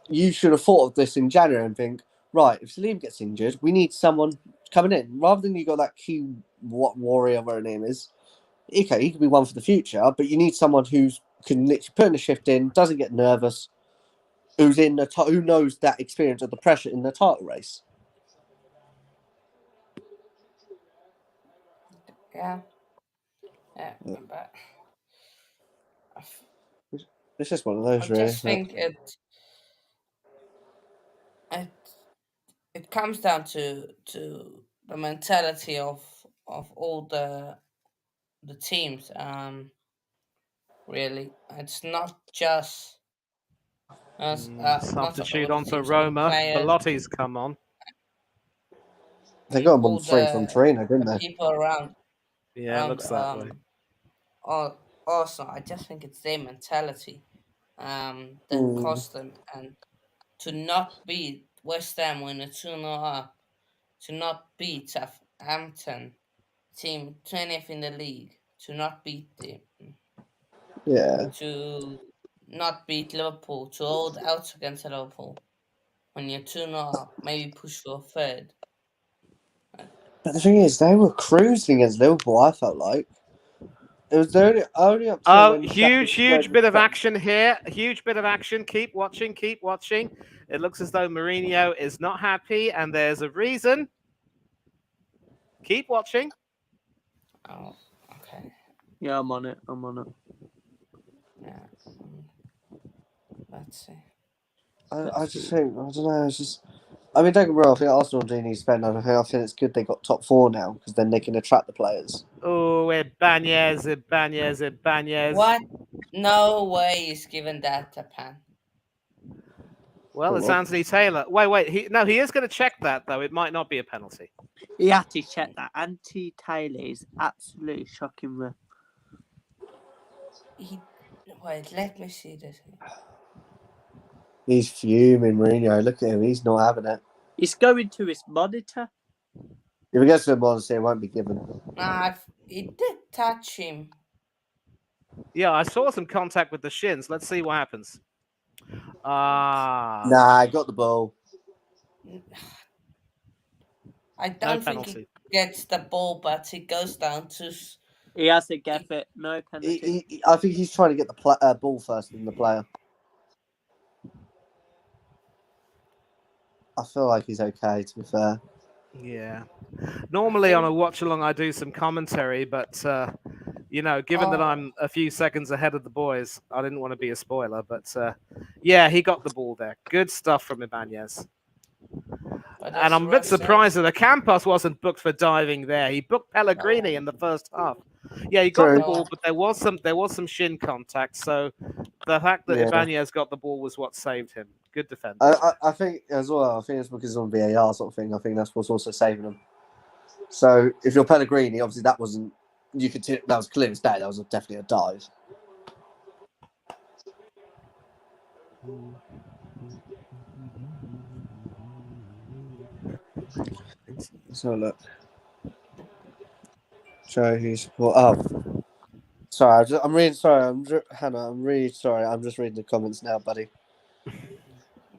you should have thought of this in January and think, right, if Saliba gets injured, we need someone coming in. Rather than you got that key warrior, whatever her name is. Okay, he could be one for the future, but you need someone who's can literally put in a shift in, doesn't get nervous, who's in the who knows that experience of the pressure in the title race. yeah, yeah, but I, It's just one of I those, really. just think it it comes down to the mentality of all the teams. Really, it's not just not just all Substitute the on for teams, all the Roma. players Belotti's come on. They and got him on all free from Torino, didn't the they? people Yeah, it around looks that way. Arsenal. I just think it's their mentality that Mm. cost them, and to not beat West Ham when it's 2-0 up, to not beat Southampton, team 20th in the league, to not beat them, Yeah. to not beat Liverpool, to hold out against Liverpool. When you're 2-0 up, maybe push for a third. But the thing is, they were cruising against Liverpool, I felt like. It was only up till Oh, when huge bit of action here. Huge bit of action. Keep watching, keep watching. It looks as though Mourinho is not happy, and there's a reason. Keep watching. Oh, okay. Yeah, I'm on it. I'm on it. Yeah. Let's see. I just think, I don't know, it's just... I mean, don't get me wrong, I think Arsenal do need to spend. I think it's good they got top 4 now, because then they can attract the players. Oh, Ibanez. What? No way he's given that to Pan. Well, it's Anthony Taylor. Wait. He is going to check that, though. It might not be a penalty. He had to check that. Anti Taylor is absolutely shocking me. Wait, let me see this. He's fuming, Mourinho. Look at him, he's not having it. He's going to his monitor. If it gets to the modesty, it won't be given. Nah, he did touch him. Yeah, I saw some contact with the shins. Let's see what happens. Nah, I got the ball. I don't think he gets the ball, but he goes down to... He has to get it. No penalty. I think he's trying to get the ball first than the player. I feel like he's okay, to be fair. Yeah. Normally on a watch-along, I do some commentary, but, given that I'm a few seconds ahead of the boys, I didn't want to be a spoiler. But, yeah, he got the ball there. Good stuff from Ibanez. And I'm a bit surprised that Ocampos wasn't booked for diving there. He booked Pellegrini in the first half. Yeah, he got the ball, but there was some shin contact. So the fact that Ibanez got the ball was what saved him. Good defense. I think as well. I think it's because on VAR sort of thing. I think that's what's also saving him. So if you're Pellegrini, obviously that wasn't. You could that was clear as day. That was definitely a dive. So look. Show who's sorry. I'm really sorry. Hannah, I'm really sorry. I'm just reading the comments now, buddy.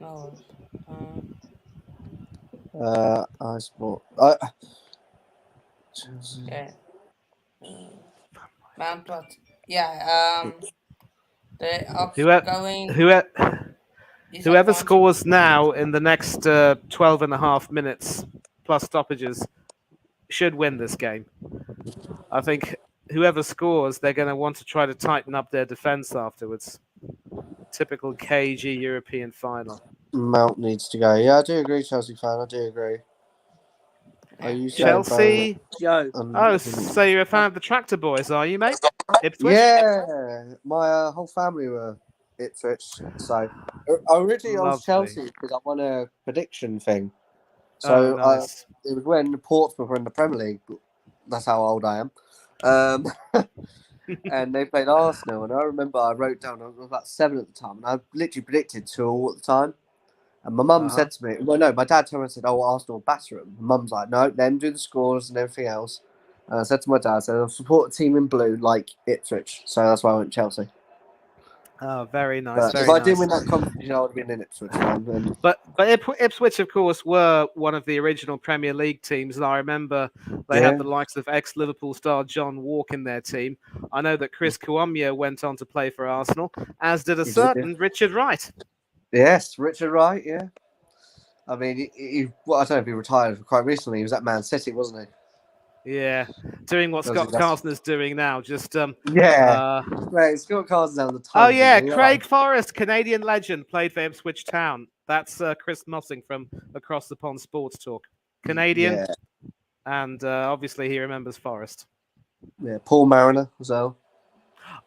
No. I sport. Yeah. Mount what? Yeah. The upcoming. Whoever scores now in the next 12 and a half minutes plus stoppages should win this game. I think whoever scores, they're going to want to try to tighten up their defense afterwards. Typical cagey European final. Mount needs to go. Yeah, I do agree, Chelsea fan. I do agree. Are you Chelsea? Joe. So you're a fan of the Tractor Boys, are you, mate? Ipswich? Yeah, my whole family were Ipswich. So originally I was Chelsea because I won a prediction thing. So nice. It was when Portsmouth were in the Premier League. That's how old I am. And they played Arsenal, and I remember I wrote down, I was about 7 at the time, and I literally predicted 2-2 at the time. And my mum said to me, well, no, my dad told me, and said, oh, Arsenal will batter them. My mum's like, no, let them do the scores and everything else. And I said to my dad, I said, I'll support a team in blue like Ipswich. So that's why I went Chelsea. Oh, very nice. If I didn't win that competition, I would have been an Ipswich fan. But Ipswich, of course, were one of the original Premier League teams, and I remember they had the likes of ex-Liverpool star John Walk in their team. I know that Chris Kouamia went on to play for Arsenal, as did a certain Richard Wright. Yes, Richard Wright, yeah. I mean, I don't know if he retired quite recently. He was at Man City, wasn't he? Yeah, doing what Scott Carson is doing now. Just Right, Scott Carson's down the time. Oh yeah, Craig Forrest, Canadian legend, played for Ipswich Town. That's Chris Mossing from Across the Pond Sports Talk. Canadian, and obviously he remembers Forrest. Yeah, Paul Mariner as well.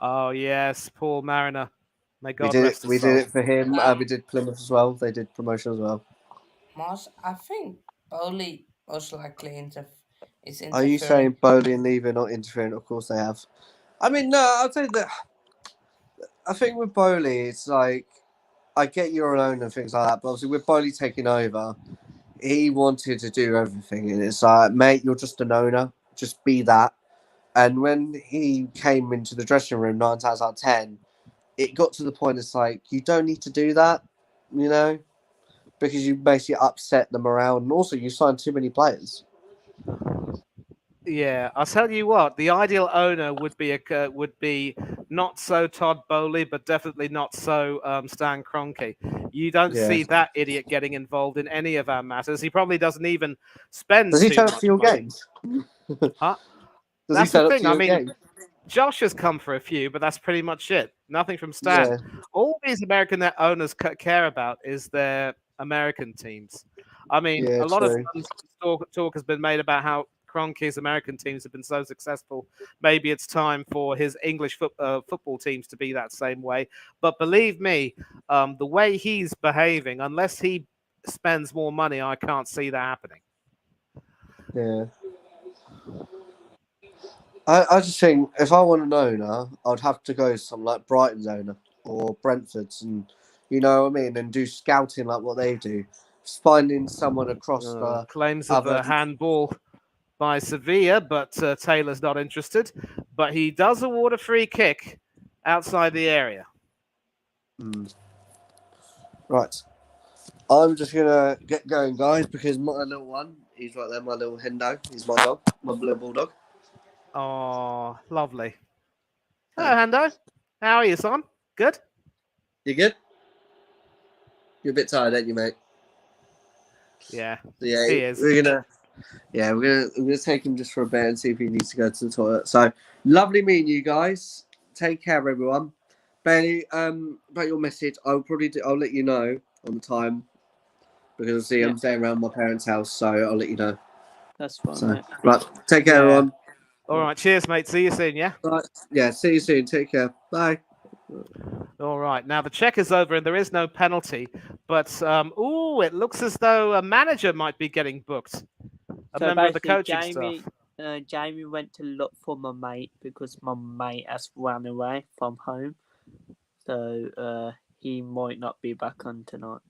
Oh yes, Paul Mariner. May God rest his soul. We did it for him. We did Plymouth as well. They did promotion as well. I think Bowley most likely is interfering. Are you saying Bowley and Levy are not interfering? Of course they have. I mean, no, I'll say that. I think with Bowley, it's like, I get you're alone and things like that, but obviously with Bowley taking over, he wanted to do everything, and it's like, mate, you're just an owner, just be that. And when he came into the dressing room 9 times out of 10, it got to the point it's like, you don't need to do that, you know, because you basically upset the morale and also you signed too many players. Yeah, I'll tell you what. The ideal owner would be not so Todd Bowley, but definitely not so Stan Kroenke. You don't Yeah. see that idiot getting involved in any of our matters. He probably doesn't even spend Does he too turn up much to your money. games? Huh? Does he That's the turn up to thing. I your mean, games? Josh has come for a few, but that's pretty much it. Nothing from Stan. Yeah. All these American owners care about is their American teams. I mean, Yeah, a lot of true. talk has been made about how Kroenke's American teams have been so successful. Maybe it's time for his English football teams to be that same way. But believe me, the way he's behaving, unless he spends more money, I can't see that happening. Yeah. I just think if I want an owner, I'd have to go some like Brighton's owner or Brentford's, and you know what I mean, and do scouting like what they do, just finding someone across the Claims of other. a handball by Sevilla, but Taylor's not interested. But he does award a free kick outside the area. Right, I'm just gonna get going, guys, because my little one, he's right there, my little Hendo, he's my dog, my little bulldog. Oh, lovely. Hello, Hando. How are you, son? Good? You good? You're a bit tired, aren't you, mate? Yeah, So, yeah, he is. we're gonna take him just for a bit and see if he needs to go to the toilet. So lovely meeting you guys. Take care, everyone. Bailey, about your message, I'll let you know on the time because see, I'm staying around my parents' house, so I'll let you know. That's fine, So mate. right, take care, Yeah. everyone. All right, cheers, mate. See you soon, yeah? Right, yeah, see you soon. Take care. Bye. All right. Now the check is over and there is no penalty, but it looks as though a manager might be getting booked. A So member of the basically, coaching staff. Jamie went to look for my mate because my mate has run away from home. So he might not be back on tonight.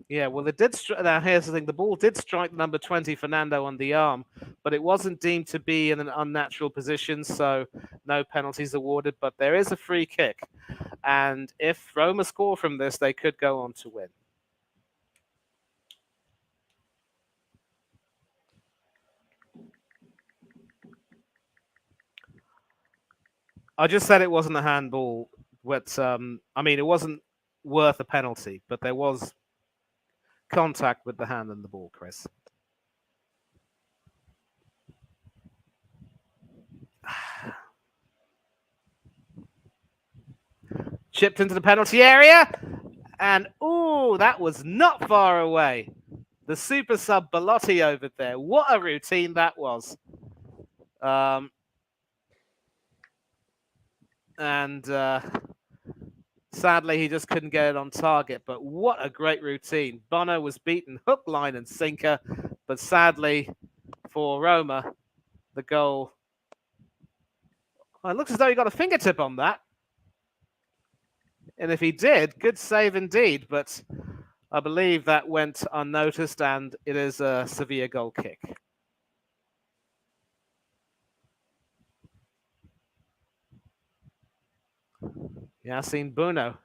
Yeah, well, it did. Now, here's the thing: the ball did strike number 20, Fernando, on the arm, but it wasn't deemed to be in an unnatural position, so no penalties awarded. But there is a free kick, and if Roma score from this, they could go on to win. I just said it wasn't a handball, but I mean, it wasn't worth a penalty, but there was contact with the hand and the ball, Chris. Chipped into the penalty area, and that was not far away. The super sub Belotti over there. What a routine that was. And sadly, he just couldn't get it on target. But what a great routine. Bono was beaten hook, line, and sinker. But sadly for Roma, the goal. Well, it looks as though he got a fingertip on that. And if he did, good save indeed. But I believe that went unnoticed, and it is a Sevilla goal kick. Yassine Bouno.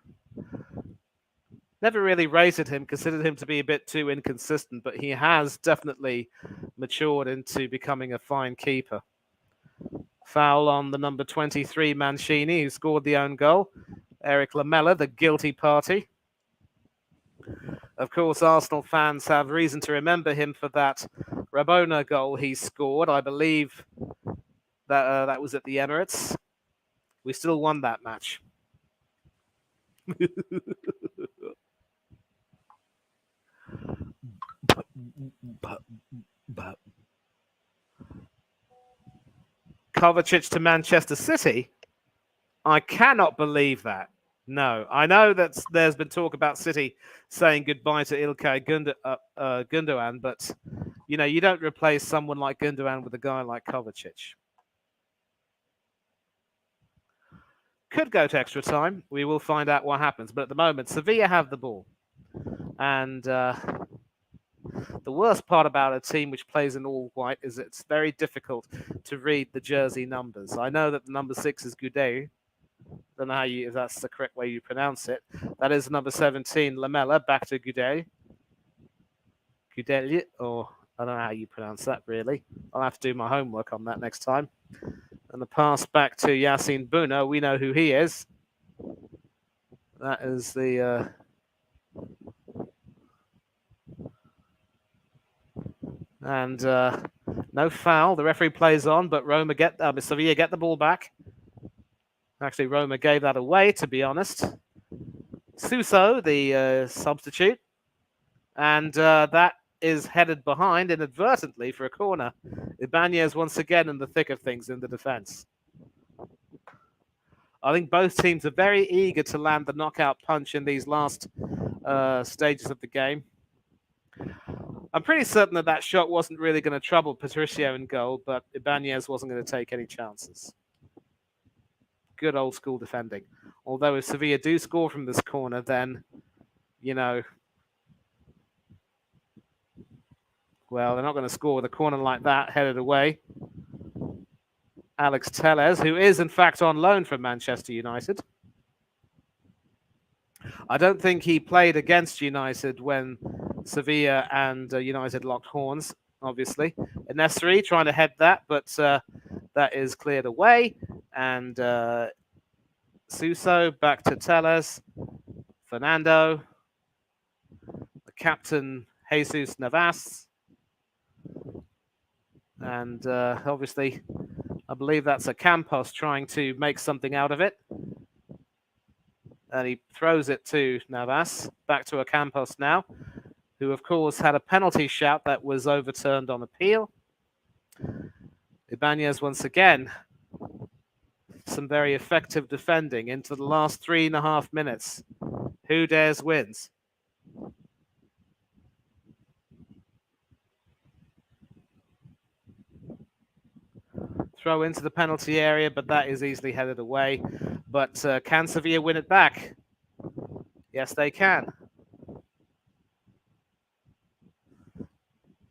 Never really rated him, considered him to be a bit too inconsistent, but he has definitely matured into becoming a fine keeper. Foul on the number 23 Mancini, who scored the own goal. Eric Lamela, the guilty party. Of course, Arsenal fans have reason to remember him for that Rabona goal he scored. I believe that was at the Emirates. We still won that match. Kovacic to Manchester City? I cannot believe that. No, I know that there's been talk about City saying goodbye to Ilkay Gundogan, but you don't replace someone like Gundogan with a guy like Kovacic. Could go to extra time. We will find out what happens. But at the moment, Sevilla have the ball. And The worst part about a team which plays in all white is it's very difficult to read the jersey numbers. I know that the number 6 is Goudet. Don't know if that's the correct way you pronounce it. That is number 17, Lamela, back to Goudet. Goudet, or I don't know how you pronounce that, really. I'll have to do my homework on that next time. And the pass back to Yassine Bouno. We know who he is. That is the... no foul. The referee plays on, but Sevilla get the ball back. Actually, Roma gave that away, to be honest. Suso, the substitute. And that is headed behind inadvertently for a corner. Ibanez once again in the thick of things in the defense. I think both teams are very eager to land the knockout punch in these last stages of the game. I'm pretty certain that shot wasn't really going to trouble Patricio in goal, but Ibanez wasn't going to take any chances. Good old school defending. Although if Sevilla do score from this corner, then, well, they're not going to score with a corner like that headed away. Alex Tellez, who is in fact on loan from Manchester United. I don't think he played against United when Sevilla and United locked horns, obviously. Nesri trying to head that, but that is cleared away. And Suso back to Tellez. Fernando. The captain, Jesus Navas. And obviously, I believe that's a Campos trying to make something out of it. And he throws it to Navas. Back to a Campos now, who, of course, had a penalty shout that was overturned on appeal. Ibanez once again. Some very effective defending into the last 3.5 minutes. Who dares wins? Throw into the penalty area, but that is easily headed away. But can Sevilla win it back? Yes, they can.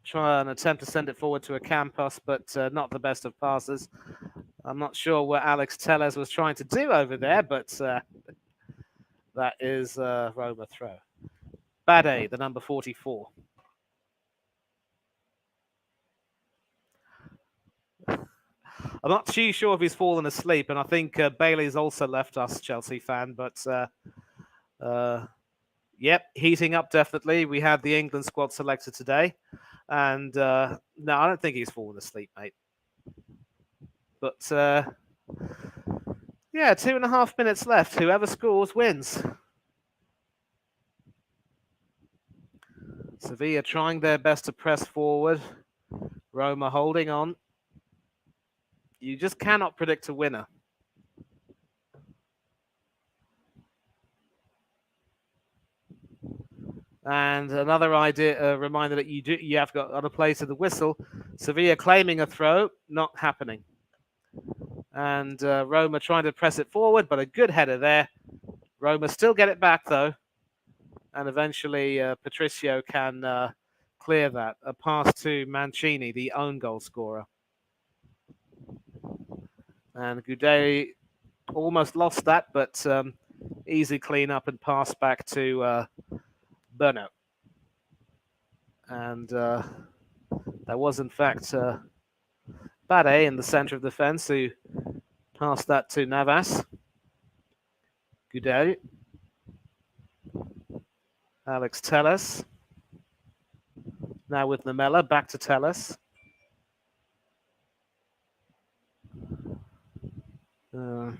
Try and attempt to send it forward to a Campos, but not the best of passes. I'm not sure what Alex Tellez was trying to do over there, but that is Roma throw. Bade, the number 44. I'm not too sure if he's fallen asleep, and I think Bailey's also left us, Chelsea fan, but yep, heating up definitely. We had the England squad selected today, and no, I don't think he's fallen asleep, mate. But yeah, 2.5 minutes left. Whoever scores wins. Sevilla trying their best to press forward. Roma holding on. You just cannot predict a winner. And another reminder that you have got on a play to the whistle. Sevilla claiming a throw, not happening. And Roma trying to press it forward, but a good header there. Roma still get it back though. And eventually Patricio can clear that. A pass to Mancini, the own goal scorer. And Goudet almost lost that, but easy clean up and pass back to Bouno. And there was, in fact, Bade in the centre of the fence who passed that to Navas. Goudet. Alex Tellez. Now with Lamela, back to Tellez. And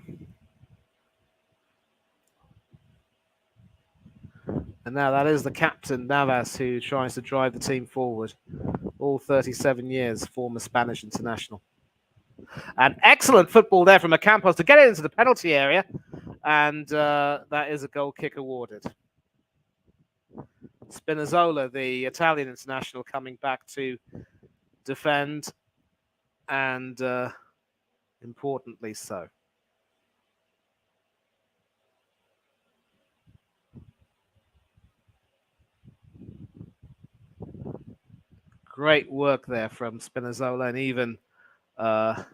now that is the captain, Navas, who tries to drive the team forward. All 37 years, former Spanish international. And excellent football there from Ocampos to get it into the penalty area. And that is a goal kick awarded. Spinazzola, the Italian international, coming back to defend. And importantly so. great work there from Spinazzola, and even the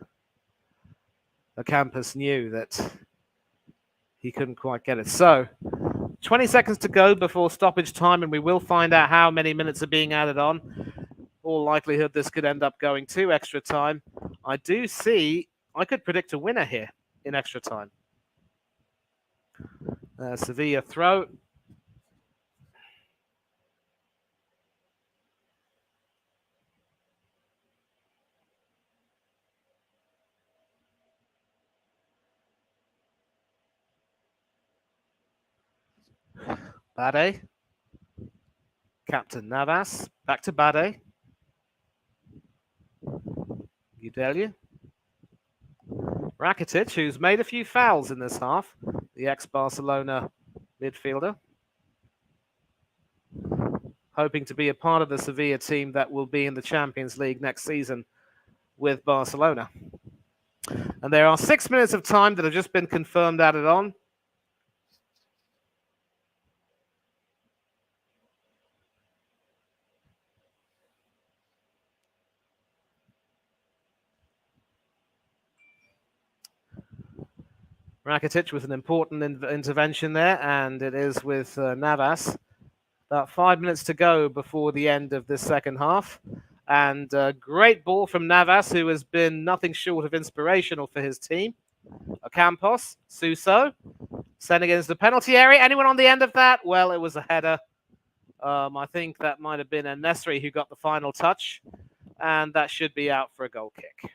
campus knew that he couldn't quite get it. So 20 seconds to go before stoppage time, and we will find out how many minutes are being added on. All likelihood this could end up going to extra time. I could predict a winner here in extra time. Sevilla throw. Bade. Captain Navas. Back to Bade. Udelia. Rakitic, who's made a few fouls in this half. The ex-Barcelona midfielder. Hoping to be a part of the Sevilla team that will be in the Champions League next season with Barcelona. And there are 6 minutes of time that have just been confirmed added on. Rakitic with an important intervention there, and it is with Navas. About 5 minutes to go before the end of this second half. And a great ball from Navas, who has been nothing short of inspirational for his team. Ocampos, Suso, sending it into the penalty area. Anyone on the end of that? Well, it was a header. I think that might have been Nesri who got the final touch, and that should be out for a goal kick.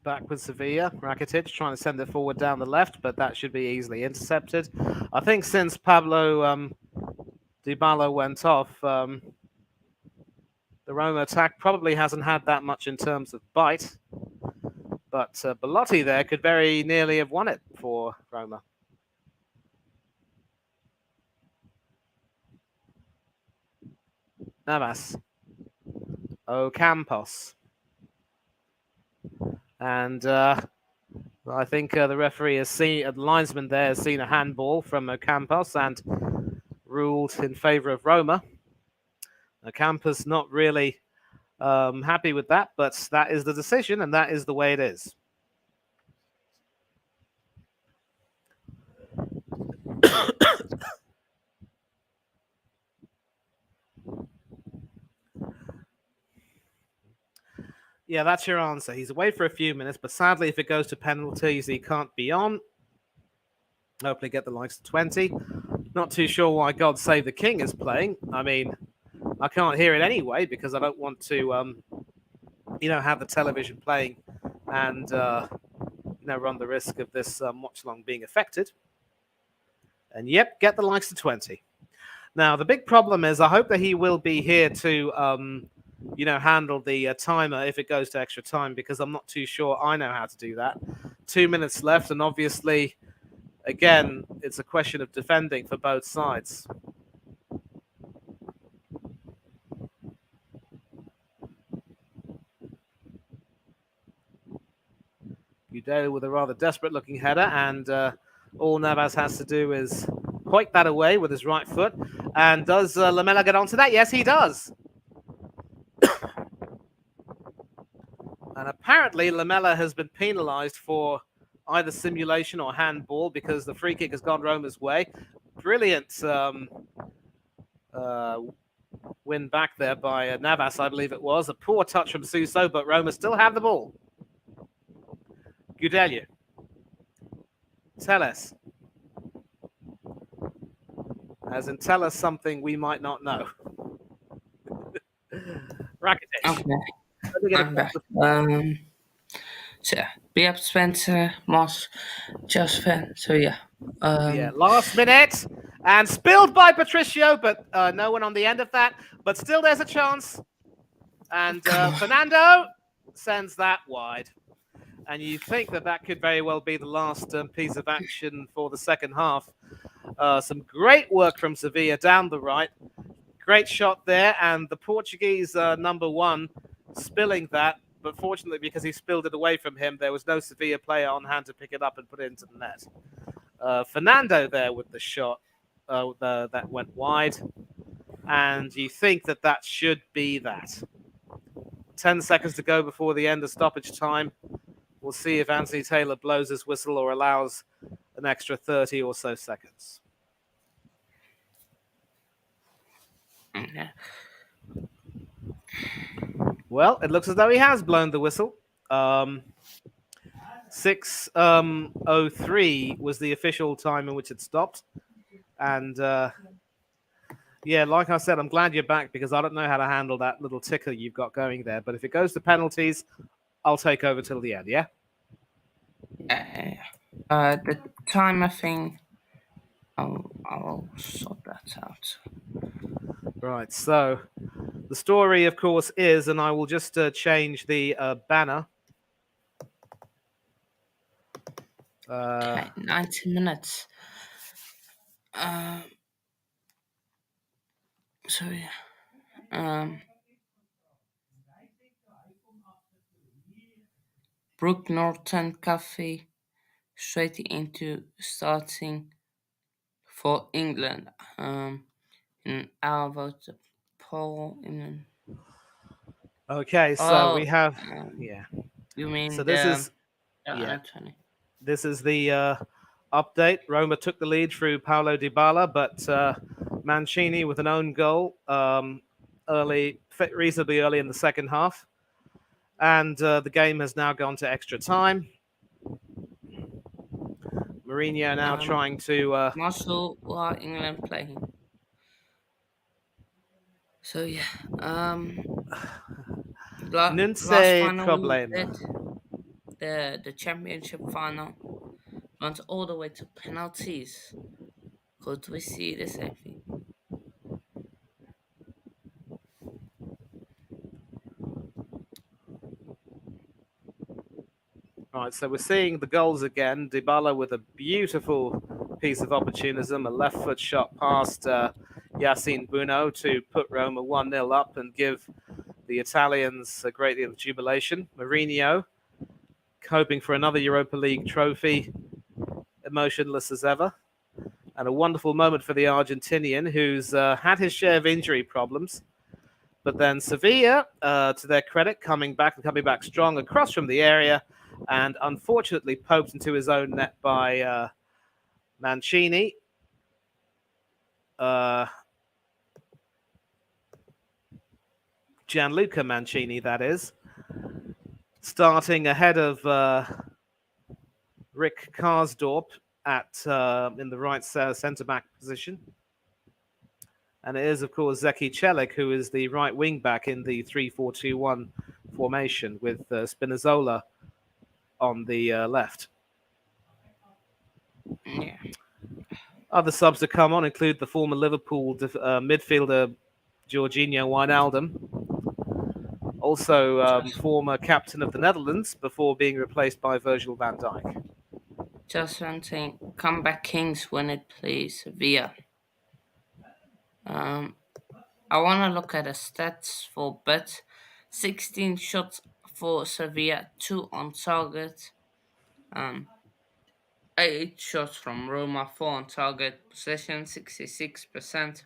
Back with Sevilla. Rakitic trying to send it forward down the left, but that should be easily intercepted. I think since Pablo Dybala went off, the Roma attack probably hasn't had that much in terms of bite. But Belotti there could very nearly have won it for Roma. Navas. Ocampos. And I think the referee has seen, the linesman there has seen a handball from Ocampos and ruled in favour of Roma. Ocampos not really happy with that, but that is the decision and that is the way it is. Yeah, that's your answer. He's away for a few minutes, but sadly, if it goes to penalties, he can't be on. Hopefully get the likes of 20. Not too sure why God Save the King is playing. I mean, I can't hear it anyway because I don't want to, have the television playing and, run the risk of this watch-along being affected. And yep, get the likes of 20. Now, the big problem is I hope that he will be here to, handle the timer if it goes to extra time, because I'm not too sure I know how to do that. 2 minutes left, and obviously, again, it's a question of defending for both sides. Udale with a rather desperate-looking header, and all Navas has to do is point that away with his right foot. And does Lamela get onto that? Yes, he does. And apparently Lamela has been penalised for either simulation or handball because the free kick has gone Roma's way. Brilliant win back there by Navas, I believe it was. A poor touch from Suso, but Roma still have the ball. Gudelu. Tell us. As in, tell us something we might not know. Rakitic. Okay, I'm back. So yeah, be up Spencer, Moss, just fan. So yeah. Yeah, last minute. And spilled by Patricio, but no one on the end of that. But still there's a chance. And Fernando sends that wide. And you think that that could very well be the last piece of action for the second half. Some great work from Sevilla down the right. Great shot there. And the Portuguese number one spilling that. But fortunately, because he spilled it away from him, there was no Sevilla player on hand to pick it up and put it into the net. Fernando there with the shot that went wide. And you think that that should be that. 10 seconds to go before the end of stoppage time. We'll see if Anthony Taylor blows his whistle or allows an extra 30 or so seconds. Yeah. Well, it looks as though he has blown the whistle. 6:03 was the official time in which it stopped. And yeah, like I said, I'm glad you're back because I don't know how to handle that little ticker you've got going there. But if it goes to penalties, I'll take over till the end, yeah? Yeah. The time, I think I'll sort that out. Right, so the story, of course, is, and I will just change the banner. Okay, 90 minutes. So yeah. Brook Norton Cafe straight into starting for England. In our vote poll in. Okay, so we have, yeah. You mean So this is, Anthony? This is the update. Roma took the lead through Paulo Dybala, but Mancini with an own goal reasonably early in the second half. And the game has now gone to extra time. Mourinho now trying to... Marshall, while England playing. So yeah, last final we did, the championship final, went all the way to penalties. Could we see the same thing? Right, so we're seeing the goals again. Dybala with a beautiful piece of opportunism, a left foot shot past Yassine Buno to put Roma 1-0 up and give the Italians a great deal of jubilation. Mourinho hoping for another Europa League trophy, emotionless as ever. And a wonderful moment for the Argentinian who's had his share of injury problems. But then Sevilla, to their credit, coming back strong across from the area and unfortunately poked into his own net by Mancini. Gianluca Mancini, that is. Starting ahead of Rick Karsdorp in the right centre-back position. And it is, of course, Zeki Celik, who is the right wing-back in the 3-4-2-1 formation with Spinazzola on the left. Yeah. Other subs to come on include the former Liverpool midfielder Jorginho Wijnaldum, also former captain of the Netherlands before being replaced by Virgil van Dijk. Just one thing, comeback kings when it plays Sevilla. I want to look at the stats for Bet. 16 shots for Sevilla, 2 on target. 8 shots from Roma, 4 on target, possession 66%,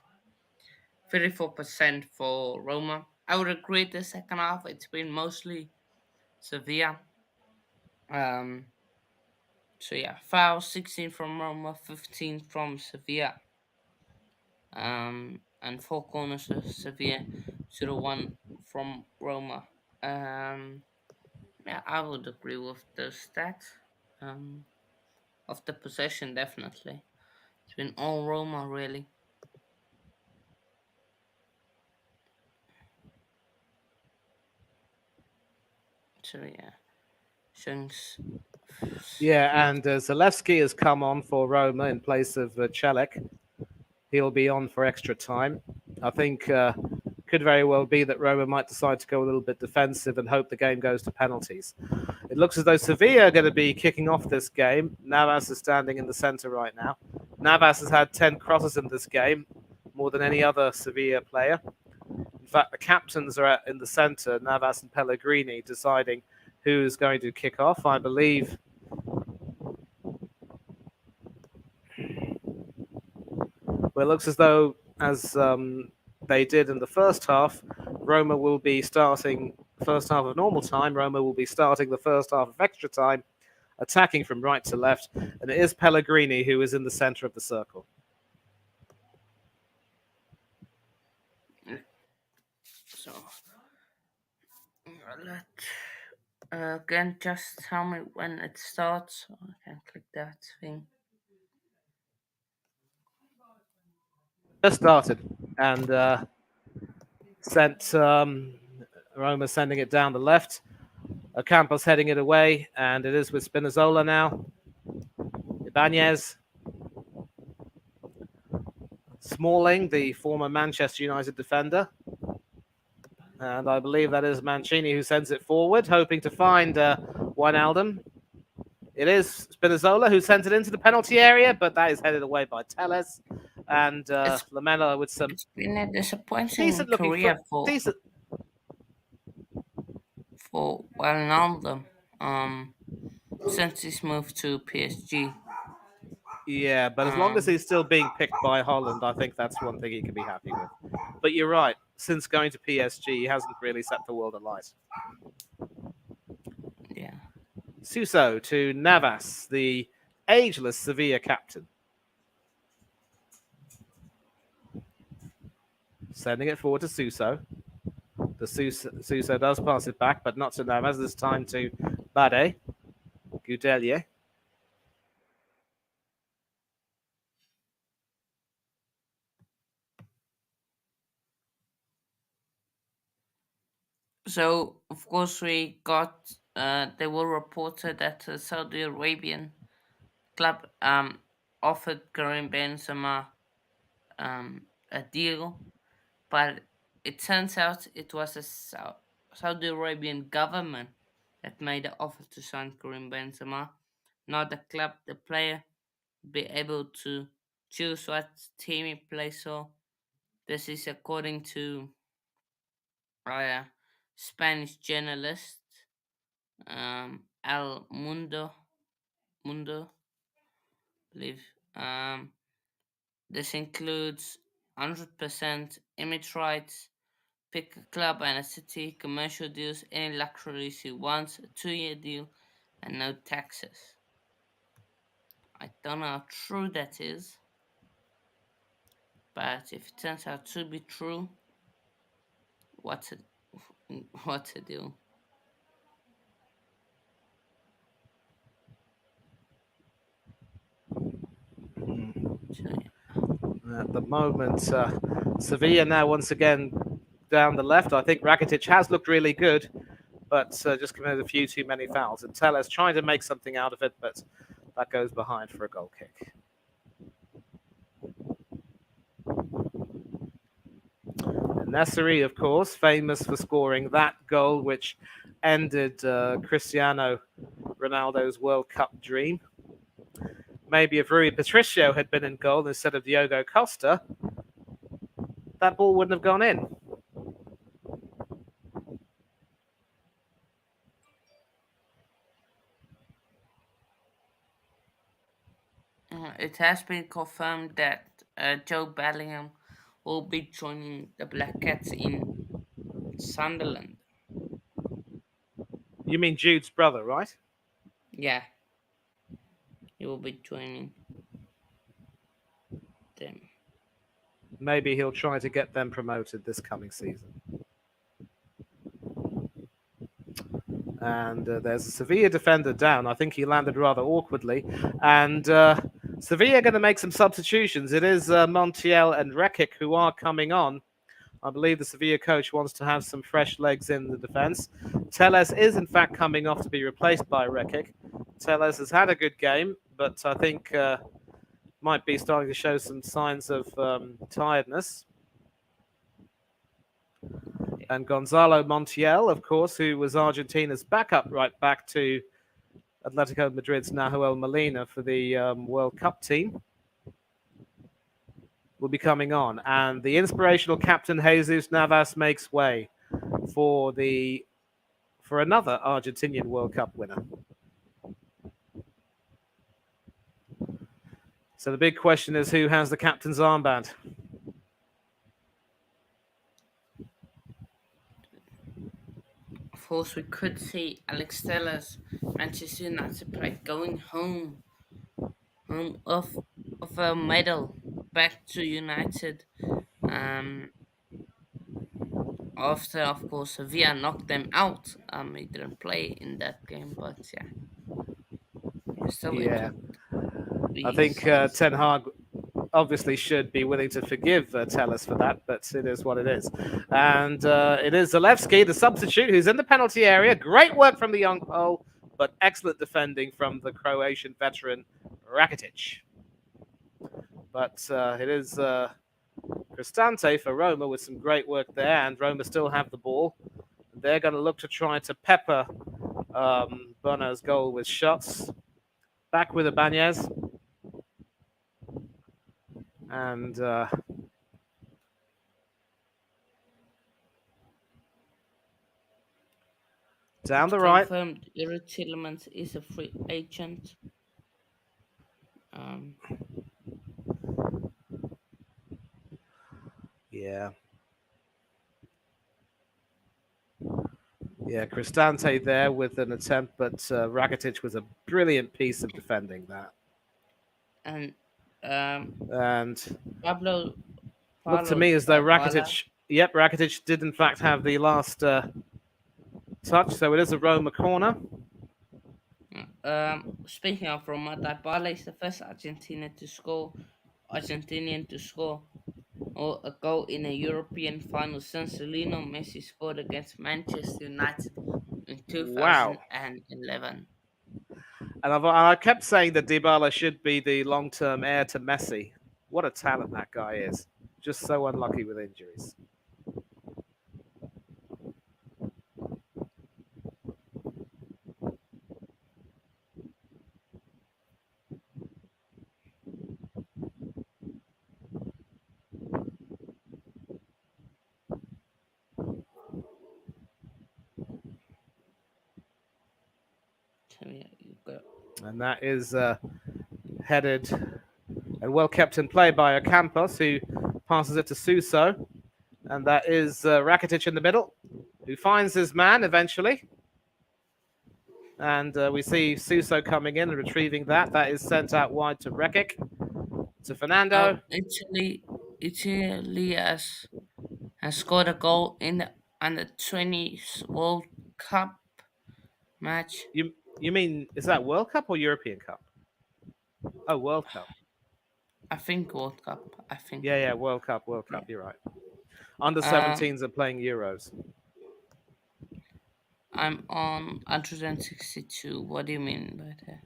34% for Roma. I would agree the second half it's been mostly Sevilla. Um, so yeah, fouls 16 from Roma, 15 from Sevilla. And 4 corners of Sevilla, 0-1 from Roma. Um, yeah, I would agree with the stats. Of the possession, definitely. It's been all Roma, really. So yeah, Shunks. Yeah, and Zalewski has come on for Roma in place of Celik. He'll be on for extra time. I think could very well be that Roma might decide to go a little bit defensive and hope the game goes to penalties. It looks as though Sevilla are going to be kicking off this game. Navas is standing in the centre right now. Navas has had 10 crosses in this game, more than any other Sevilla player. In fact, the captains are in the centre, Navas and Pellegrini, deciding who is going to kick off. I believe well, it looks as though, as they did in the first half, Roma will be starting first half of normal time. Roma will be starting the first half of extra time, attacking from right to left, and it is Pellegrini who is in the centre of the circle. So let again just tell me when it starts. So I can click that thing. Just started and sent Roma sending it down the left. Campos heading it away, and it is with Spinazzola now. Ibanez. Smalling, the former Manchester United defender. And I believe that is Mancini who sends it forward, hoping to find Wijnaldum. It is Spinazzola who sends it into the penalty area, but that is headed away by Telles. And Lamela with some It's been a disappointing decent-looking career decent. for Wijnaldum. Since he's moved to PSG. Yeah, but as long as he's still being picked by Holland, I think that's one thing he can be happy with. But you're right. Since going to PSG, he hasn't really set the world alight. Yeah. Suso to Navas, the ageless Sevilla captain. Sending it forward to Suso. Suso does pass it back, but not to Navas. This time to Bade. Gudelier. So of course we got. They were reported that the Saudi Arabian club offered Karim Benzema a deal, but it turns out it was a Saudi Arabian government that made the offer to sign Karim Benzema, not the club. The player be able to choose what team he plays for. This is according to a Spanish journalist, El Mundo, I believe. This includes 100% image rights, pick a club and a city, commercial deals, any luxuries he wants, a 2-year deal, and no taxes. I don't know how true that is, but if it turns out to be true, what's a what's a deal? So, yeah. At the moment, Sevilla now once again down the left. I think Rakitic has looked really good, but just committed a few too many fouls. And Telles trying to make something out of it, but that goes behind for a goal kick. Nasseri, of course, famous for scoring that goal, which ended Cristiano Ronaldo's World Cup dream. Maybe if Rui Patricio had been in goal instead of Diogo Costa, that ball wouldn't have gone in. It has been confirmed that Joe Bellingham will be joining the Black Cats in Sunderland. You mean Jude's brother, right? Yeah, he will be joining them. Maybe he'll try to get them promoted this coming season. And there's a Sevilla defender down. I think he landed rather awkwardly. And Sevilla are going to make some substitutions. It is Montiel and Rekic who are coming on. I believe the Sevilla coach wants to have some fresh legs in the defence. Telles is, in fact, coming off to be replaced by Rekic. Telles has had a good game, but I think might be starting to show some signs of tiredness. And Gonzalo Montiel, of course, who was Argentina's backup right back to Atletico Madrid's Nahuel Molina for the World Cup team, will be coming on. And the inspirational captain Jesus Navas makes way for another Argentinian World Cup winner. So the big question is, who has the captain's armband? Of course, we could see Alex Telles, Manchester United player, going home of a medal back to United. After, of course, Sevilla knocked them out. He didn't play in that game, but yeah, still Yeah, be I think his. Ten Hag obviously should be willing to forgive Telles for that, but it is what it is. And it is Zalewski, the substitute, who's in the penalty area. Great work from the young Pole, but excellent defending from the Croatian veteran Rakitic. But it is Cristante for Roma with some great work there, and Roma still have the ball. They're going to look to try to pepper Bono's goal with shots. Back with Ibanez. And down the right. Confirmed, Eric Tillemans is a free agent. Yeah. Yeah, Cristante there with an attempt, but Rakitic was a brilliant piece of defending that. And And Pablo looked to me as though Dybala, Rakitic did in fact have the last touch, so it is a Roma corner. Speaking of Roma, Dybala is the first Argentinian to score or a goal in a European final since Lionel Messi scored against Manchester United in Wow. 2011. And I kept saying that Dybala should be the long-term heir to Messi. What a talent that guy is. Just so unlucky with injuries. So yeah, you go. And that is headed and well kept in play by Ocampos, who passes it to Suso. And that is Rakitic in the middle, who finds his man eventually. And we see Suso coming in and retrieving that. That is sent out wide to Rekic, to Fernando. Italy has scored a goal in the under 20s World Cup match. You mean, is that World Cup or European Cup? Oh, World Cup. I think World Cup. I think. Yeah, World Cup. Yeah. You're right. Under 17s are playing Euros. I'm on 162. What do you mean by that?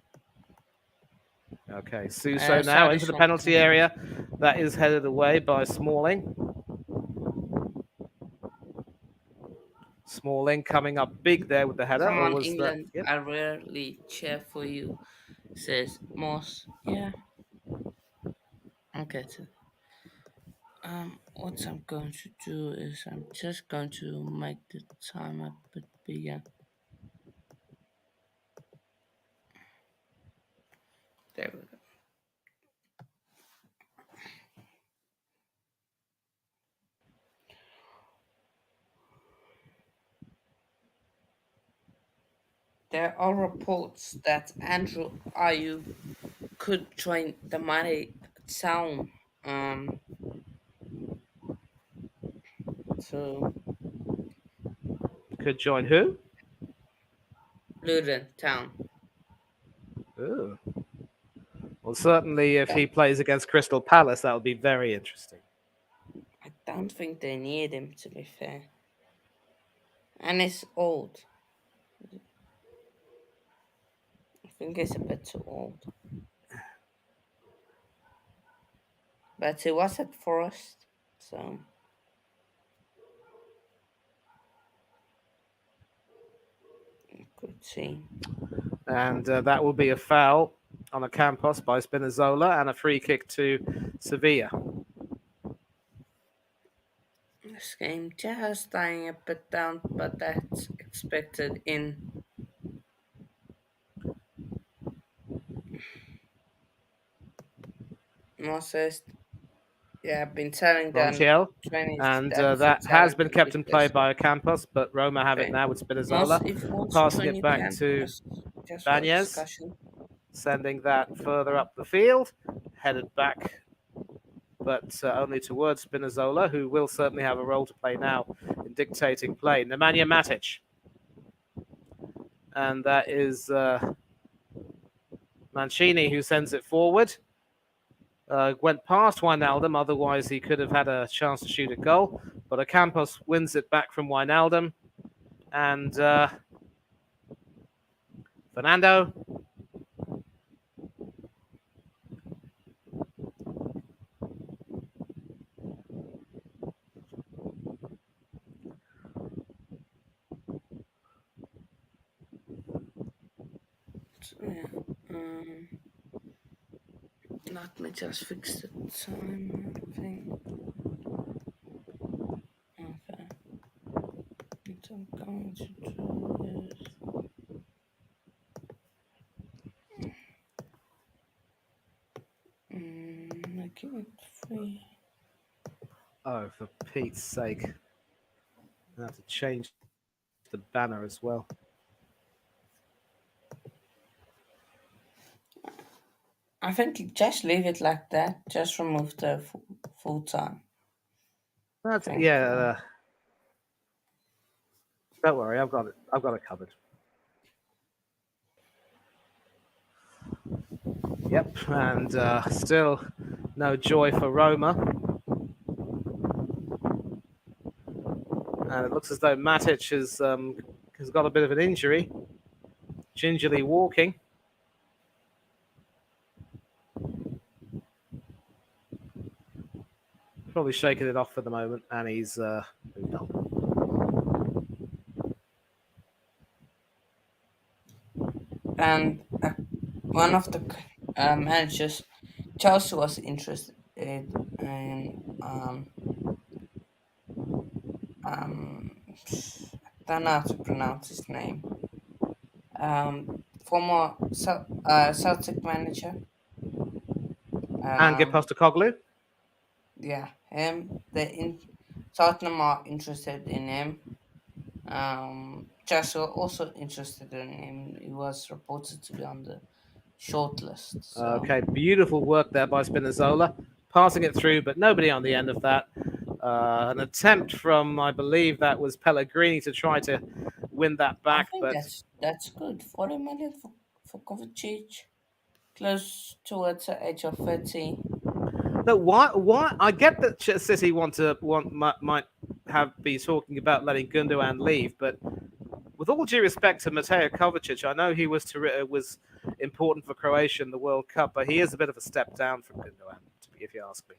Okay, Suso now into the penalty area. That is headed away by Smalling. Smalling coming up big there with the header. Come Or on, was England. that, yep. I rarely cheer for you, says Moss. Yeah. Okay. What I'm going to do is I'm just going to make the time a bit bigger. There we go. There are reports that Andrew Ayew could join the mighty town. Um, so Could join who? Luton Town. Ooh. Well, certainly if he plays against Crystal Palace, that would be very interesting. I don't think they need him, to be fair. And he's old. I think he's a bit too old. But he was at Forest, so you could see. And that will be a foul on a Campos by Spinazzola and a free kick to Sevilla. This game just dying a bit down, but that's expected in Moses. Yeah, I've been telling them Montiel. 20 And that episodes has haven't been kept in play this. by Campos, but Roma have it Okay. now with Most Spinazzola. if you want to Passing join, it you back can. to Just for Banez. discussion. Sending that further up the field. Headed back, but only towards Spinazzola, who will certainly have a role to play now in dictating play. Nemanja Matic. And that is Mancini who sends it forward. Went past Wijnaldum, otherwise he could have had a chance to shoot a goal. But Ocampos wins it back from Wijnaldum. And Fernando. So, yeah. Let me just fix the time thing. Okay. What I'm going to do is making it free. Oh, for Pete's sake. I have to change the banner as well. I think just leave it like that. Just remove the full time. That's, Thank yeah. Don't worry, I've got it. I've got it covered. Yep, and still no joy for Roma. And it looks as though Matic has got a bit of an injury. Gingerly walking. Probably shaking it off for the moment, and he's moved on. And one of the managers, Chelsea, was interested in I don't know how to pronounce his name. Former Celtic manager. Ange Postecoglou. Yeah, him. Tottenham are interested in him. Chelsea are also interested in him. He was reported to be on the shortlist. So. Okay, beautiful work there by Spinazzola. Passing it through, but nobody on the end of that. An attempt from, I believe, that was Pellegrini to try to win that back. I think that's good. 40 million for Kovacic. Close towards the age of 30. No, why? I get that City might be talking about letting Gundogan leave, but with all due respect to Mateo Kovacic, I know he was important for Croatia in the World Cup, but he is a bit of a step down from Gundogan, if you ask me.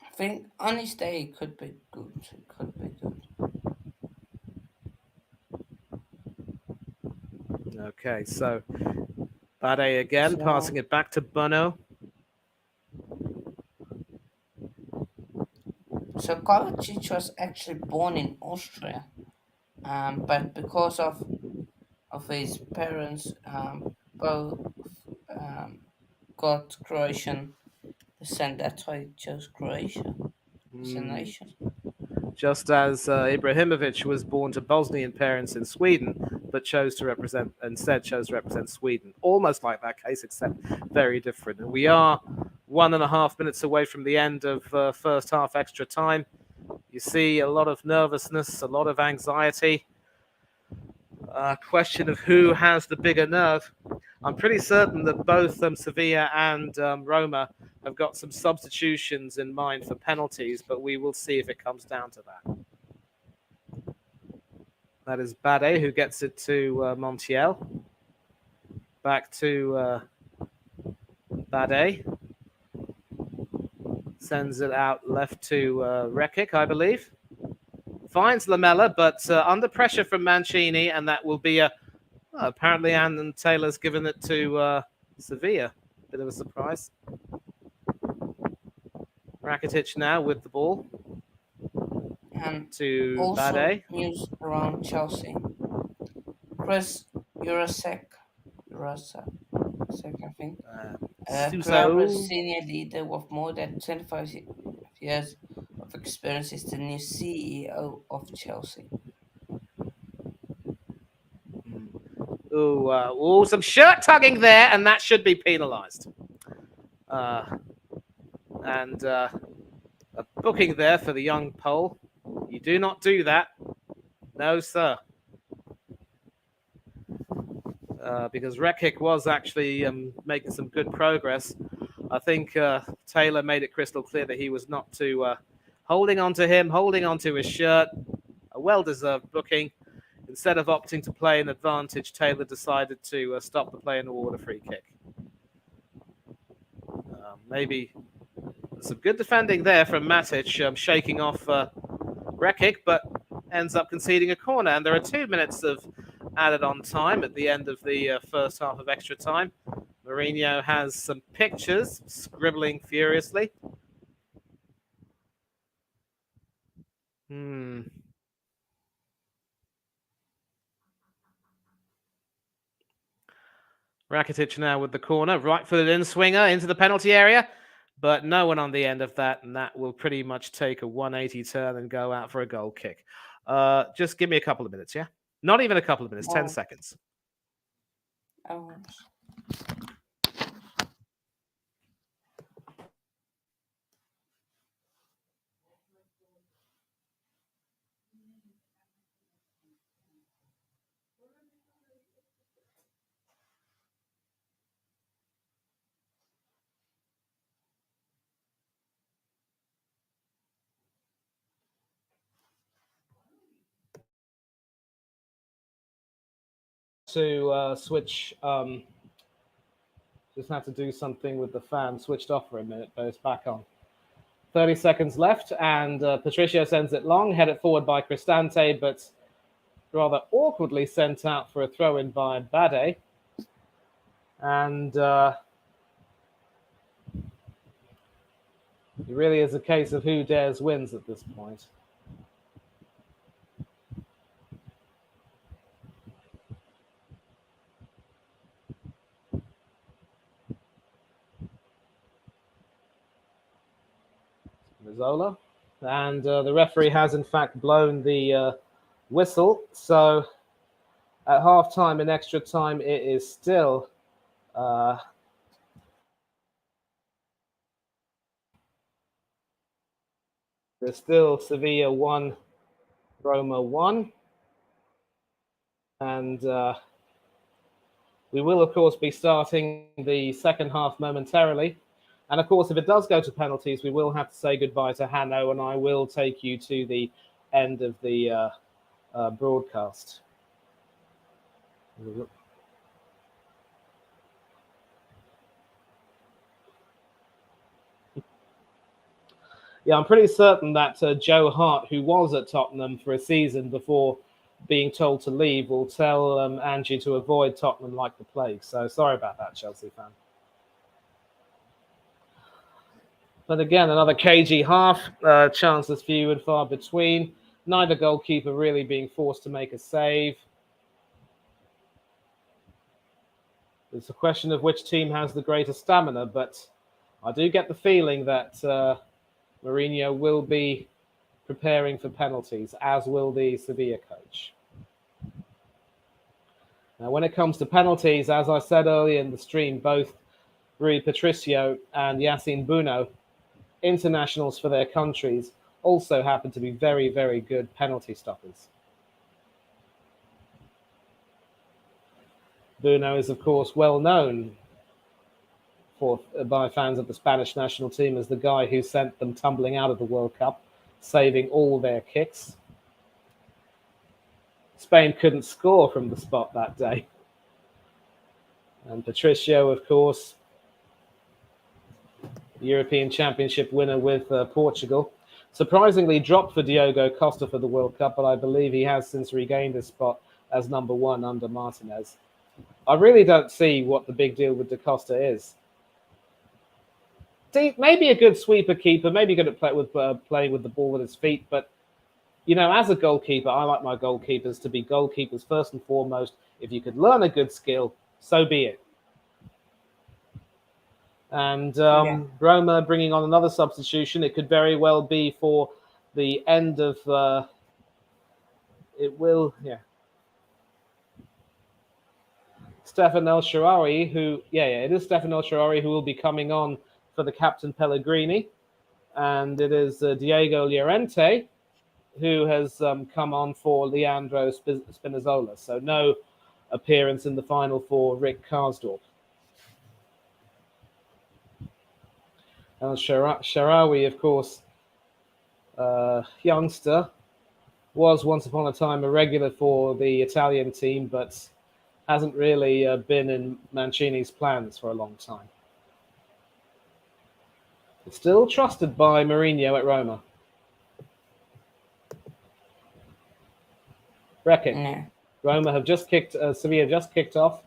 I think on his day it could be good. It could be good. Okay, so Bade again, passing it back to Bono. So Kovacic was actually born in Austria, but because of his parents, both got Croatian descent. That's why he chose Croatia as a nation. Just as Ibrahimovic was born to Bosnian parents in Sweden, but instead chose to represent Sweden. Almost like that case, except very different. And we are 1.5 minutes away from the end of first half extra time. You see a lot of nervousness, a lot of anxiety. Question of who has the bigger nerve. I'm pretty certain that both Sevilla and Roma have got some substitutions in mind for penalties, but we will see if it comes down to that. That is Bade who gets it to Montiel. Back to Bade. Sends it out left to Rekic, I believe. Finds Lamela, but under pressure from Mancini, and that will be apparently Ann Taylor's given it to Sevilla. Bit of a surprise. Rakitic now with the ball. And to also Bade. news around Chelsea. Chris Jurasek, I think. Club senior leader with more than 25 years of experience is the new CEO of Chelsea. Ooh, some shirt tugging there, and that should be penalised. And a booking there for the young Pole. You do not do that. No, sir. Because Rekic was actually making some good progress. I think Taylor made it crystal clear that he was not too holding on to him, holding on to his shirt. A well-deserved booking. Instead of opting to play an advantage, Taylor decided to stop the play and award a free kick. Maybe some good defending there from Matic, shaking off Rekic, but ends up conceding a corner. And there are 2 minutes of added on time at the end of the first half of extra time. Mourinho has some pictures, scribbling furiously. Rakitic now with the corner, right-footed in-swinger into the penalty area, but no one on the end of that, and that will pretty much take a 180 turn and go out for a goal kick. Just give me a couple of minutes, yeah? Not even a couple of minutes, 10 seconds. Oh. To switch, just have to do something with the fan. Switched off for a minute, but it's back on. 30 seconds left, and Patricio sends it long, headed forward by Cristante, but rather awkwardly sent out for a throw-in by Bade. And it really is a case of who dares wins at this point. Mazzola. And the referee has in fact blown the whistle. So at half-time and extra time, it is still there's still Sevilla 1, Roma 1. And we will, of course, be starting the second half momentarily. And, of course, if it does go to penalties, we will have to say goodbye to Hanno, and I will take you to the end of the broadcast. Yeah, I'm pretty certain that Joe Hart, who was at Tottenham for a season before being told to leave, will tell Angie to avoid Tottenham like the plague. So sorry about that, Chelsea fan. But again, another cagey half, chances few and far between. Neither goalkeeper really being forced to make a save. It's a question of which team has the greater stamina, but I do get the feeling that Mourinho will be preparing for penalties, as will the Sevilla coach. Now, when it comes to penalties, as I said earlier in the stream, both Rui Patricio and Yassine Bouno, internationals for their countries, also happen to be very, very good penalty stoppers. Bouno is, of course, well known by fans of the Spanish national team as the guy who sent them tumbling out of the World Cup, saving all their kicks. Spain couldn't score from the spot that day. And Patricio, of course, European Championship winner with Portugal. Surprisingly dropped for Diogo Costa for the World Cup, but I believe he has since regained his spot as number one under Martinez. I really don't see what the big deal with Da Costa is. Maybe a good sweeper keeper, maybe good at playing with the ball with his feet, but you know, as a goalkeeper, I like my goalkeepers to be goalkeepers first and foremost. If you could learn a good skill, so be it. And Roma bringing on another substitution. It could very well be for the end of Stefan El Shaarawy, it is Stefan El Shaarawy who will be coming on for the captain Pellegrini. And it is Diego Llorente who has come on for Leandro Spinazzola. So no appearance in the final for Rick Karsdorp. El Shaarawy, of course, youngster, was once upon a time a regular for the Italian team, but hasn't really been in Mancini's plans for a long time. But still trusted by Mourinho at Roma. Reckon. Roma have just kicked, Sevilla just kicked off,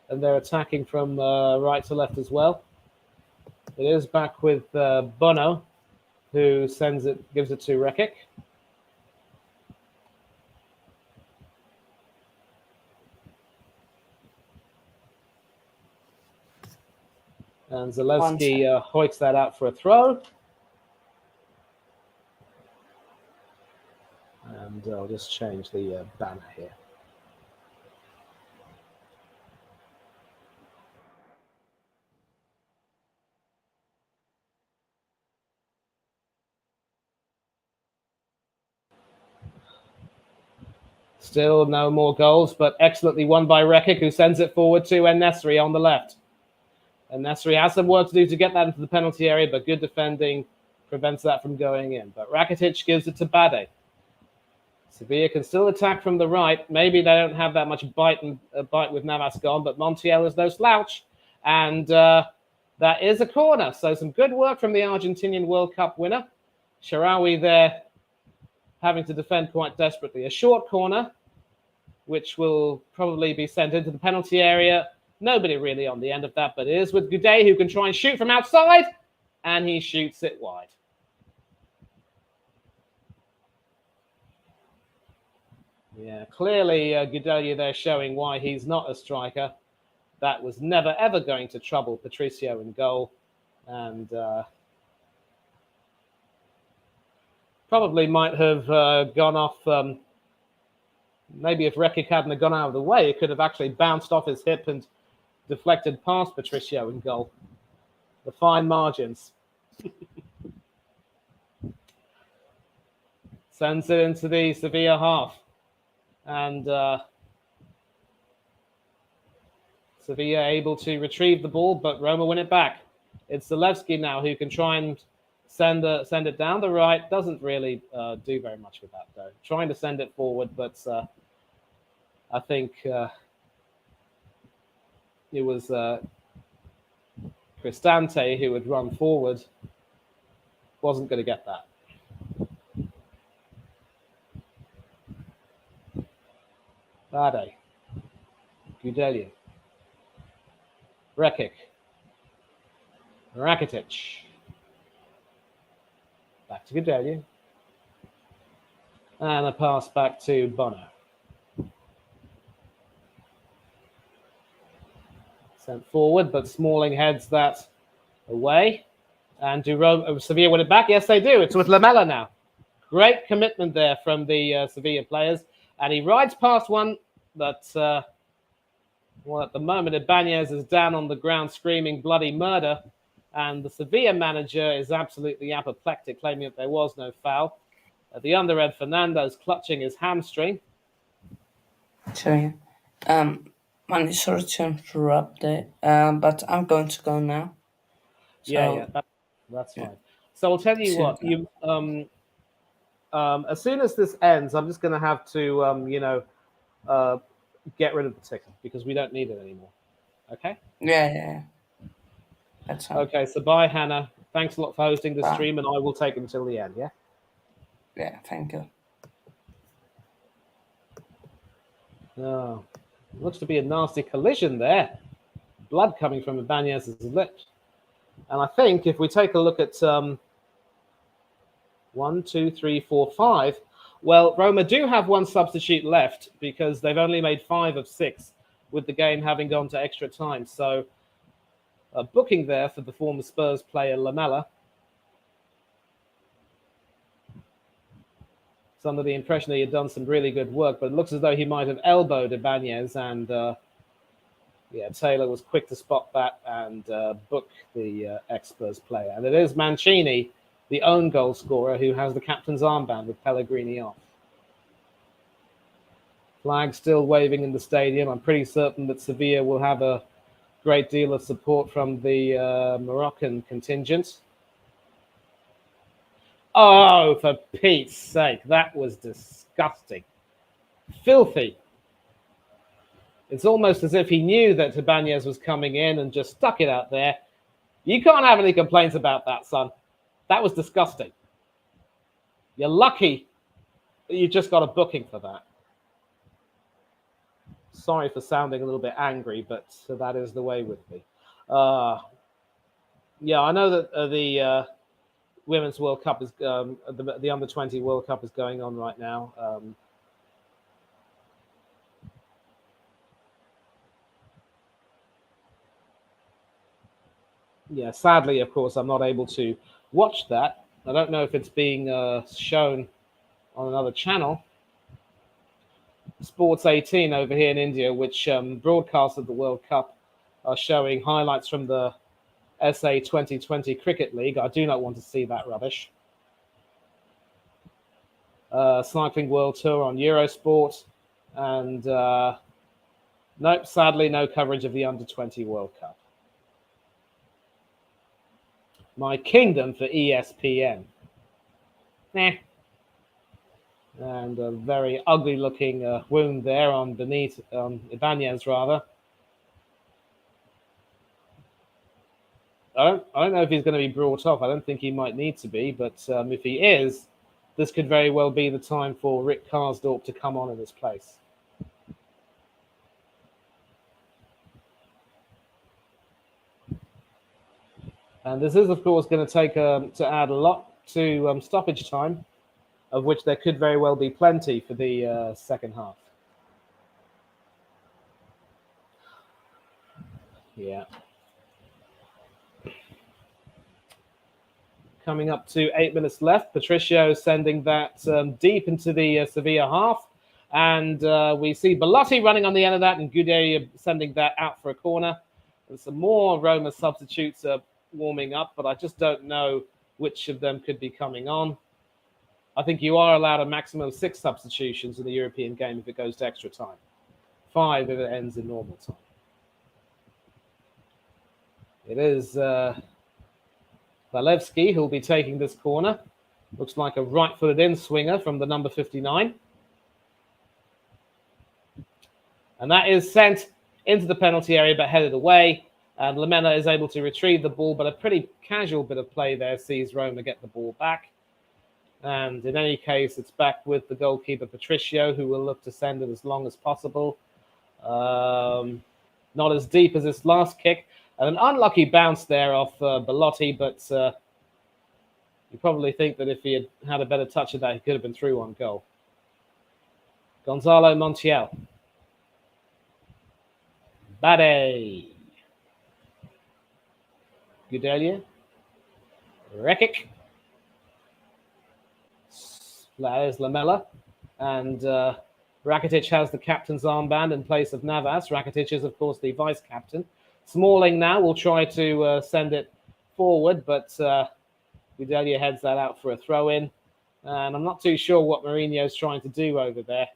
and they're attacking from right to left as well. It is back with Bono, who gives it to Rekic. And Zalewski hoiks that out for a throw. And I'll just change the banner here. Still no more goals, but excellently won by Rekic, who sends it forward to En-Nesyri on the left. En-Nesyri has some work to do to get that into the penalty area, but good defending prevents that from going in. But Rakitic gives it to Bade. Sevilla can still attack from the right. Maybe they don't have that much bite with Navas gone, but Montiel is no slouch. And that is a corner. So some good work from the Argentinian World Cup winner. Shaarawy there having to defend quite desperately. A short corner, which will probably be sent into the penalty area. Nobody really on the end of that, but it is with Goudet, who can try and shoot from outside, and he shoots it wide. Yeah, clearly Goudet there showing why he's not a striker. That was never, ever going to trouble Patricio in goal. And probably might have gone off. Maybe if Rekic hadn't gone out of the way, it could have actually bounced off his hip and deflected past Patricio in goal. The fine margins. Sends it into the Sevilla half. And Sevilla able to retrieve the ball, but Roma win it back. It's Zalewski now who can try and send it down the right. Doesn't really do very much with that, though. Trying to send it forward, but I think it was Cristante who would run forward. Wasn't going to get that. Bade. Goudet. Rekic. Rakitic. Back to Goudet. And a pass back to Bono. Sent forward, but Smalling heads that away. And do Sevilla win it back? Yes, they do. It's with Lamela now. Great commitment there from the Sevilla players. And he rides past one, but Well, at the moment, Ibanez is down on the ground screaming bloody murder, and the Sevilla manager is absolutely apoplectic, claiming that there was no foul. At the other end, Fernando's clutching his hamstring. So yeah, man, sorry to interrupt it, but I'm going to go now. So That's yeah, fine. So I'll tell you see you what, you as soon as this ends, I'm just going to have to get rid of the ticker because we don't need it anymore. Okay. yeah. That's fine. Okay. So bye, Hannah. Thanks a lot for hosting the Bye. stream, and I will take it until the end. Yeah. Yeah, thank you. Oh, looks to be a nasty collision there. Blood coming from Ibanez's lips. And I think if we take a look at 1, 2, 3, 4, 5, well, Roma do have one substitute left because they've only made 5 of 6 with the game having gone to extra time. So a booking there for the former Spurs player Lamela. It's under the impression that he had done some really good work, but it looks as though he might have elbowed Ibanez, and Taylor was quick to spot that and book the ex-Spurs player. And it is Mancini, the own goal scorer, who has the captain's armband with Pellegrini off. Flag still waving in the stadium. I'm pretty certain that Sevilla will have a great deal of support from the Moroccan contingent. Oh, for Pete's sake, that was disgusting. Filthy. It's almost as if he knew that Ibanez was coming in and just stuck it out there. You can't have any complaints about that, son. That was disgusting. You're lucky that you just got a booking for that. Sorry for sounding a little bit angry, but that is the way with me. I know that the Women's World Cup is the Under-20 World Cup is going on right now. Sadly, of course, I'm not able to watch that. I don't know if it's being shown on another channel. Sports 18 over here in India, which broadcasted the World Cup, are showing highlights from the SA 2020 Cricket League. I do not want to see that rubbish. Cycling World Tour on Eurosport, and nope, sadly, no coverage of the Under-20 World Cup. My kingdom for ESPN. And a very ugly-looking wound there on Ibanez, rather. I don't know if he's going to be brought off. I don't think he might need to be, but if he is, this could very well be the time for Rick Karsdorp to come on in his place. And this is, of course, going to take to add a lot to stoppage time, of which there could very well be plenty for the second half. Yeah. Coming up to 8 minutes left. Patricio sending that deep into the Sevilla half. And we see Belotti running on the end of that, and Guni sending that out for a corner. And some more Roma substitutes are warming up, but I just don't know which of them could be coming on. I think you are allowed a maximum of 6 substitutions in the European game if it goes to extra time. 5 if it ends in normal time. It is Walewski who'll be taking this corner. Looks like a right-footed in-swinger from the number 59. And that is sent into the penalty area but headed away. And Lamela is able to retrieve the ball, but a pretty casual bit of play there sees Roma get the ball back. And in any case, it's back with the goalkeeper, Patricio, who will look to send it as long as possible. Not as deep as this last kick. And an unlucky bounce there off Belotti, but you probably think that if he had had a better touch of that, he could have been through on goal. Gonzalo Montiel. Bade. Gudelia. Rekic. There's Lamela. And Rakitic has the captain's armband in place of Navas. Rakitic is, of course, the vice-captain. Smalling now will try to send it forward, but Gudelja heads that out for a throw-in. And I'm not too sure what Mourinho's trying to do over there.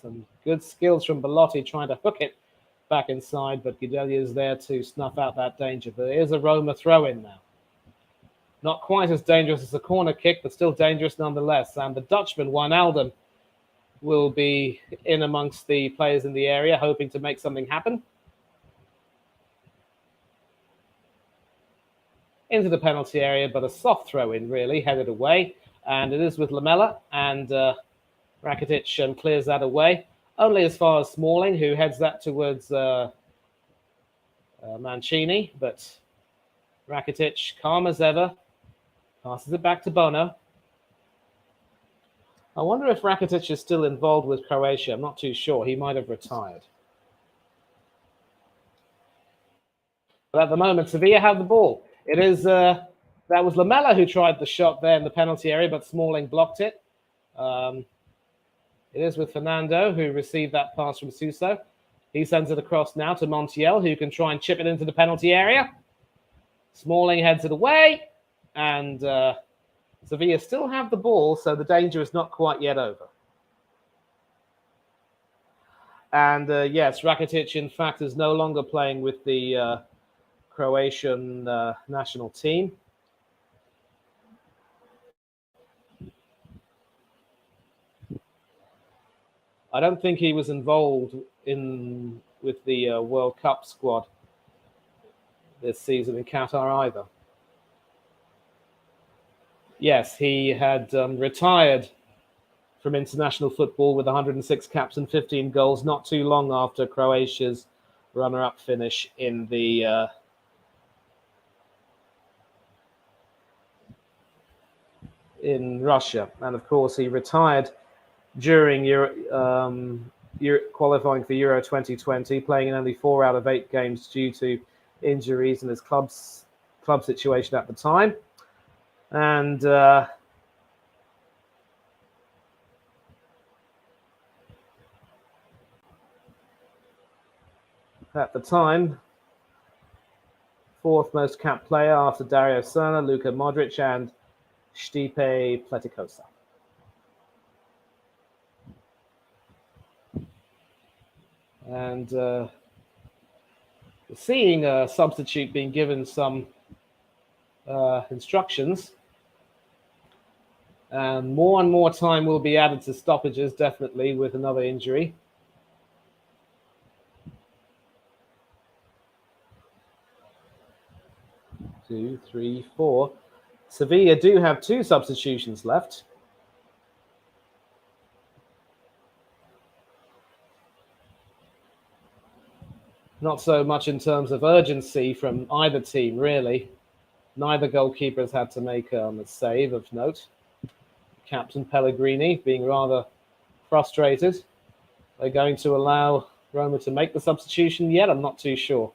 Some good skills from Belotti trying to hook it back inside, but Gudelja is there to snuff out that danger. But it is a Roma throw-in now. Not quite as dangerous as a corner kick, but still dangerous nonetheless. And the Dutchman, Wijnaldum, will be in amongst the players in the area, hoping to make something happen. Into the penalty area, but a soft throw-in, really, headed away. And it is with Lamela, and Rakitic clears that away. Only as far as Smalling, who heads that towards Mancini, but Rakitic, calm as ever, passes it back to Bono. I wonder if Rakitic is still involved with Croatia. I'm not too sure. He might have retired. But at the moment, Sevilla have the ball. It is that was Lamela who tried the shot there in the penalty area, but Smalling blocked it. It is with Fernando, who received that pass from Suso. He sends it across now to Montiel, who can try and chip it into the penalty area. Smalling heads it away, and Sevilla still have the ball, so the danger is not quite yet over. And yes, Rakitic, in fact, is no longer playing with the Croatian national team. I don't think he was involved with the World Cup squad this season in Qatar either. Yes, he had retired from international football with 106 caps and 15 goals not too long after Croatia's runner-up finish in the in Russia. And of course, he retired during qualifying for Euro 2020, playing in only 4 out of 8 games due to injuries in his club situation at the time. And at the time, 4th most capped player after Dario Serna, Luka Modric, and Stipe Pletikosa. And seeing a substitute being given some instructions, and more time will be added to stoppages, definitely, with another injury. Two, three, four. Sevilla do have 2 substitutions left. Not so much in terms of urgency from either team, really. Neither goalkeeper has had to make a save of note. Captain Pellegrini being rather frustrated. They're going to allow Roma to make the substitution yet? I'm not too sure.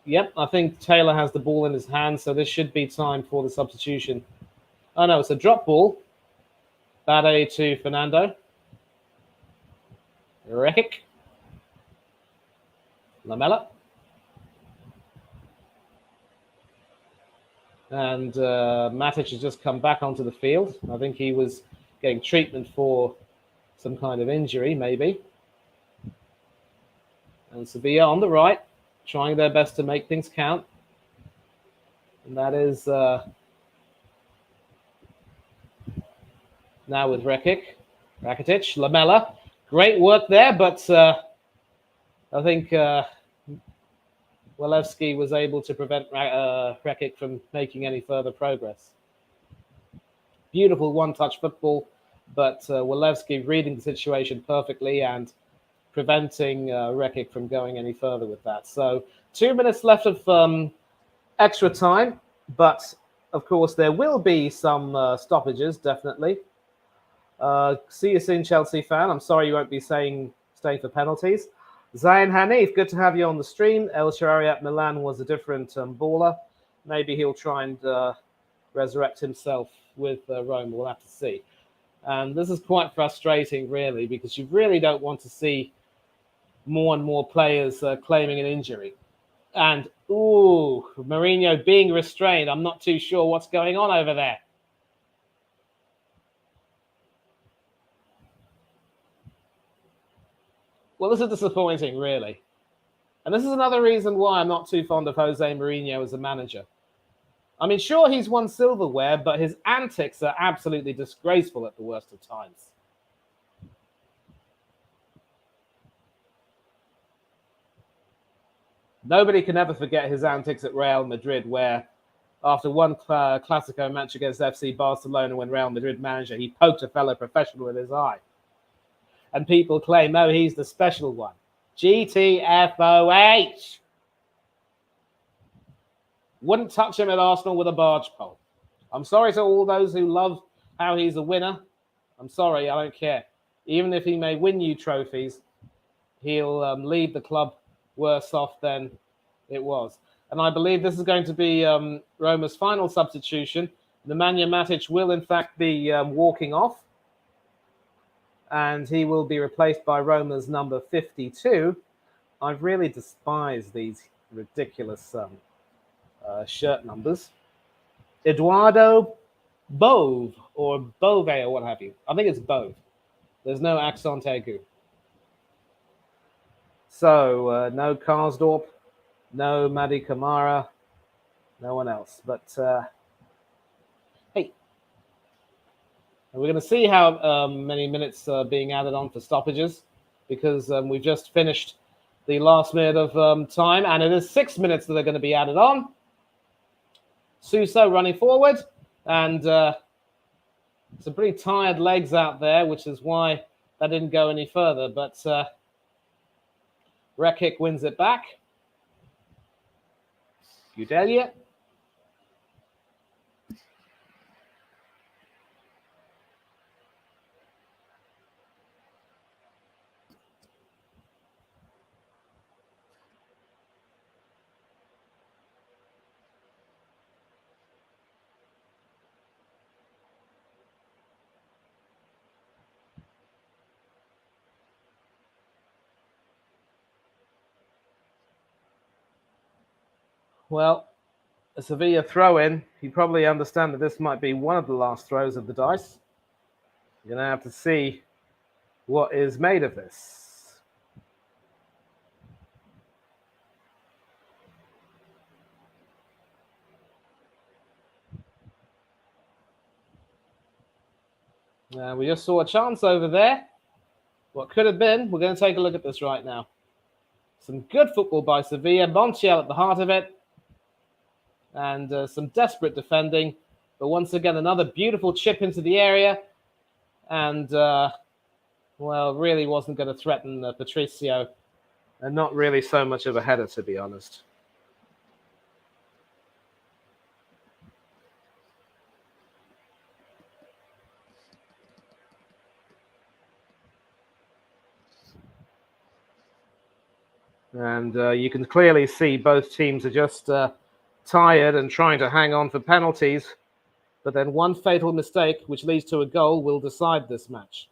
Yep, I think Taylor has the ball in his hand, so this should be time for the substitution. Oh, no, it's a drop ball. Bade to Fernando. Rekic. Lamela. And Matic has just come back onto the field. I think he was getting treatment for some kind of injury, maybe. And Sevilla on the right, trying their best to make things count. And that is now with Rakitic, Lamela. Great work there, but I think Walewski was able to prevent Rekic from making any further progress. Beautiful one-touch football, but Walewski reading the situation perfectly and preventing Rekic from going any further with that. So 2 minutes left of extra time, but of course, there will be some stoppages, definitely. See you soon, Chelsea fan. I'm sorry you won't be staying for penalties. Zayn Hanif, good to have you on the stream. El Shaarawy at Milan was a different baller. Maybe he'll try and resurrect himself with Roma. We'll have to see. And this is quite frustrating, really, because you really don't want to see more and more players claiming an injury. And, Mourinho being restrained. I'm not too sure what's going on over there. Well, this is disappointing, really. And this is another reason why I'm not too fond of Jose Mourinho as a manager. I mean, sure, he's won silverware, but his antics are absolutely disgraceful at the worst of times. Nobody can ever forget his antics at Real Madrid, where after one Clasico match against FC Barcelona, when Real Madrid manager, he poked a fellow professional with his eye. And people claim, oh, he's the special one. GTFOH. Wouldn't touch him at Arsenal with a barge pole. I'm sorry to all those who love how he's a winner. I'm sorry, I don't care. Even if he may win you trophies, he'll leave the club worse off than it was. And I believe this is going to be Roma's final substitution. Nemanja Matic will, in fact, be walking off. And he will be replaced by Roma's number 52. I really despise these ridiculous shirt numbers. Eduardo Bove, or Bove, or what have you. I think it's Bove. There's no accent aigu. So, no Karsdorp, no Madi Kamara, no one else. But, hey, we're going to see how many minutes are being added on for stoppages, because we've just finished the last minute of time, and it is 6 minutes that are going to be added on. Suso running forward, and some pretty tired legs out there, which is why that didn't go any further. But Rekic wins it back. Udelia. Well, a Sevilla throw-in. You probably understand that this might be one of the last throws of the dice. You're going to have to see what is made of this. We just saw a chance over there. What could have been. We're going to take a look at this right now. Some good football by Sevilla. Montiel at the heart of it. And some desperate defending. But once again, another beautiful chip into the area. And, well, really wasn't going to threaten Patricio. And not really so much of a header, to be honest. And you can clearly see both teams are just tired and trying to hang on for penalties. But then one fatal mistake, which leads to a goal, will decide this match.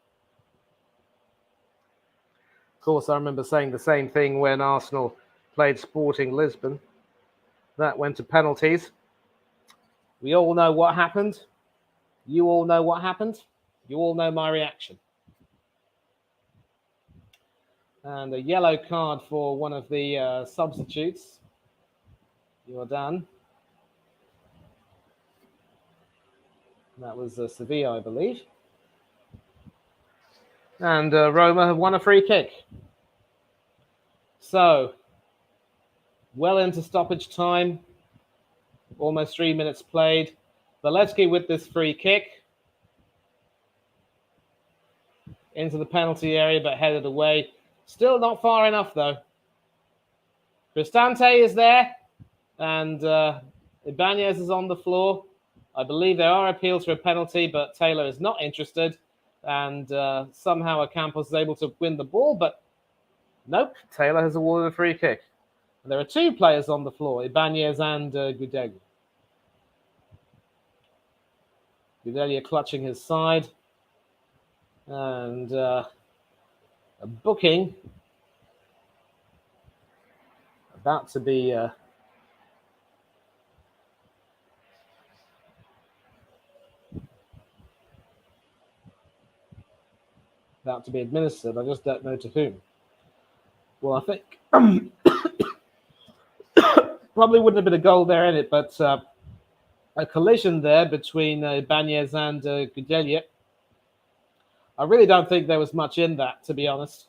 Of course, I remember saying the same thing when Arsenal played Sporting Lisbon. That went to penalties. We all know what happened. You all know what happened. You all know my reaction. And a yellow card for one of the substitutes. You're done. That was Sevilla, I believe. And Roma have won a free kick. So, well into stoppage time. Almost 3 minutes played. Valetsky with this free kick. Into the penalty area, but headed away. Still not far enough, though. Cristante is there. And Ibanez is on the floor. I believe there are appeals for a penalty, but Taylor is not interested. And somehow Ocampos is able to win the ball, but nope, Taylor has awarded a free kick. And there are two players on the floor, Ibanez and Gudeli. Gudeli clutching his side. And a booking about to be administered. I just don't know to whom. Well, I think probably wouldn't have been a goal there in it, but a collision there between Ibanez and Gudeli. I really don't think there was much in that, to be honest.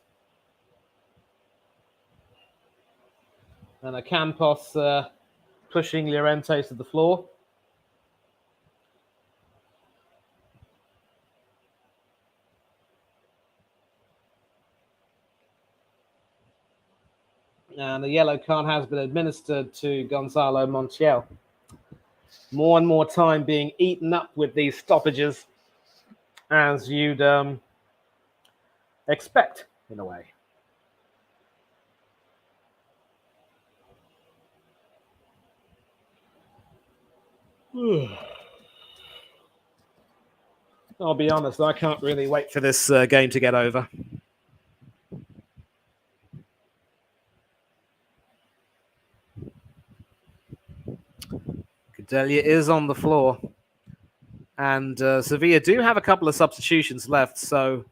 And Ocampos pushing Llorente to the floor. And the yellow card has been administered to Gonzalo Montiel. More and more time being eaten up with these stoppages, as you'd expect, in a way. I'll be honest, I can't really wait for this game to get over. Gudeli is on the floor. And Sevilla do have a couple of substitutions left, so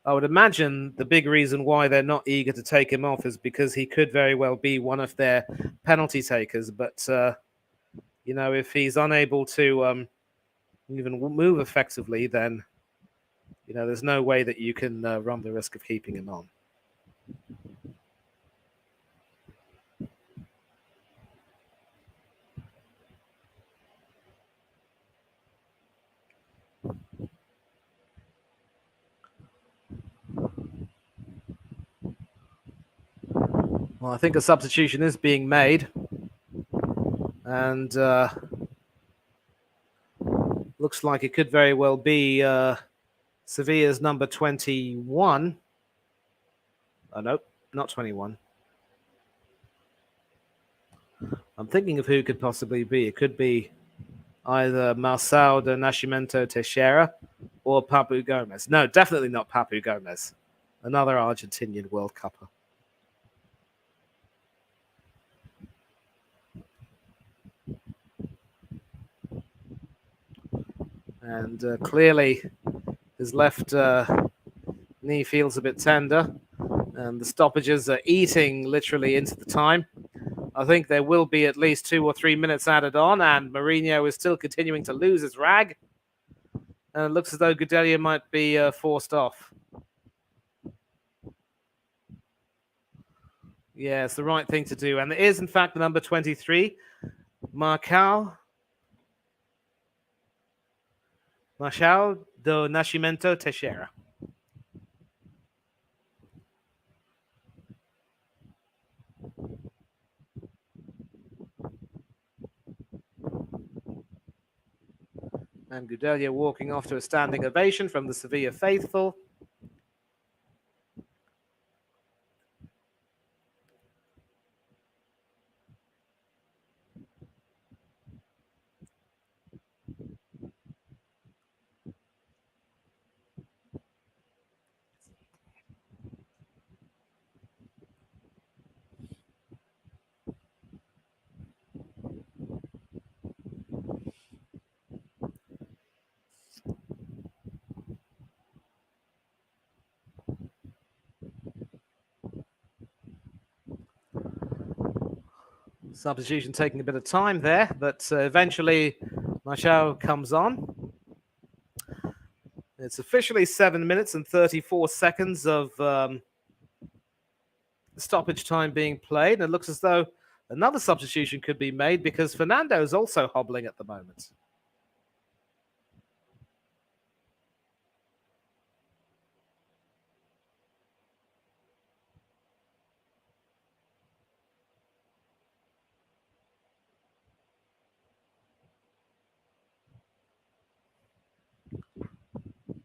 I would imagine the big reason why they're not eager to take him off is because he could very well be one of their penalty takers. But, if he's unable to even move effectively, then, there's no way that you can run the risk of keeping him on. Well, I think a substitution is being made. And looks like it could very well be Sevilla's number 21. Oh, no, not 21. I'm thinking of who it could possibly be. It could be either Marçal de Nascimento Teixeira or Papu Gomez. No, definitely not Papu Gomez. Another Argentinian World Cupper. And clearly his left knee feels a bit tender. And the stoppages are eating literally into the time. I think there will be at least 2 or 3 minutes added on, and Mourinho is still continuing to lose his rag. And it looks as though Gudeli might be forced off. Yeah, it's the right thing to do. And it is, in fact, the number 23, Marçal do Nascimento Teixeira. And Gudeli walking off to a standing ovation from the Sevilla faithful. Substitution taking a bit of time there, but eventually Marçal comes on. It's officially 7 minutes and 34 seconds of stoppage time being played. And it looks as though another substitution could be made because Fernando is also hobbling at the moment.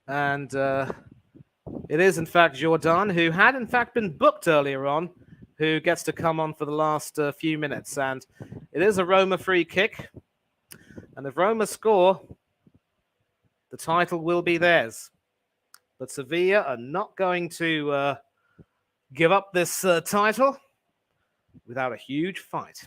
And it is, in fact, Jordan, who had, in fact, been booked earlier on, who gets to come on for the last few minutes. And it is a Roma free kick. And if Roma score, the title will be theirs. But Sevilla are not going to give up this title without a huge fight.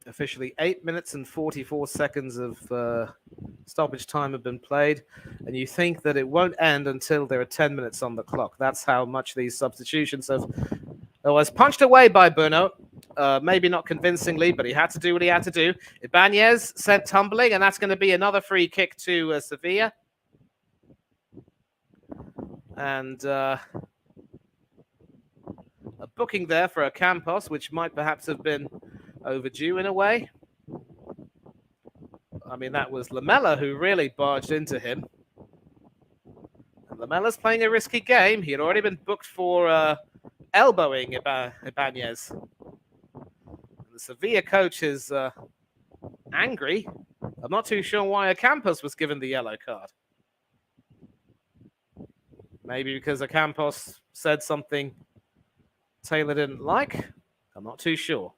Officially 8 minutes and 44 seconds of stoppage time have been played, and you think that it won't end until there are 10 minutes on the clock. That's how much these substitutions have. Was punched away by Bruno, maybe not convincingly, but he had to do what he had to do. Ibanez sent tumbling, and that's going to be another free kick to Sevilla. And a booking there for a Campos, which might perhaps have been overdue in a way. I mean, that was Lamela who really barged into him. And Lamela's playing a risky game. He had already been booked for elbowing Ibanez. The Sevilla coach is angry. I'm not too sure why Ocampos was given the yellow card. Maybe because Ocampos said something Taylor didn't like. I'm not too sure.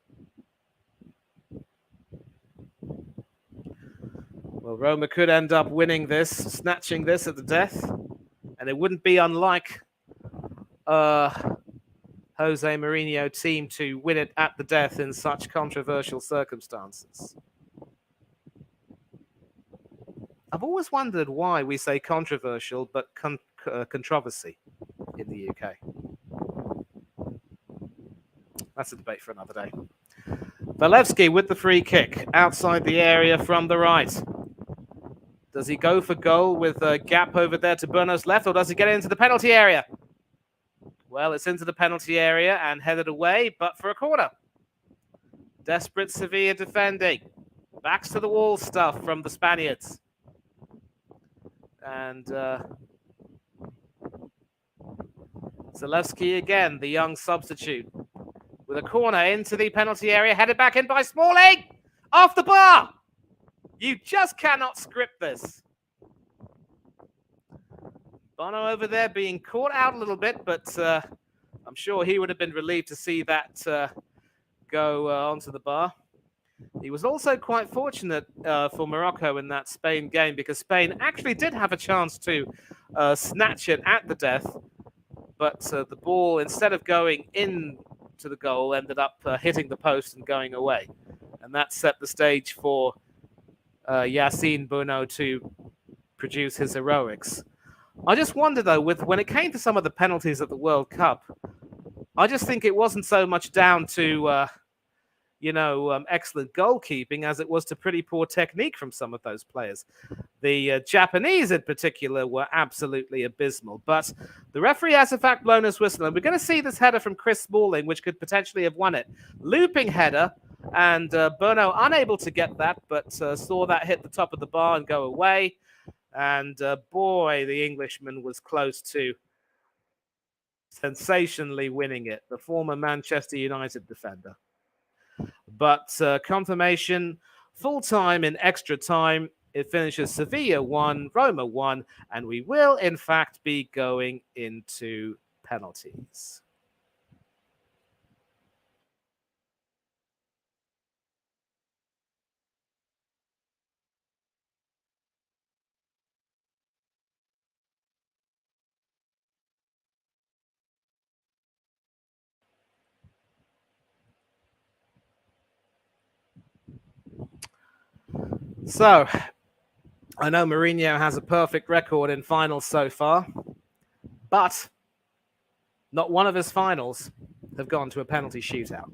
Well, Roma could end up winning this, snatching this at the death. And it wouldn't be unlike Jose Mourinho team to win it at the death in such controversial circumstances. I've always wondered why we say controversial, but controversy in the UK. That's a debate for another day. Walewski with the free kick outside the area from the right. Does he go for goal with a gap over there to Bruno's left, or does he get into the penalty area? Well, it's into the penalty area and headed away, but for a corner. Desperate Sevilla defending. Backs to the wall stuff from the Spaniards. And Walewski again, the young substitute, with a corner into the penalty area, headed back in by Smalling! Off the bar! You just cannot script this. Bono over there being caught out a little bit, but I'm sure he would have been relieved to see that go onto the bar. He was also quite fortunate for Morocco in that Spain game, because Spain actually did have a chance to snatch it at the death, but the ball, instead of going into the goal, ended up hitting the post and going away. And that set the stage for Yassine Bounou to produce his heroics. I just wonder, though, when it came to some of the penalties at the World Cup, I just think it wasn't so much down to, excellent goalkeeping as it was to pretty poor technique from some of those players. The Japanese, in particular, were absolutely abysmal. But the referee has, in fact, blown his whistle. And we're going to see this header from Chris Smalling, which could potentially have won it. Looping header. And Bono unable to get that, but saw that hit the top of the bar and go away. And boy, the Englishman was close to sensationally winning it, the former Manchester United defender. But confirmation, full time in extra time. It finishes Sevilla 1, Roma 1, and we will, in fact, be going into penalties. So, I know Mourinho has a perfect record in finals so far, but not one of his finals have gone to a penalty shootout.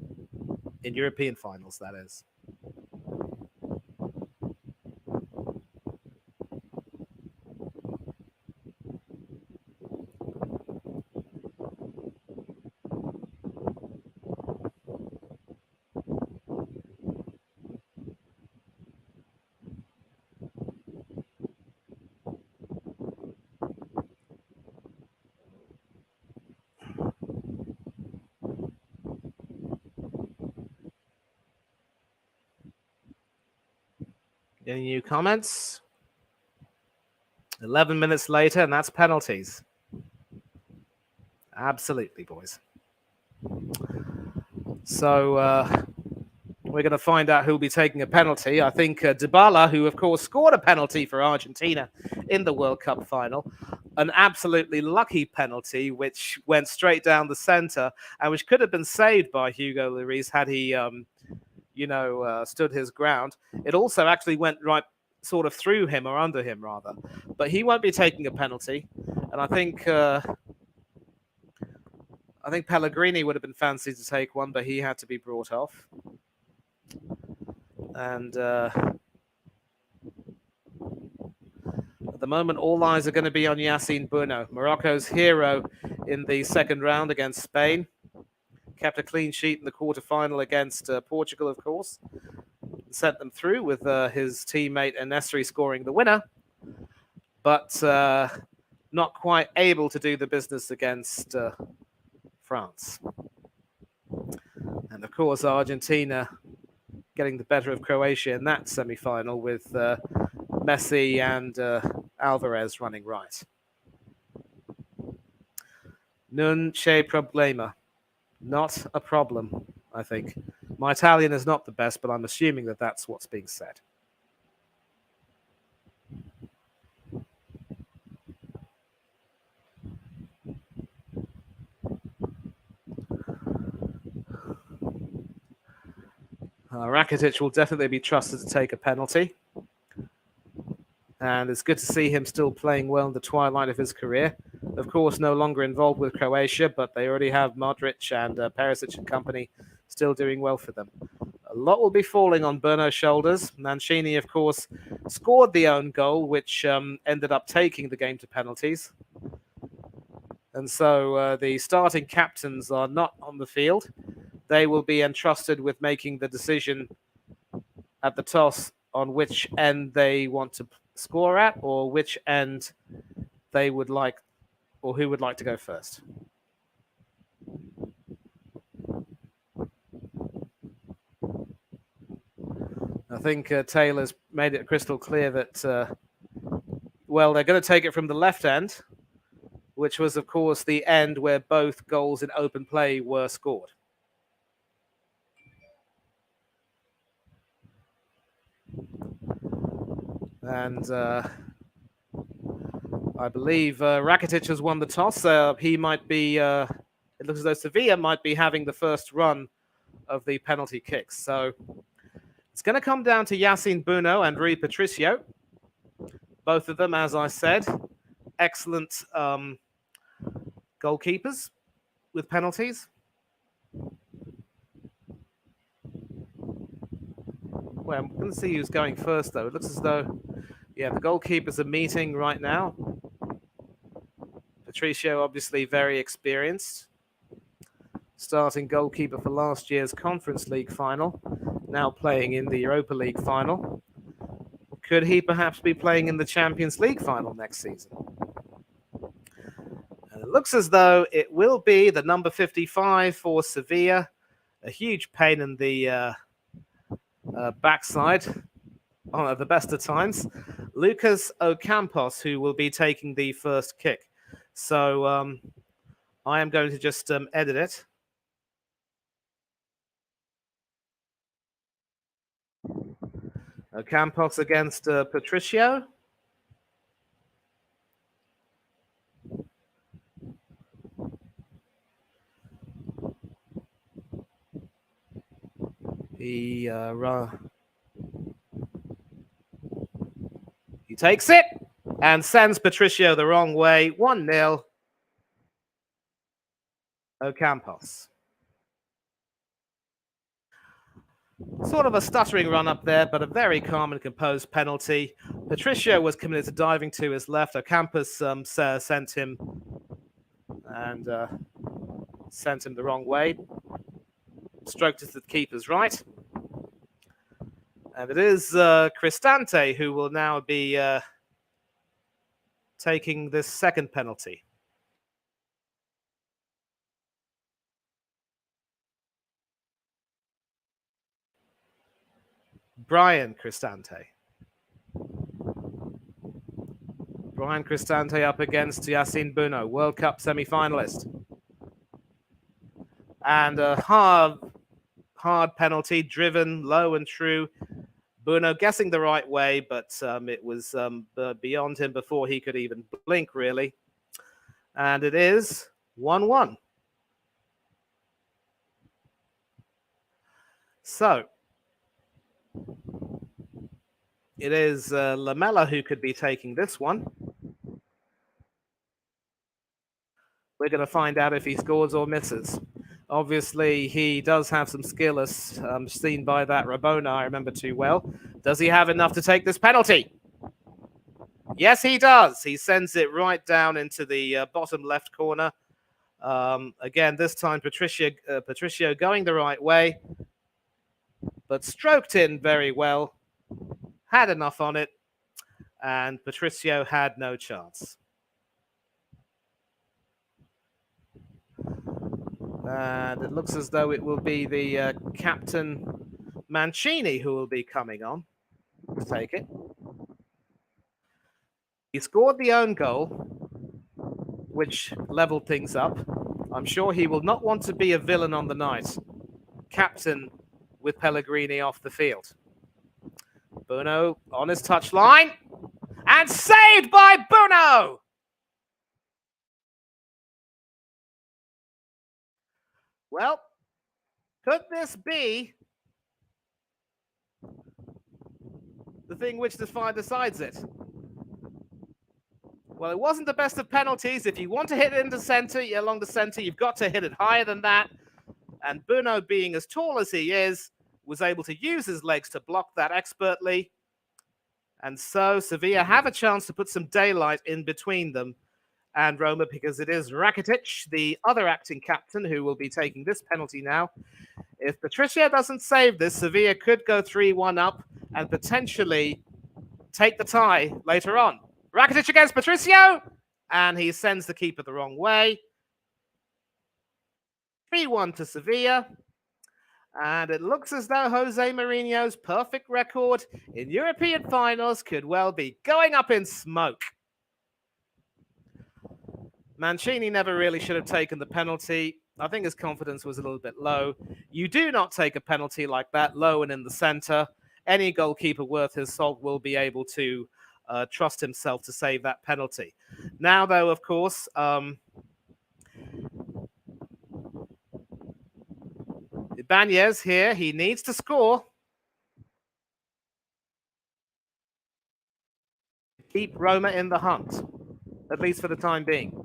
In European finals, that is. Any new comments? 11 minutes later, and that's penalties. Absolutely, boys. So we're going to find out who'll be taking a penalty. I think Dybala, who of course scored a penalty for Argentina in the World Cup final, an absolutely lucky penalty which went straight down the center and which could have been saved by Hugo Lloris had he, stood his ground. It also actually went right sort of through him or under him rather, but he won't be taking a penalty, and I think Pellegrini would have been fancied to take one, but he had to be brought off. And at the moment, all eyes are going to be on Yassine Bounou, Morocco's hero in the second round against Spain. Kept a clean sheet in the quarterfinal against Portugal, of course. Sent them through with his teammate Enesri scoring the winner, but not quite able to do the business against France. And of course, Argentina getting the better of Croatia in that semi-final with Messi and Alvarez running right. Non c'è problema. Not a problem, I think. My Italian is not the best, but I'm assuming that that's what's being said. Rakitic will definitely be trusted to take a penalty. And it's good to see him still playing well in the twilight of his career. Of course, no longer involved with Croatia, but they already have Modric and Perisic and company still doing well for them. A lot will be falling on Burnou's shoulders. Mancini, of course, scored the own goal, which ended up taking the game to penalties. And so the starting captains are not on the field. They will be entrusted with making the decision at the toss on which end they want to score at, or which end they would like, or who would like to go first. I think Taylor's made it crystal clear that, they're going to take it from the left end, which was, of course, the end where both goals in open play were scored. And I believe Rakitic has won the toss. He might be, it looks as though Sevilla might be having the first run of the penalty kicks. So it's going to come down to Yassine Bounou and Rui Patricio. Both of them, as I said, excellent goalkeepers with penalties. Well, I'm going to see who's going first, though. It looks as though, the goalkeepers are meeting right now. Patricio, obviously very experienced. Starting goalkeeper for last year's Conference League final, now playing in the Europa League final. Could he perhaps be playing in the Champions League final next season? And it looks as though it will be the number 55 for Sevilla. A huge pain in the backside at the best of times. Lucas Ocampos, who will be taking the first kick. So I am going to just edit it. Ocampos against Patricio. He takes it and sends Patricio the wrong way. 1-0. Ocampos. Sort of a stuttering run up there, but a very calm and composed penalty. Patricio was committed to diving to his left. Ocampos sent him the wrong way. Stroked it to the keeper's right. And it is Cristante who will now be taking this second penalty. Brian Cristante. Brian Cristante up against Yassine Bouno, World Cup semi-finalist. And a hard penalty, driven low and true. Bouno guessing the right way, but it was beyond him before he could even blink, really. And it is 1-1. So it is Lamela who could be taking this one. We're going to find out if he scores or misses. Obviously, he does have some skill, as seen by that Rabona I remember too well. Does he have enough to take this penalty? Yes, he does. He sends it right down into the bottom left corner. Again, this time Patricio going the right way, but stroked in very well. Had enough on it, and Patricio had no chance. And it looks as though it will be the captain Mancini who will be coming on to take it. He scored the own goal, which leveled things up. I'm sure he will not want to be a villain on the night. Captain with Pellegrini off the field. Bouno on his touchline. And saved by Bouno! Well, could this be the thing which decides it? Well, it wasn't the best of penalties. If you want to hit it into center, along the center, you've got to hit it higher than that. And Bouno, being as tall as he is, was able to use his legs to block that expertly. And so Sevilla have a chance to put some daylight in between them and Roma, because it is Rakitic, the other acting captain, who will be taking this penalty now. If Patricio doesn't save this, Sevilla could go 3-1 up and potentially take the tie later on. Rakitic against Patricio, and he sends the keeper the wrong way. 3-1 to Sevilla. And it looks as though Jose Mourinho's perfect record in European finals could well be going up in smoke. Mancini never really should have taken the penalty. I think his confidence was a little bit low. You do not take a penalty like that, low and in the center. Any goalkeeper worth his salt will be able to trust himself to save that penalty. Now, though, of course, Ibanez here, he needs to score. Keep Roma in the hunt, at least for the time being.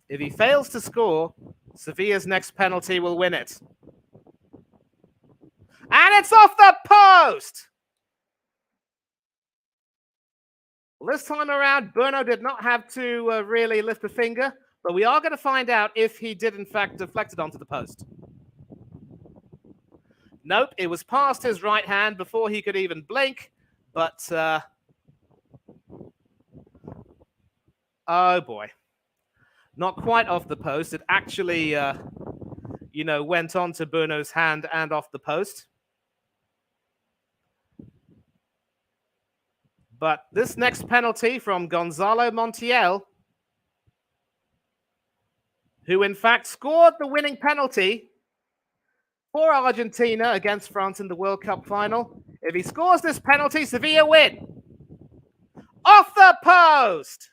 If he fails to score, Sevilla's next penalty will win it. And it's off the post! Well, this time around, Bouno did not have to really lift a finger, but we are going to find out if he did, in fact, deflect it onto the post. Nope, it was past his right hand before he could even blink, but... oh, boy. Not quite off the post. It actually, went on to Bouno's hand and off the post. But this next penalty from Gonzalo Montiel, who in fact scored the winning penalty for Argentina against France in the World Cup final. If he scores this penalty, Sevilla win. Off the post!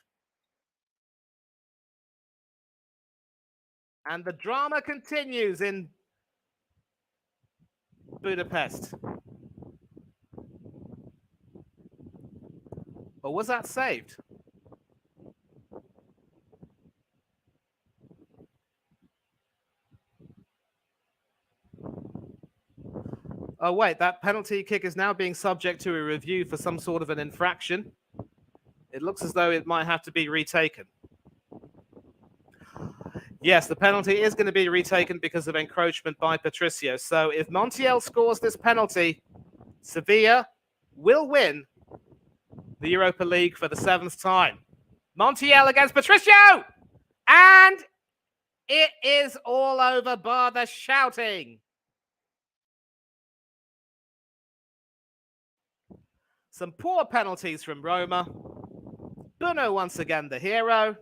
And the drama continues in Budapest. Or was that saved? Oh, wait, that penalty kick is now being subject to a review for some sort of an infraction. It looks as though it might have to be retaken. Yes, the penalty is going to be retaken because of encroachment by Patricio. So if Montiel scores this penalty, Sevilla will win the Europa League for the 7th time. Montiel against Patricio! And it is all over, bar the shouting. Some poor penalties from Roma. Bruno once again the hero.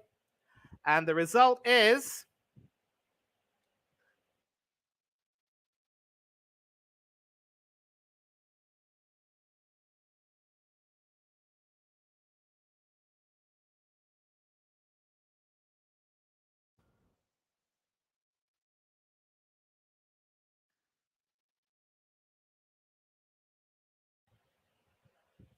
And the result is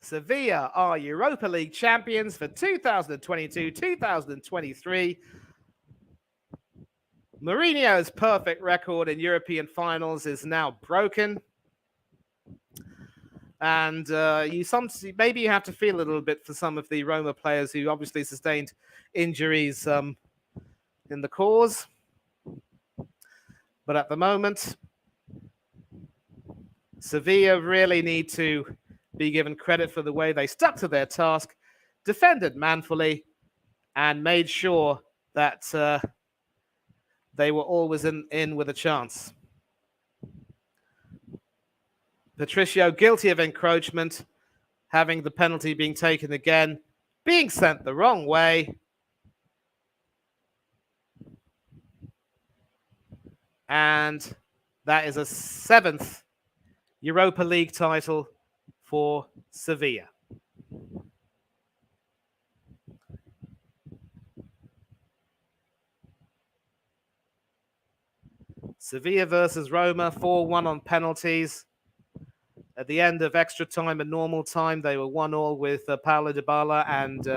Sevilla are Europa League champions for 2022-2023. Mourinho's perfect record in European finals is now broken. And maybe you have to feel a little bit for some of the Roma players who obviously sustained injuries in the cause. But at the moment, Sevilla really need to be given credit for the way they stuck to their task, defended manfully, and made sure that they were always in with a chance. Patricio guilty of encroachment, having the penalty being taken again, being sent the wrong way. And that is a 7th Europa League title for Sevilla. Sevilla versus Roma, 4-1 on penalties. At the end of extra time and normal time, they were 1-1 with Paulo Dybala and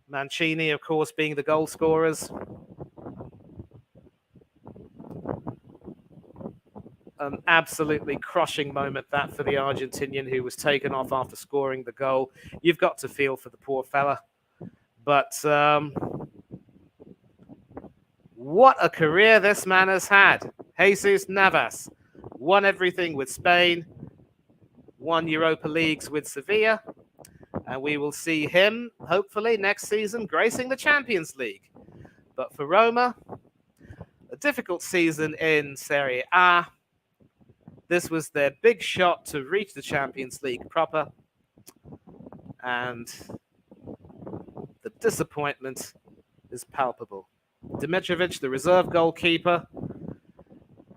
Mancini, of course, being the goal scorers. An absolutely crushing moment, that, for the Argentinian who was taken off after scoring the goal. You've got to feel for the poor fella. But what a career this man has had. Jesus Navas won everything with Spain, won Europa Leagues with Sevilla, and we will see him, hopefully, next season gracing the Champions League. But for Roma, a difficult season in Serie A. This was their big shot to reach the Champions League proper. And the disappointment is palpable. Dimitrovic, the reserve goalkeeper,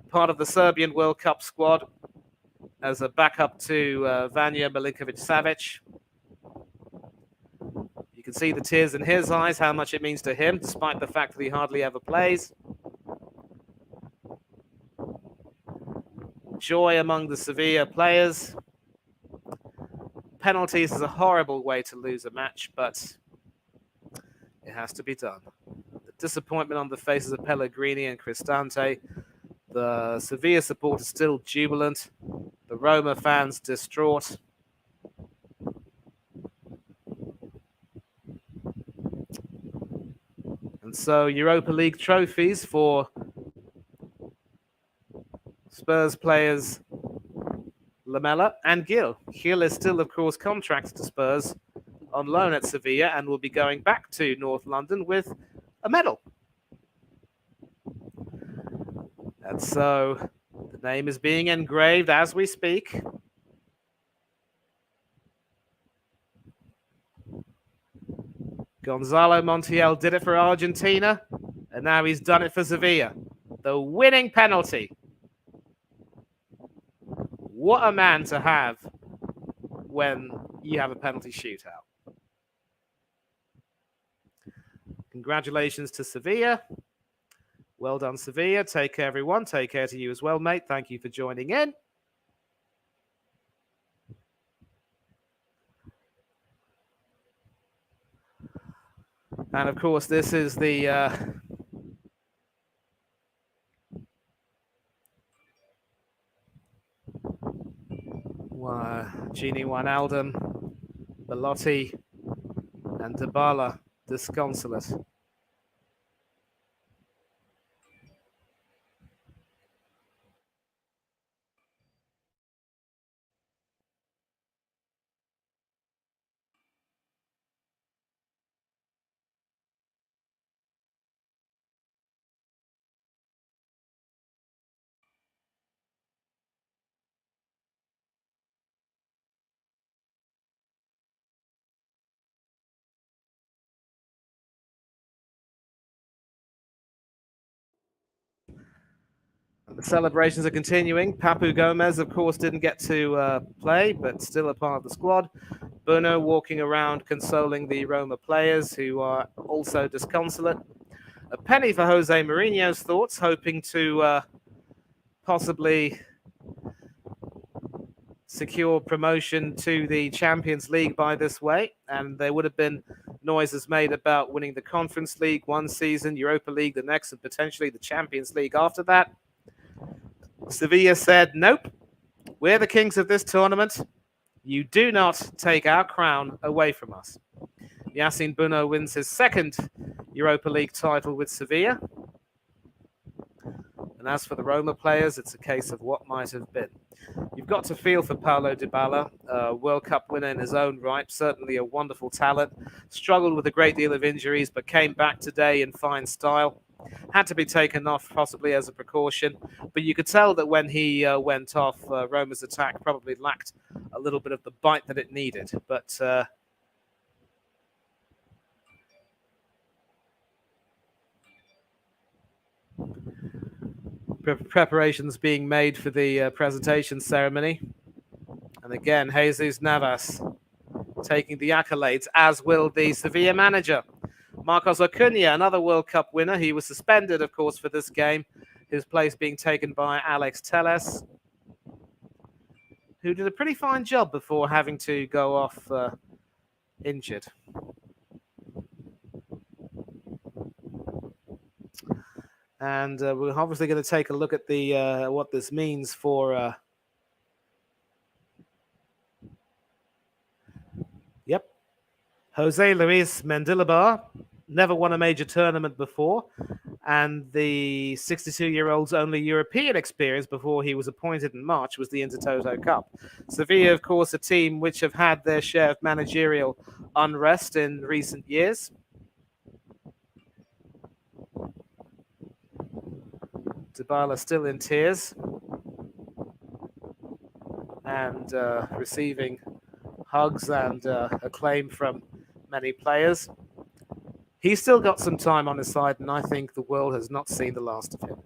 part of the Serbian World Cup squad as a backup to Vanja Milinkovic-Savic. You can see the tears in his eyes, how much it means to him, despite the fact that he hardly ever plays. Joy among the Sevilla players. Penalties is a horrible way to lose a match, but it has to be done. The disappointment on the faces of Pellegrini and Cristante. The Sevilla supporters still jubilant. The Roma fans distraught. And so Europa League trophies for Spurs players Lamela and Gil. Gil is still, of course, contracted to Spurs on loan at Sevilla and will be going back to North London with a medal. And so the name is being engraved as we speak. Gonzalo Montiel did it for Argentina, and now he's done it for Sevilla. The winning penalty. What a man to have when you have a penalty shootout. Congratulations to Sevilla. Well done, Sevilla. Take care, everyone. Take care to you as well, mate. Thank you for joining in. And of course, this is the Gini Wijnaldum, Belotti, and Dybala disconsolate. The celebrations are continuing. Papu Gomez, of course, didn't get to play, but still a part of the squad. Bruno walking around consoling the Roma players who are also disconsolate. A penny for Jose Mourinho's thoughts, hoping to possibly secure promotion to the Champions League by this way. And there would have been noises made about winning the Conference League one season, Europa League the next, and potentially the Champions League after that. Sevilla said, nope, we're the kings of this tournament. You do not take our crown away from us. Yassine Bouno wins his second Europa League title with Sevilla. And as for the Roma players, it's a case of what might have been. You've got to feel for Paulo Dybala, a World Cup winner in his own right, certainly a wonderful talent. Struggled with a great deal of injuries, but came back today in fine style. Had to be taken off possibly as a precaution, but you could tell that when he went off, Roma's attack probably lacked a little bit of the bite that it needed. But preparations being made for the presentation ceremony. And again, Jesus Navas taking the accolades, as will the Sevilla manager. Marcos Acuna, another World Cup winner. He was suspended, of course, for this game, his place being taken by Alex Telles, who did a pretty fine job before having to go off injured. And we're obviously going to take a look at the what this means for... Yep. Jose Luis Mendilibar never won a major tournament before, and the 62-year-old's only European experience before he was appointed in March was the Intertoto Cup. Sevilla, of course, a team which have had their share of managerial unrest in recent years. Dybala still in tears and receiving hugs and acclaim from many players. He's still got some time on his side, and I think the world has not seen the last of him.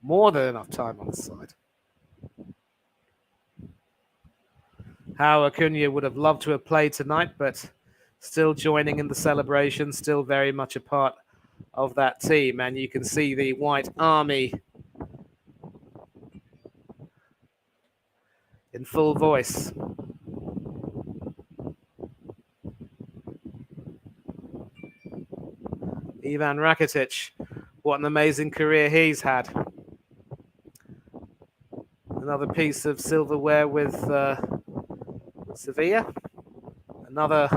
More than enough time on his side. How Acuna would have loved to have played tonight, but still joining in the celebration, still very much a part of that team. And you can see the White Army in full voice. Ivan Rakitic, what an amazing career he's had. Another piece of silverware with Sevilla. Another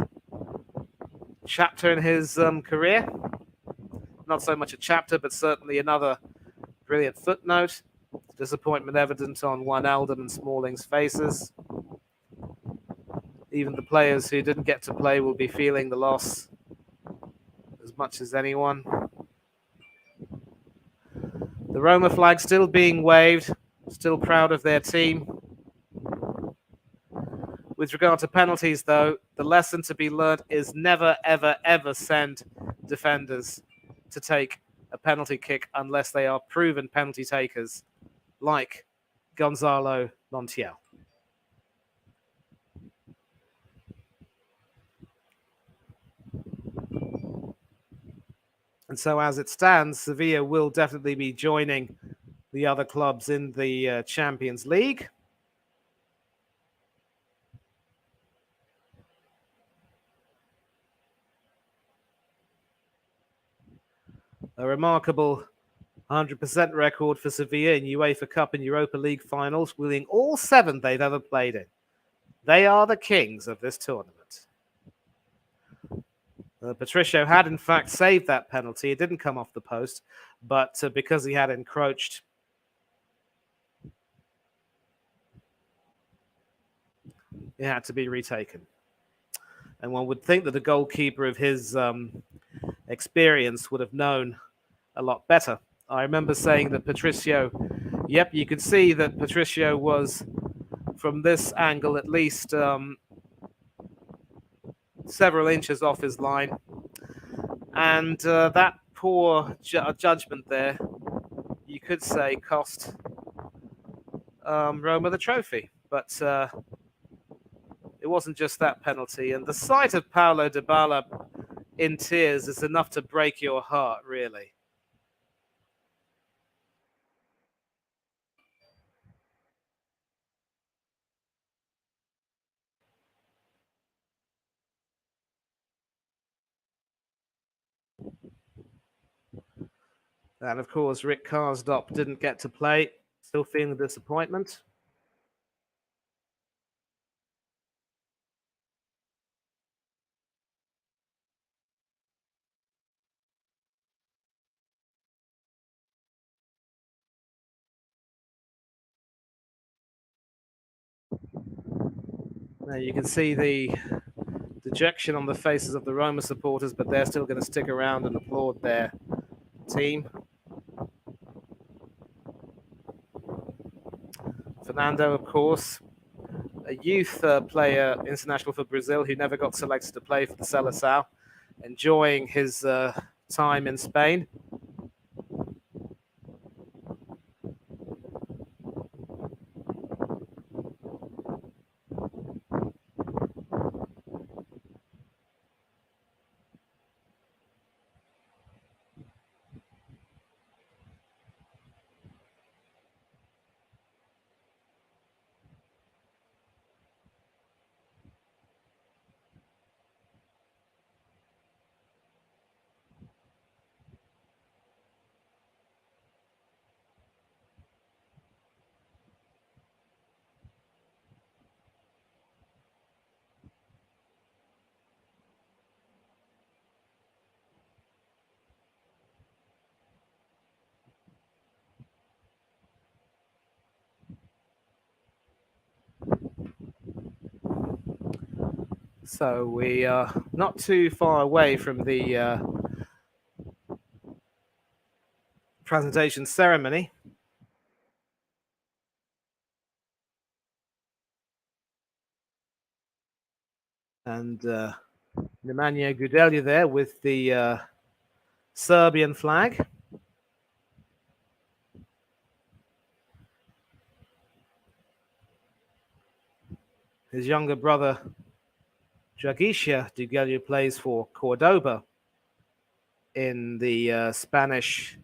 chapter in his career. Not so much a chapter, but certainly another brilliant footnote. Disappointment evident on Wijnaldum and Smalling's faces. Even the players who didn't get to play will be feeling the loss as much as anyone. The Roma flag still being waved, still proud of their team. With regard to penalties, though, the lesson to be learned is never, ever, ever send defenders to take a penalty kick unless they are proven penalty takers, like Gonzalo Montiel. And so as it stands, Sevilla will definitely be joining the other clubs in the Champions League. A remarkable 100% record for Sevilla in UEFA Cup and Europa League finals, winning all 7 they've ever played in. They are the kings of this tournament. Patricio had, in fact, saved that penalty. It didn't come off the post, but because he had encroached, it had to be retaken. And one would think that a goalkeeper of his experience would have known a lot better. I remember saying that Patricio, yep, you could see that Patricio was, from this angle at least, several inches off his line. And that poor judgment there you could say, cost Roma the trophy. But it wasn't just that penalty. And the sight of Paulo Dybala in tears is enough to break your heart, really. And of course, Rick Karsdorp didn't get to play. Still feeling the disappointment. Now you can see the dejection on the faces of the Roma supporters, but they're still going to stick around and applaud their team. Fernando, of course, a youth player, international for Brazil, who never got selected to play for the Seleção, enjoying his time in Spain. So we are not too far away from the presentation ceremony. And Nemanja Gudelja there with the Serbian flag. His younger brother, Dragiša Gudelja, plays for Cordoba in the Spanish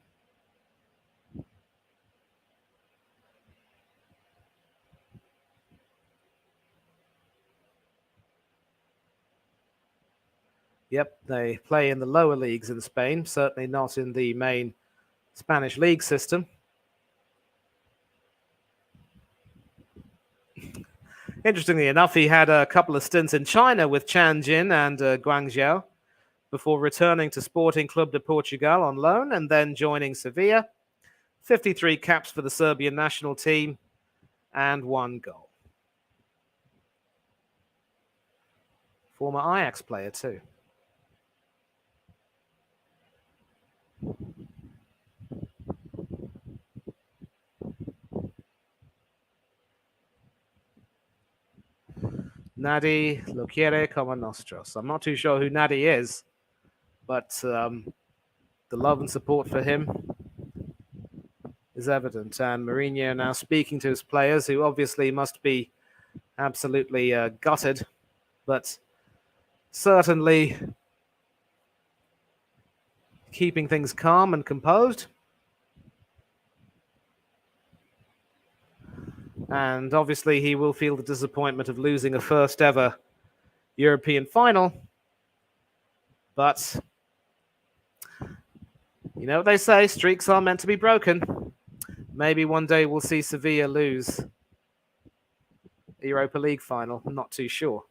Yep, they play in the lower leagues in Spain, certainly not in the main Spanish league system. Interestingly enough, he had a couple of stints in China with Tianjin and Guangzhou before returning to Sporting Club de Portugal on loan and then joining Sevilla. 53 caps for the Serbian national team and 1 goal. Former Ajax player too. Nadi lo quiere como nosotros. I'm not too sure who Nadi is, but the love and support for him is evident. And Mourinho now speaking to his players, who obviously must be absolutely gutted, but certainly keeping things calm and composed. And obviously he will feel the disappointment of losing a first ever European final. But, you know what they say, streaks are meant to be broken. Maybe one day we'll see Sevilla lose the Europa League final. I'm not too sure.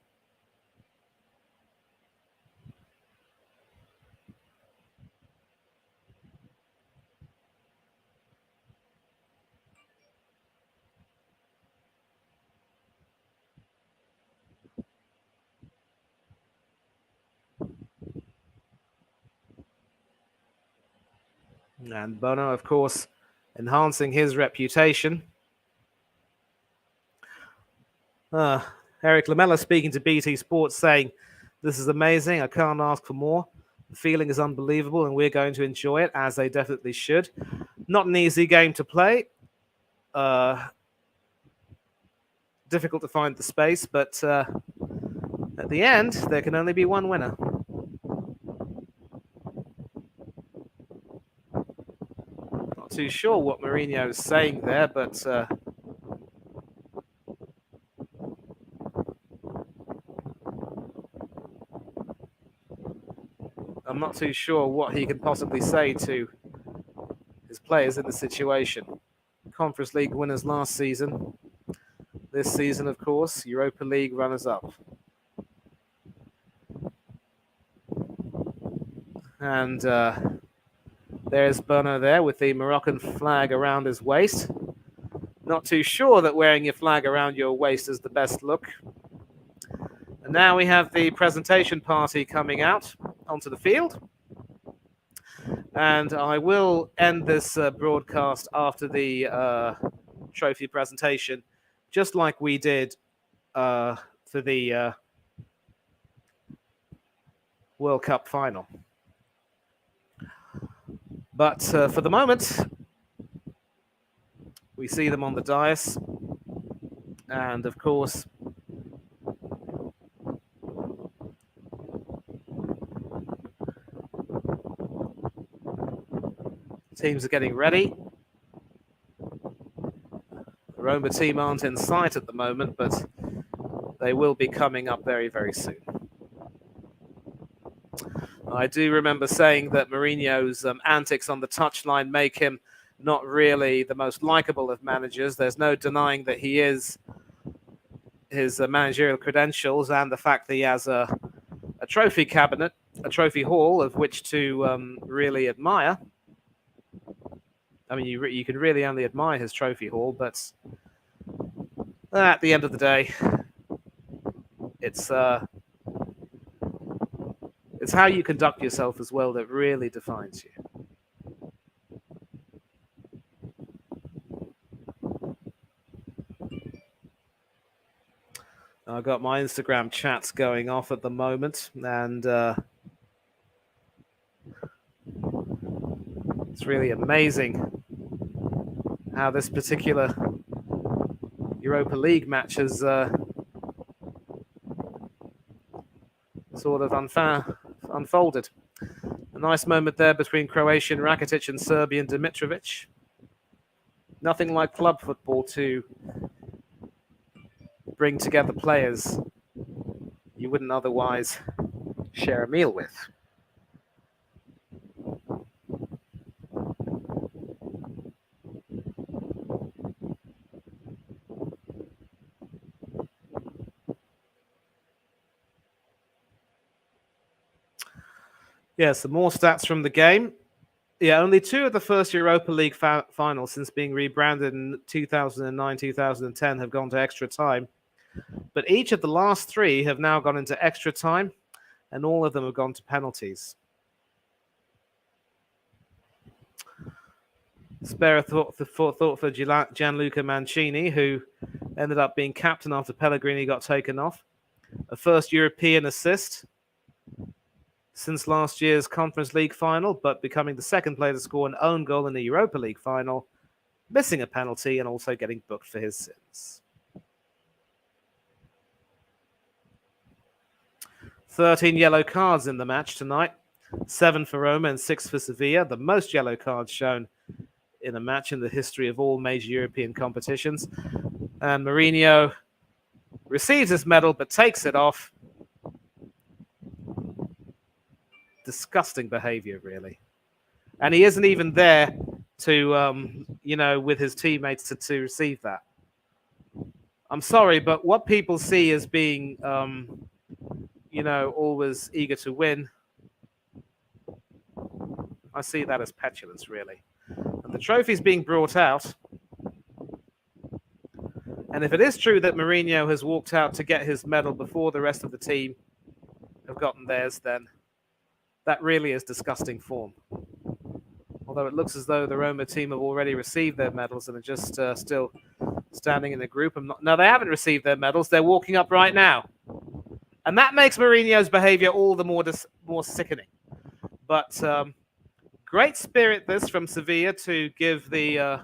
And Bono, of course, enhancing his reputation. Eric Lamela speaking to BT Sports saying, "This is amazing. I can't ask for more. The feeling is unbelievable and we're going to enjoy it, as they definitely should." Not an easy game to play. Difficult to find the space, but at the end, there can only be one winner. Not too sure what Mourinho is saying there, but I'm not too sure what he can possibly say to his players in the situation. Conference League winners last season. This season, of course, Europa League runners-up. And there's Bono there with the Moroccan flag around his waist. Not too sure that wearing your flag around your waist is the best look. And now we have the presentation party coming out onto the field. And I will end this broadcast after the trophy presentation, just like we did for the World Cup final. But for the moment, we see them on the dais. And of course, teams are getting ready. The Roma team aren't in sight at the moment, but they will be coming up very, very soon. I do remember saying that Mourinho's antics on the touchline make him not really the most likable of managers. There's no denying that he is his managerial credentials and the fact that he has a trophy cabinet, a trophy hall of which to really admire. I mean, you can really only admire his trophy hall, but at the end of the day, it's how you conduct yourself as well that really defines you. I've got my Instagram chats going off at the moment, and it's really amazing how this particular Europa League match has sort of unfolded. A nice moment there between Croatian Rakitic and Serbian Dimitrovic. Nothing like club football to bring together players you wouldn't otherwise share a meal with. Yeah, some more stats from the game. Yeah, only two of the first Europa League finals since being rebranded in 2009-2010 have gone to extra time. But each of the last three have now gone into extra time, and all of them have gone to penalties. Spare a thought for Gianluca Mancini, who ended up being captain after Pellegrini got taken off. A first European assist since last year's Conference League final, but becoming the second player to score an own goal in the Europa League final, missing a penalty and also getting booked for his sins. 13 yellow cards in the match tonight, 7 for Roma and 6 for Sevilla, the most yellow cards shown in a match in the history of all major European competitions. And Mourinho receives his medal but takes it off. Disgusting behavior, really. And he isn't even there to, with his teammates to receive that. I'm sorry, but what people see as being, always eager to win, I see that as petulance, really. And the trophy's being brought out. And if it is true that Mourinho has walked out to get his medal before the rest of the team have gotten theirs, then that really is disgusting form. Although it looks as though the Roma team have already received their medals and are just still standing in a group. No, they haven't received their medals. They're walking up right now. And that makes Mourinho's behavior all the more sickening. But Great spirit this from Sevilla to give the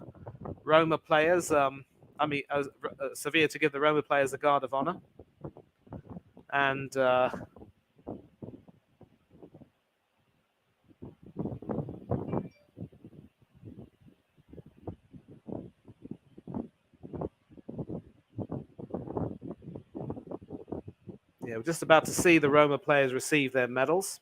Roma players, Sevilla to give the Roma players a guard of honor. And yeah, we're just about to see the Roma players receive their medals.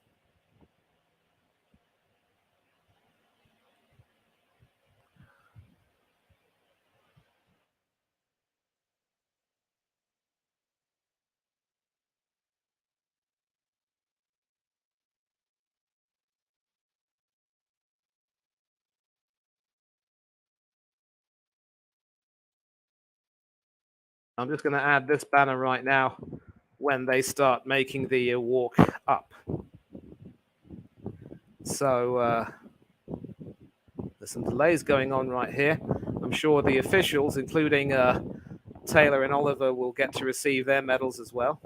I'm just going to add this banner right now when they start making the walk up. So there's some delays going on right here. I'm sure the officials, including Taylor and Oliver, will get to receive their medals as well.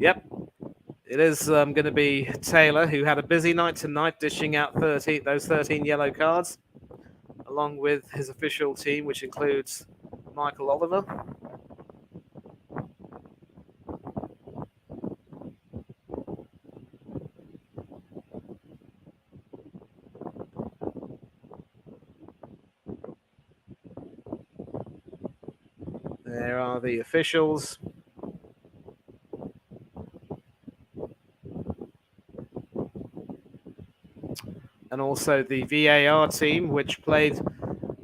Yep, it is going to be Taylor, who had a busy night tonight, dishing out those 13 yellow cards, along with his official team, which includes Michael Oliver. There are the officials. And also the VAR team, which played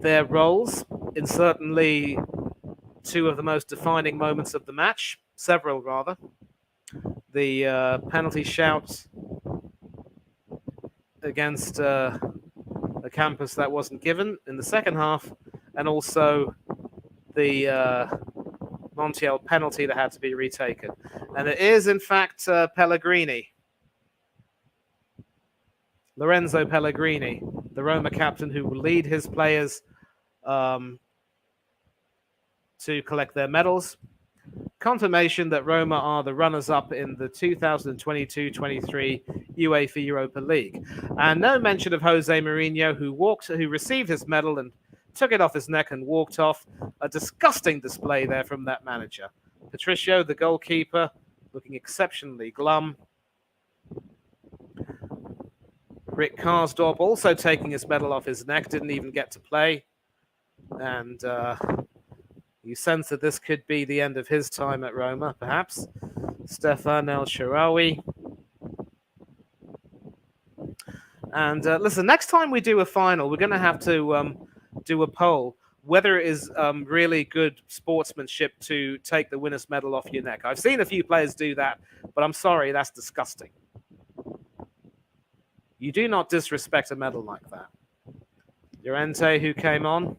their roles in certainly two of the most defining moments of the match, several rather. The penalty shout against a campus that wasn't given in the second half, and also the Montiel penalty that had to be retaken. And it is, in fact, Pellegrini. Lorenzo Pellegrini, the Roma captain, who will lead his players to collect their medals. Confirmation that Roma are the runners-up in the 2022-23 UEFA Europa League. And no mention of Jose Mourinho, who received his medal and took it off his neck and walked off. A disgusting display there from that manager. Patricio, the goalkeeper, looking exceptionally glum. Rick Karsdorp also taking his medal off his neck, didn't even get to play. And you sense that this could be the end of his time at Roma, perhaps. Stefan El Shaarawy. And listen, next time we do a final, we're going to have to do a poll whether it is really good sportsmanship to take the winner's medal off your neck. I've seen a few players do that, but I'm sorry, that's disgusting. You do not disrespect a medal like that. Llorente, who came on.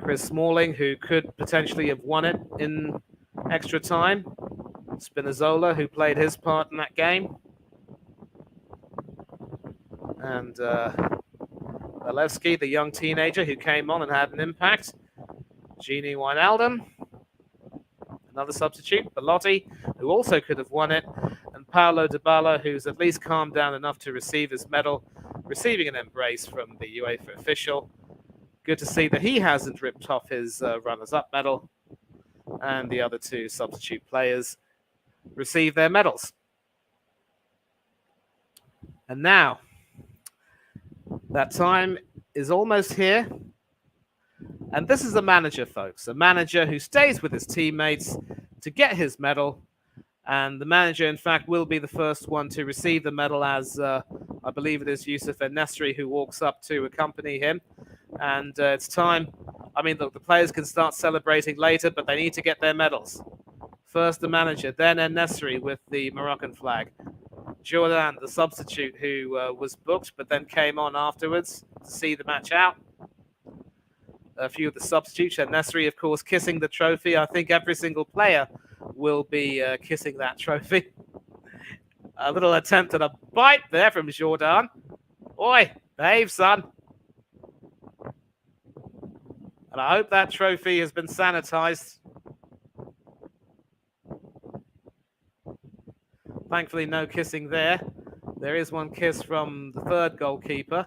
Chris Smalling, who could potentially have won it in extra time. Spinazzola, who played his part in that game. And Zalewski, the young teenager who came on and had an impact. Gini Wijnaldum, another substitute. Belotti, who also could have won it. And Paulo Dybala, who's at least calmed down enough to receive his medal, receiving an embrace from the UEFA official. Good to see that he hasn't ripped off his runners-up medal. And the other two substitute players receive their medals. And now, that time is almost here. And this is a manager, folks. A manager who stays with his teammates to get his medal. And the manager, in fact, will be the first one to receive the medal, as I believe it is Youssef En-Nesyri who walks up to accompany him. And it's time. I mean, look, the players can start celebrating later, but they need to get their medals. First the manager, then En-Nesyri with the Moroccan flag. Jordan, the substitute who was booked, but then came on afterwards to see the match out. A few of the substitutes. En-Nesyri, of course, kissing the trophy. I think every single player will be kissing that trophy. A little attempt at a bite there from Jordan. Oi, behave, son. And I hope that trophy has been sanitized. Thankfully, no kissing there. There is one kiss from the third goalkeeper,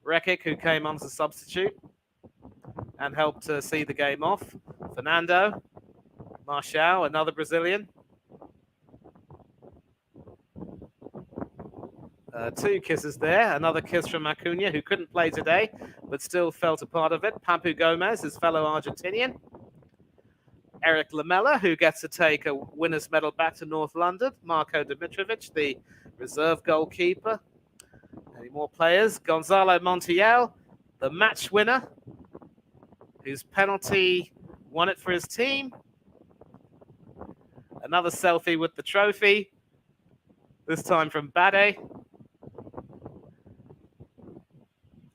Rekic, who came on as a substitute and helped see the game off. Fernando, Martial, another Brazilian. 2 kisses there. Another kiss from Acuna, who couldn't play today, but still felt a part of it. Papu Gomez, his fellow Argentinian. Eric Lamela, who gets to take a winner's medal back to North London. Marko Dimitrovic, the reserve goalkeeper. Any more players? Gonzalo Montiel, the match winner, whose penalty won it for his team. Another selfie with the trophy, this time from Bade.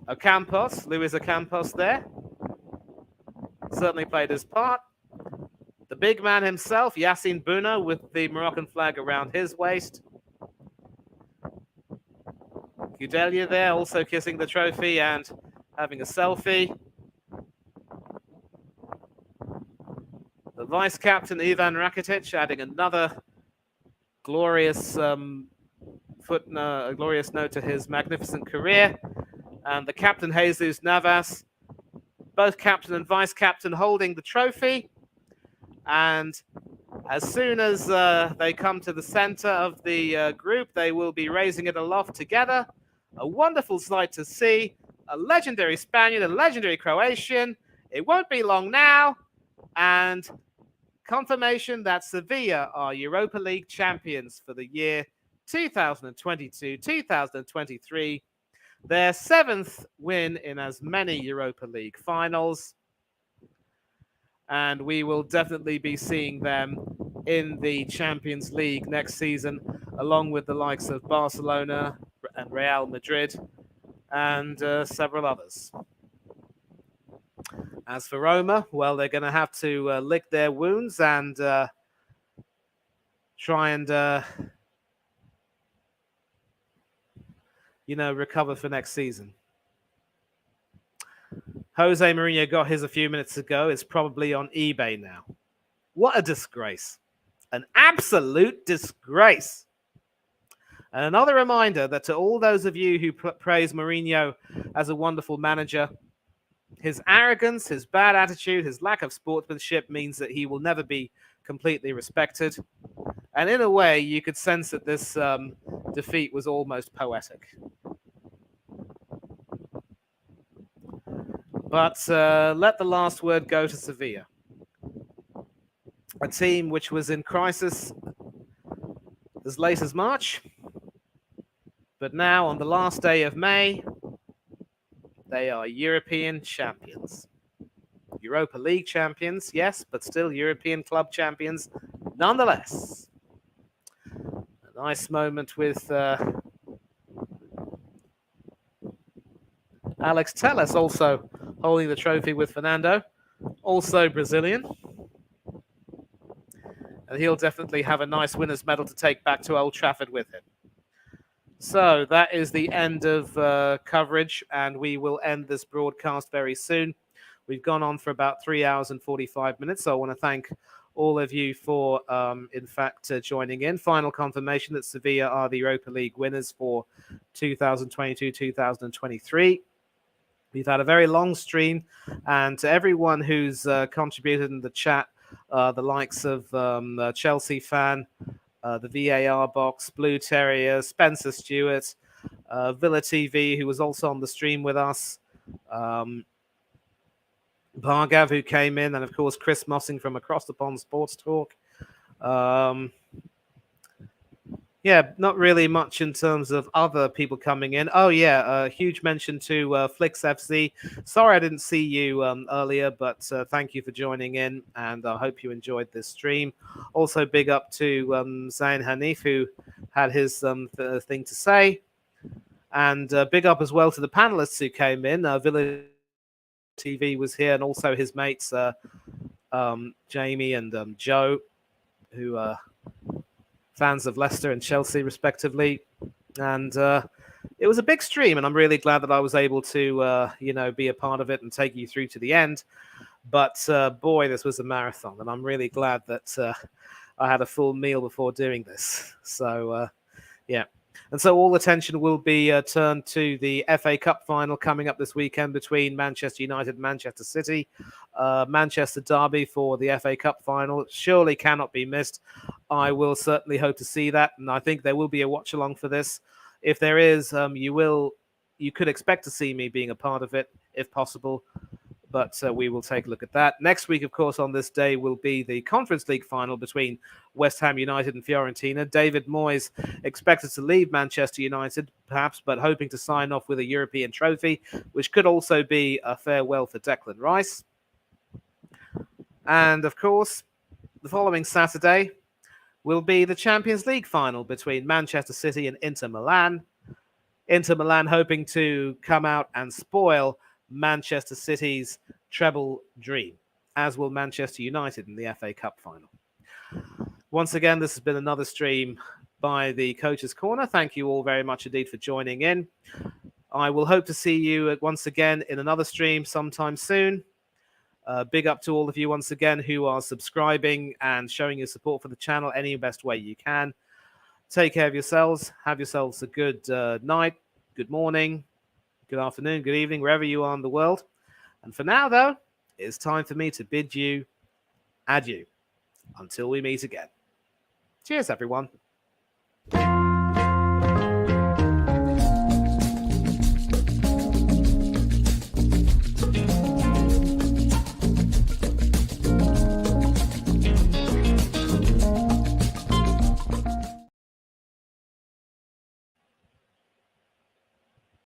Ocampos, Luis Ocampos there. Certainly played his part. The big man himself, Yassine Bouno, with the Moroccan flag around his waist. Goudelia there, also kissing the trophy and having a selfie. The vice-captain, Ivan Rakitic, adding another glorious glorious note to his magnificent career. And the captain, Jesus Navas, both captain and vice-captain holding the trophy. And as soon as they come to the center of the group, they will be raising it aloft together. A wonderful sight to see. A legendary Spaniard, a legendary Croatian. It won't be long now. And confirmation that Sevilla are Europa League champions for the year 2022-2023. Their 7th win in as many Europa League finals. And we will definitely be seeing them in the Champions League next season, along with the likes of Barcelona and Real Madrid and several others. As for Roma, well, they're going to have to lick their wounds and try and, recover for next season. Jose Mourinho got his a few minutes ago. It's probably on eBay now. What a disgrace. An absolute disgrace. And another reminder that to all those of you who praise Mourinho as a wonderful manager, his arrogance, his bad attitude, his lack of sportsmanship means that he will never be completely respected. And in a way, you could sense that this defeat was almost poetic. But let the last word go to Sevilla, a team which was in crisis as late as March. But now, on the last day of May, they are European champions. Europa League champions, yes, but still European club champions nonetheless. A nice moment with Alex Telles also holding the trophy with Fernando, also Brazilian. And he'll definitely have a nice winner's medal to take back to Old Trafford with him. So that is the end of coverage, and we will end this broadcast very soon. We've gone on for about 3 hours and 45 minutes, so I want to thank all of you for, joining in. Final confirmation that Sevilla are the Europa League winners for 2022-2023. We've had a very long stream, and to everyone who's contributed in the chat, the likes of Chelsea fan, the VAR box, Blue Terrier, Spencer Stewart, Villa TV, who was also on the stream with us, Bhargav, who came in, and of course Chris Mossing from Across the Pond Sports Talk. Not really much in terms of other people coming in. Oh yeah, a huge mention to Flix FC. Sorry I didn't see you earlier, but thank you for joining in, and I hope you enjoyed this stream. Also, big up to Zain Hanif, who had his thing to say, and big up as well to the panelists who came in. Villa TV was here, and also his mates Jamie and Joe, who are fans of Leicester and Chelsea, respectively. And it was a big stream, and I'm really glad that I was able to, be a part of it and take you through to the end. But boy, this was a marathon, and I'm really glad that I had a full meal before doing this. So, yeah. And so all attention will be turned to the FA Cup final coming up this weekend between Manchester United and Manchester City. Manchester derby for the FA Cup final surely cannot be missed. I will certainly hope to see that, and I think there will be a watch along for this. If there is, you could expect to see me being a part of it if possible. But we will take a look at that. Next week, of course, on this day will be the Conference League final between West Ham United and Fiorentina. David Moyes expected to leave Manchester United, perhaps, but hoping to sign off with a European trophy, which could also be a farewell for Declan Rice. And, of course, the following Saturday will be the Champions League final between Manchester City and Inter Milan. Inter Milan hoping to come out and spoil Manchester City's treble dream, as will Manchester United in the FA Cup final. Once again, this has been another stream by the Coach's Corner. Thank you all very much indeed for joining in. I will hope to see you once again in another stream sometime soon. Big up to all of you once again who are subscribing and showing your support for the channel any best way you can. Take care of yourselves. Have yourselves a good night, good morning, good afternoon, good evening, wherever you are in the world. And for now, though, it's time for me to bid you adieu until we meet again. Cheers, everyone.